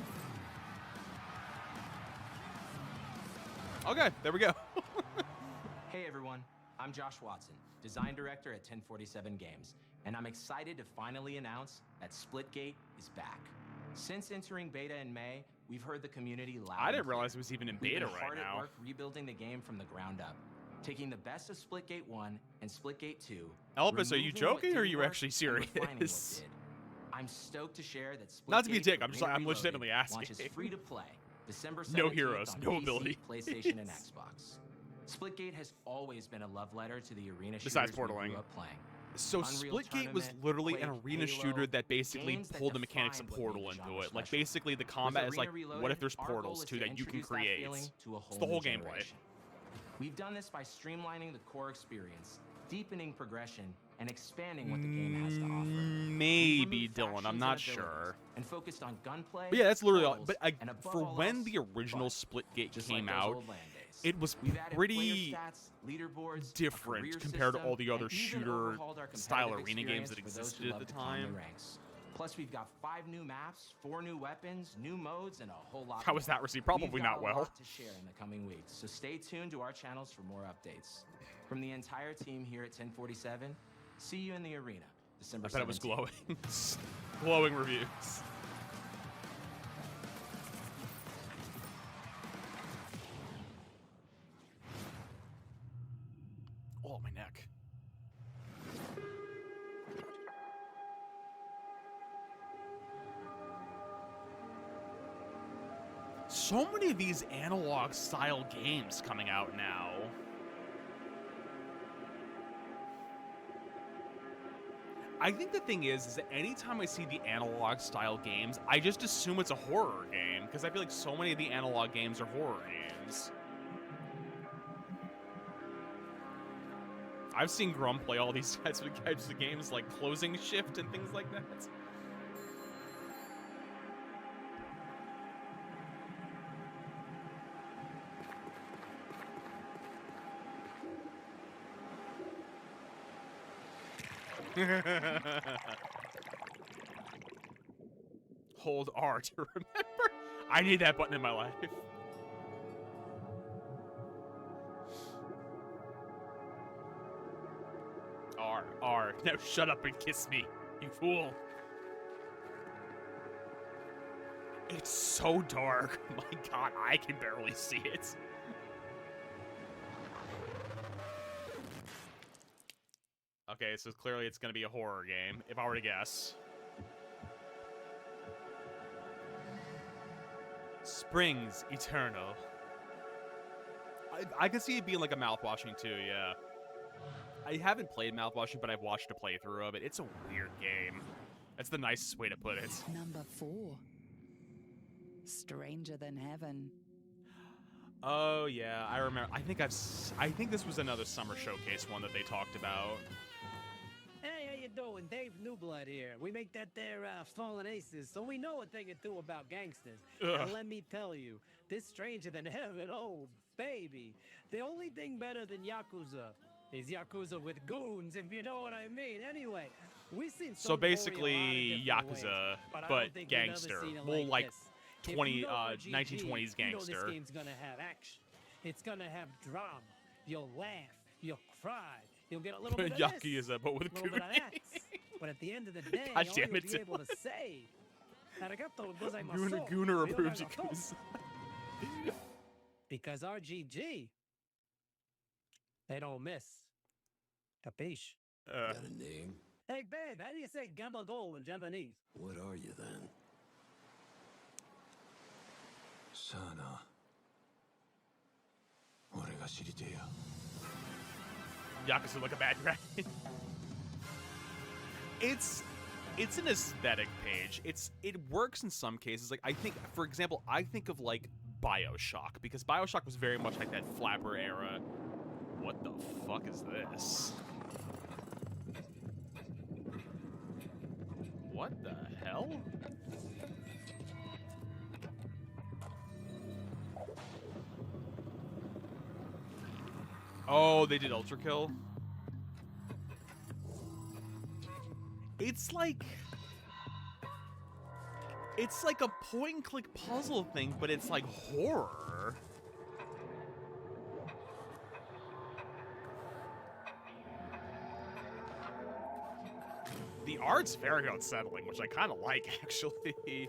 Okay, there we go. Hey everyone, I'm Josh Watson, design director at 1047 Games, and I'm excited to finally announce that Splitgate is back. Since entering beta in May, we've heard the community loud. I didn't realize it was even in beta right hard now. At work rebuilding the game from the ground up, taking the best of Splitgate 1 and Splitgate 2. Elpis, are you joking or are you actually serious? I'm stoked to share that Splitgate, not to be a dick, I'm legitimately asking. Launches free to play December 17th no heroes, on no PC, ability. PlayStation, and Xbox. Splitgate has always been a love letter to the arena besides shooters we portaling. grew up playing. So Splitgate was literally an arena shooter that basically pulled the mechanics of Portal into it. Like basically the combat is like, what if there's portals too that you can create? It's the whole gameplay. We've done this by streamlining the core experience, deepening progression, and expanding what the game has to offer. Maybe, Dylan, I'm not sure. And focused on gunplay. But yeah, that's literally all. But for when the original Splitgate came out, it was pretty different compared to all the other shooter-style arena games that existed at the time. Plus, we've got 5 new maps, 4 new weapons, new modes, and a whole lot. How was that received? Probably not well. We've got a lot to share in the coming weeks, so stay tuned to our channels for more updates. From the entire team here at 1047, see you in the arena, December 17th. I bet it was glowing. Glowing reviews. Oh, my neck. So many of these analog style games coming out now. I think the thing is that anytime I see the analog style games, I just assume it's a horror game, because I feel like so many of the analog games are horror games. I've seen Grum play all these types of games like Closing Shift and things like that. Hold R to remember. I need that button in my life. R. Now shut up and kiss me, you fool. It's so dark. My God, I can barely see it. Okay, so clearly it's going to be a horror game, if I were to guess. Springs Eternal. I can see it being like a mouthwashing too, yeah. I haven't played mouthwashing, but I've watched a playthrough of it. It's a weird game. That's the nicest way to put it. Number 4. Stranger Than Heaven. Oh yeah, I remember. I think this was another summer showcase one that they talked about. Hey, how you doing? Dave Newblood here. We make that there Fallen Aces, so we know a thing or two about gangsters. Ugh. And let me tell you, this Stranger Than Heaven, oh baby. The only thing better than Yakuza is Yakuza with goons, if you know what I mean. Anyway, we've seen So Sun Ori a lot of basically different Yakuza, ways, but I but don't think we've ever gangster. seen it Well, like this. If you know RGG, 1920s you know gangster. this game's gonna have action. It's gonna have drama. You'll laugh. You'll cry. You'll get a little bit of this, Yakuza, but with a little bit of that. But at the end of the day, God all damn you'll it, be able to say, "Arigato gozaimasu." Gooner Ryo approves nagato. Yakuza. Because RGG, they don't miss. Capiche? Got a name? Hey, babe, how do you say gabagool in Japanese? What are you then? Sana. 俺が知りてえよ。 Yakuza like a bad guy. It's an aesthetic page. It works in some cases. Like I think, for example, I think of like BioShock, because BioShock was very much like that flapper era. What the fuck is this? What the hell? Oh, they did Ultra Kill. It's like a point and click puzzle thing, but it's like horror. The art's very unsettling, which I kind of like, actually.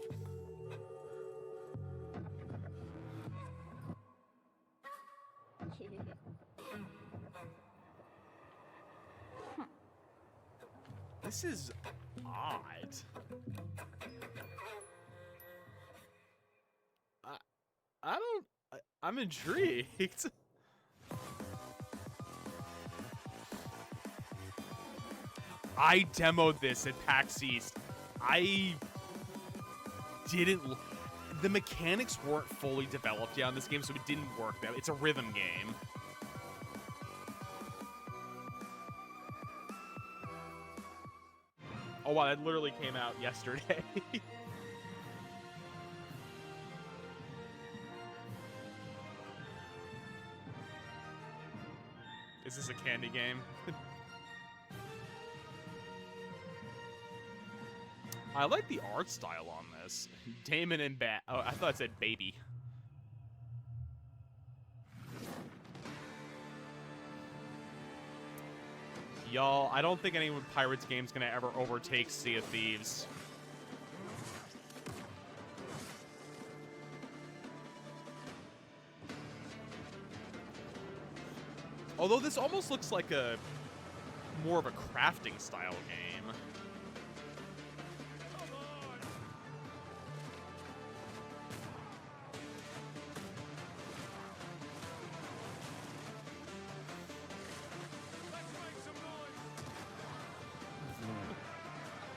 This is odd. I'm intrigued. I demoed this at PAX East. I didn't... The mechanics weren't fully developed yet on this game, so it didn't work. It's a rhythm game. Oh wow, that literally came out yesterday. Is this a candy game? I like the art style on this. Damon and Bat. Oh, I thought it said baby. Y'all, I don't think any Pirates game's gonna ever overtake Sea of Thieves. Although this almost looks like a more of a crafting style game.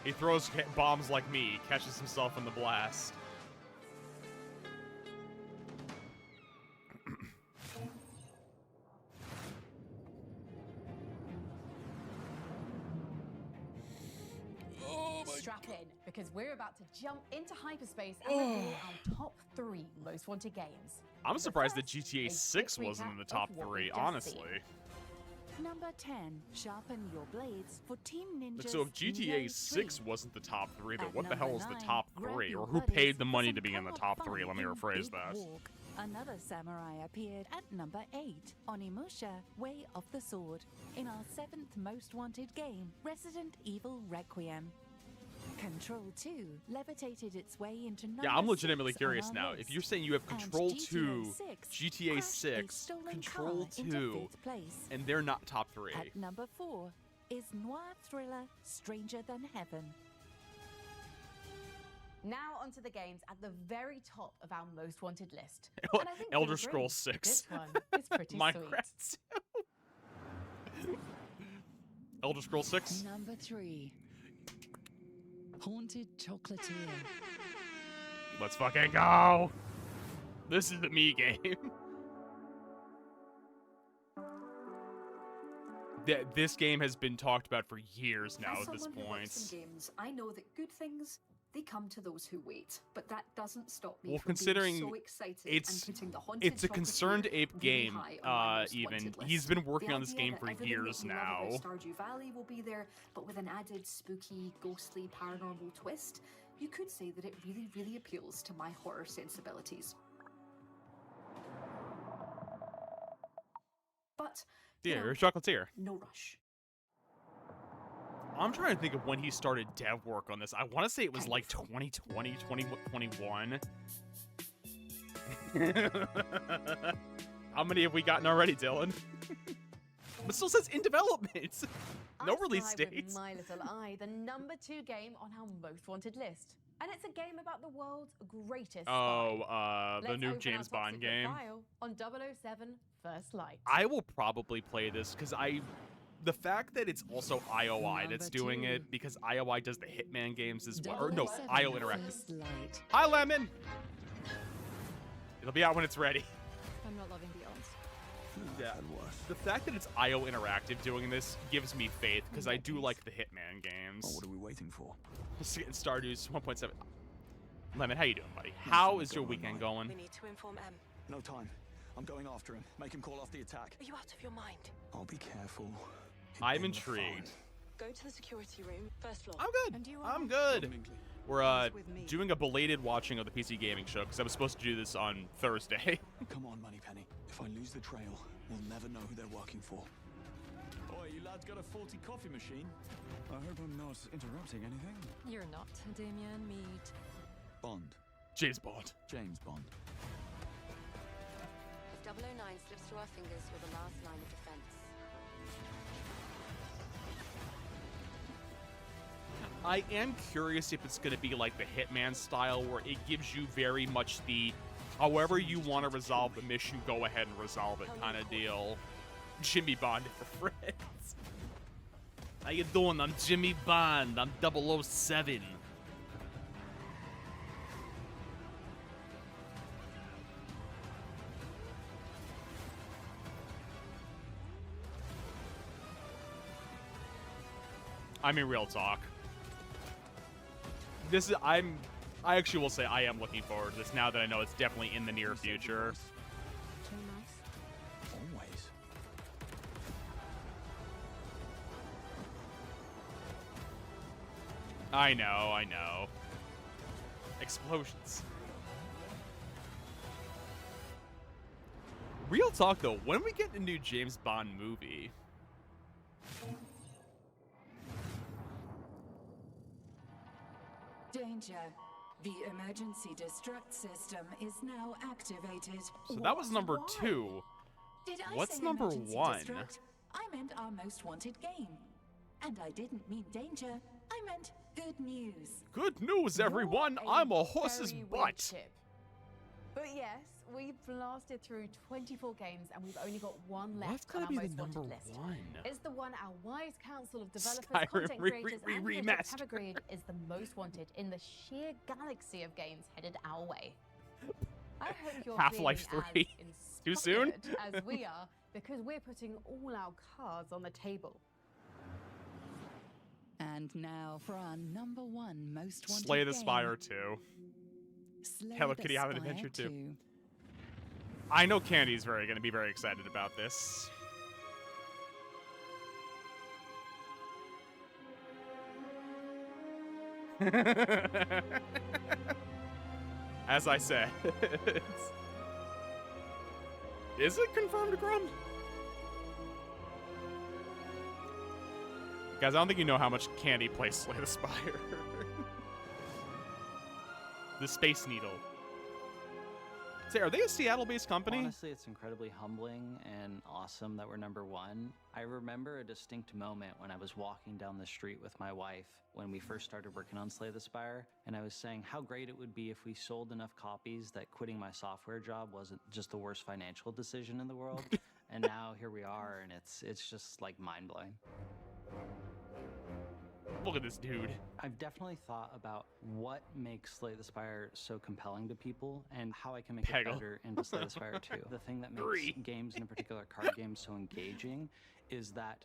He throws bombs like me, catches himself in the blast. Strap in, because we're about to jump into hyperspace and reveal our top 3 most wanted games. I'm surprised that GTA 6 wasn't in the top 3, honestly. Number 10. Sharpen your blades for Team Ninja's So if GTA Neo 6 3. wasn't the top 3, then At what the hell number was the 9, top grab 3? your Or who buddies paid the for money some to be in the co-op top 3? fun Let me in rephrase Big that. Walk. Another samurai appeared at number 8, Onimusha, Way of the Sword, in our 7th most wanted game, Resident Evil Requiem. Control 2 levitated its way into number Yeah, I'm legitimately 6 on curious our now. list. If you're saying you have And Control GTA 2, 6 GTA crashed a 6, stolen Control car into 2, 5th place. and they're not top 3. At number 4 is noir thriller Stranger Than Heaven. Now onto the games at the very top of our most wanted list. El- And I think Elder you'll agree, Scrolls 6. This one is pretty Minecraft sweet. Elder Scrolls 6? Number 3. Haunted Chocolatier. Let's fucking go! This is the me game. This game has been talked about for years now As at this someone who works point. in games, I know that good things, they come to those who wait. But that doesn't stop me Well, from considering being so excited it's and putting the haunted a Concerned Ape really game, high on my most even wanted list. he's been working The on this idea game that for everything years that we love now. about Stardew Valley will be there, but with an added spooky, ghostly, paranormal twist. You could say that it really, really appeals to my horror sensibilities. But Yeah, your chocolatier. no rush. I'm trying to think of when he started dev work on this. I want to say it was like 2020, 2021. How many have we gotten already, Dylan? But still says in development. No release Spy with date. My Little Eye, the #2 game on our most wanted list. And it's a game about the world's greatest spy. The Let's new open James our Bond top secret game. file on 007 First Light. I will probably play this because the fact that it's also IOI that's doing it, because IOI does the Hitman games as well. Or no, IO Interactive. Hi, Lemon! It'll be out when it's ready. I'm not loving the odds. Yeah. The fact that it's IO Interactive doing this gives me faith, because I do like the Hitman games. What are we waiting for? Stardew's 1.7. Lemon, how you doing, buddy? How is your weekend going? We need to inform M. No time. I'm going after him. Make him call off the attack. Are you out of your mind? I'll be careful. I'm intrigued. Go to the security room, first floor. I'm good. I'm good. We're doing a belated watching of the PC Gaming Show because I was supposed to do this on Thursday. Come on, Moneypenny. If I lose the trail, we'll never know who they're working for. Oi, you lads got a faulty coffee machine? I hope I'm not interrupting anything. You're not, Damien Mead. Bond. James Bond. James Bond. If 009 slips through our fingers, you're the last line of defense. I am curious if it's going to be like the Hitman style, where it gives you very much the however you want to resolve the mission, go ahead and resolve it kind of deal. Jimmy Bond for friends. How you doing? I'm Jimmy Bond. I'm 007. I mean, real talk. This is, I actually will say I am looking forward to this now that I know it's definitely in the near future. Too nice. Always. I know. Explosions. Real talk though, when we get a new James Bond movie, Danger. The emergency destruct system is now activated. so that was number Why? 2. Did I What's say number emergency 1? destruct? I meant our most wanted game. And I didn't mean danger. I meant good news. Good news, everyone! I'm a horse's Very weird butt. chip. But yes, we've blasted through 24 games and we've only got one left What's on gotta our be most the number wanted list. 1? It's the one our wise council of developers, Skyrim content creators, and critics remastered. have agreed is the most wanted in the sheer galaxy of games headed our way. I hope you're Half-Life feeling 3. as Too soon? inspired as we are, because we're putting all our cards on the table. And now for our number 1 most wanted Slay the game. Spire 2. Slay Hello the Kitty Island Spire Adventure 2. I know Candy's going to be very excited about this. As I said. Is it confirmed, Grum? Guys, I don't think you know how much Candy plays Slay the Spire. The Space Needle. Say, are they a Seattle-based company? Honestly, it's incredibly humbling and awesome that we're number 1. I remember a distinct moment when I was walking down the street with my wife when we first started working on Slay the Spire, and I was saying how great it would be if we sold enough copies that quitting my software job wasn't just the worst financial decision in the world. And now here we are, and it's just like mind-blowing. Look at this dude. I've definitely thought about what makes Slay the Spire so compelling to people and how I can make it better into Slay the Spire 2. The thing that makes games, and in particular card games, so engaging is that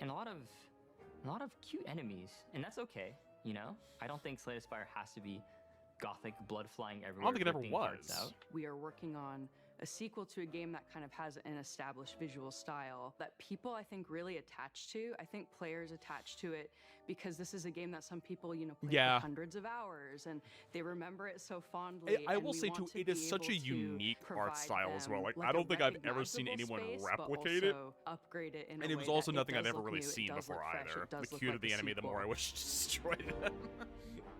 and a lot of cute enemies, and that's okay. You know, I don't think Slay the Spire has to be gothic, blood flying everywhere. I don't think it ever ripping parts was. out. We are working on a sequel to a game that kind of has an established visual style that people, I think, really attach to. I think players attach to it because this is a game that some people, you know, play for hundreds of hours and they remember it so fondly. I will say too, it is such a unique art style as well. Like I don't think I've ever seen anyone replicate it. Upgrade it in and it was also nothing I've ever really seen before either. The cuter the enemy, the more I wish to destroy them.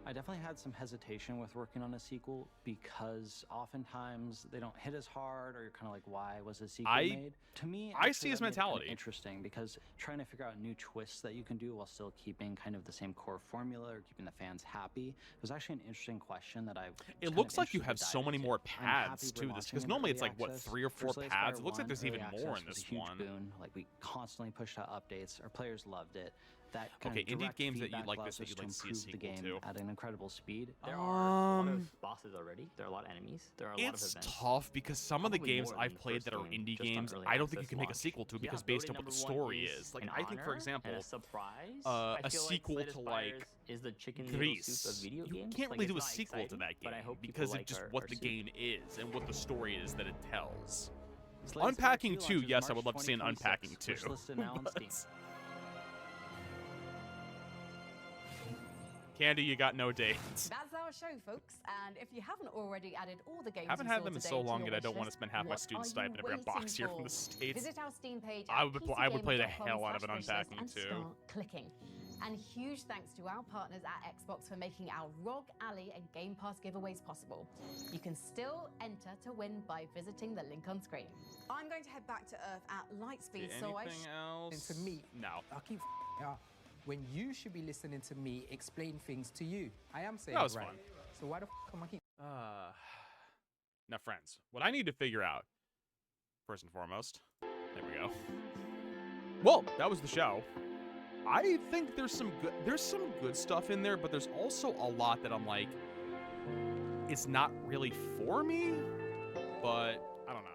I definitely had some hesitation with working on a sequel because oftentimes they don't hit as hard, or you're kind of like, why was a sequel made? To me, I see his mentality. Interesting because trying to figure out new twists that you can do while still keeping kind of the same core formula or keeping the fans happy was actually an interesting question that I've. It looks like you have so many more paths to this because normally it's like what 3 or 4 paths. It looks like there's even more in this one. Like we constantly pushed out updates. Our players loved it. That indie games that you like this, that you like to see a sequel to. At an incredible speed. There are a lot of bosses already. There are a lot of enemies. There are a lot of events. It's tough because some of the games I've played that are indie games, I don't think you can make a sequel to because based on what the story is. Like I think, for example, a sequel to like Grease, you can't really do a sequel to that game because it's just what the game is and what the story is that it tells. Unpacking 2, yes, I would love to see an Unpacking 2. Candy, you got no dates. That's our show, folks. And if you haven't already added all the games, haven't had them in so long that I don't want to spend half my student stipend to grab a box here from the States. Visit our Steam page. I would play the hell out of an Unpacking and 2. Start clicking. And huge thanks to our partners at Xbox for making our ROG Alley and Game Pass giveaways possible. You can still enter to win by visiting the link on screen. I'm going to head back to Earth at light speed, so I else? To me, no. I keep up when you should be listening to me explain things to you. I am saying that was right. Fun. So why the am I keep? Now, friends, what I need to figure out, first and foremost, there we go. Well, that was the show. I think there's some good stuff in there, but there's also a lot that I'm like, it's not really for me. But I don't know.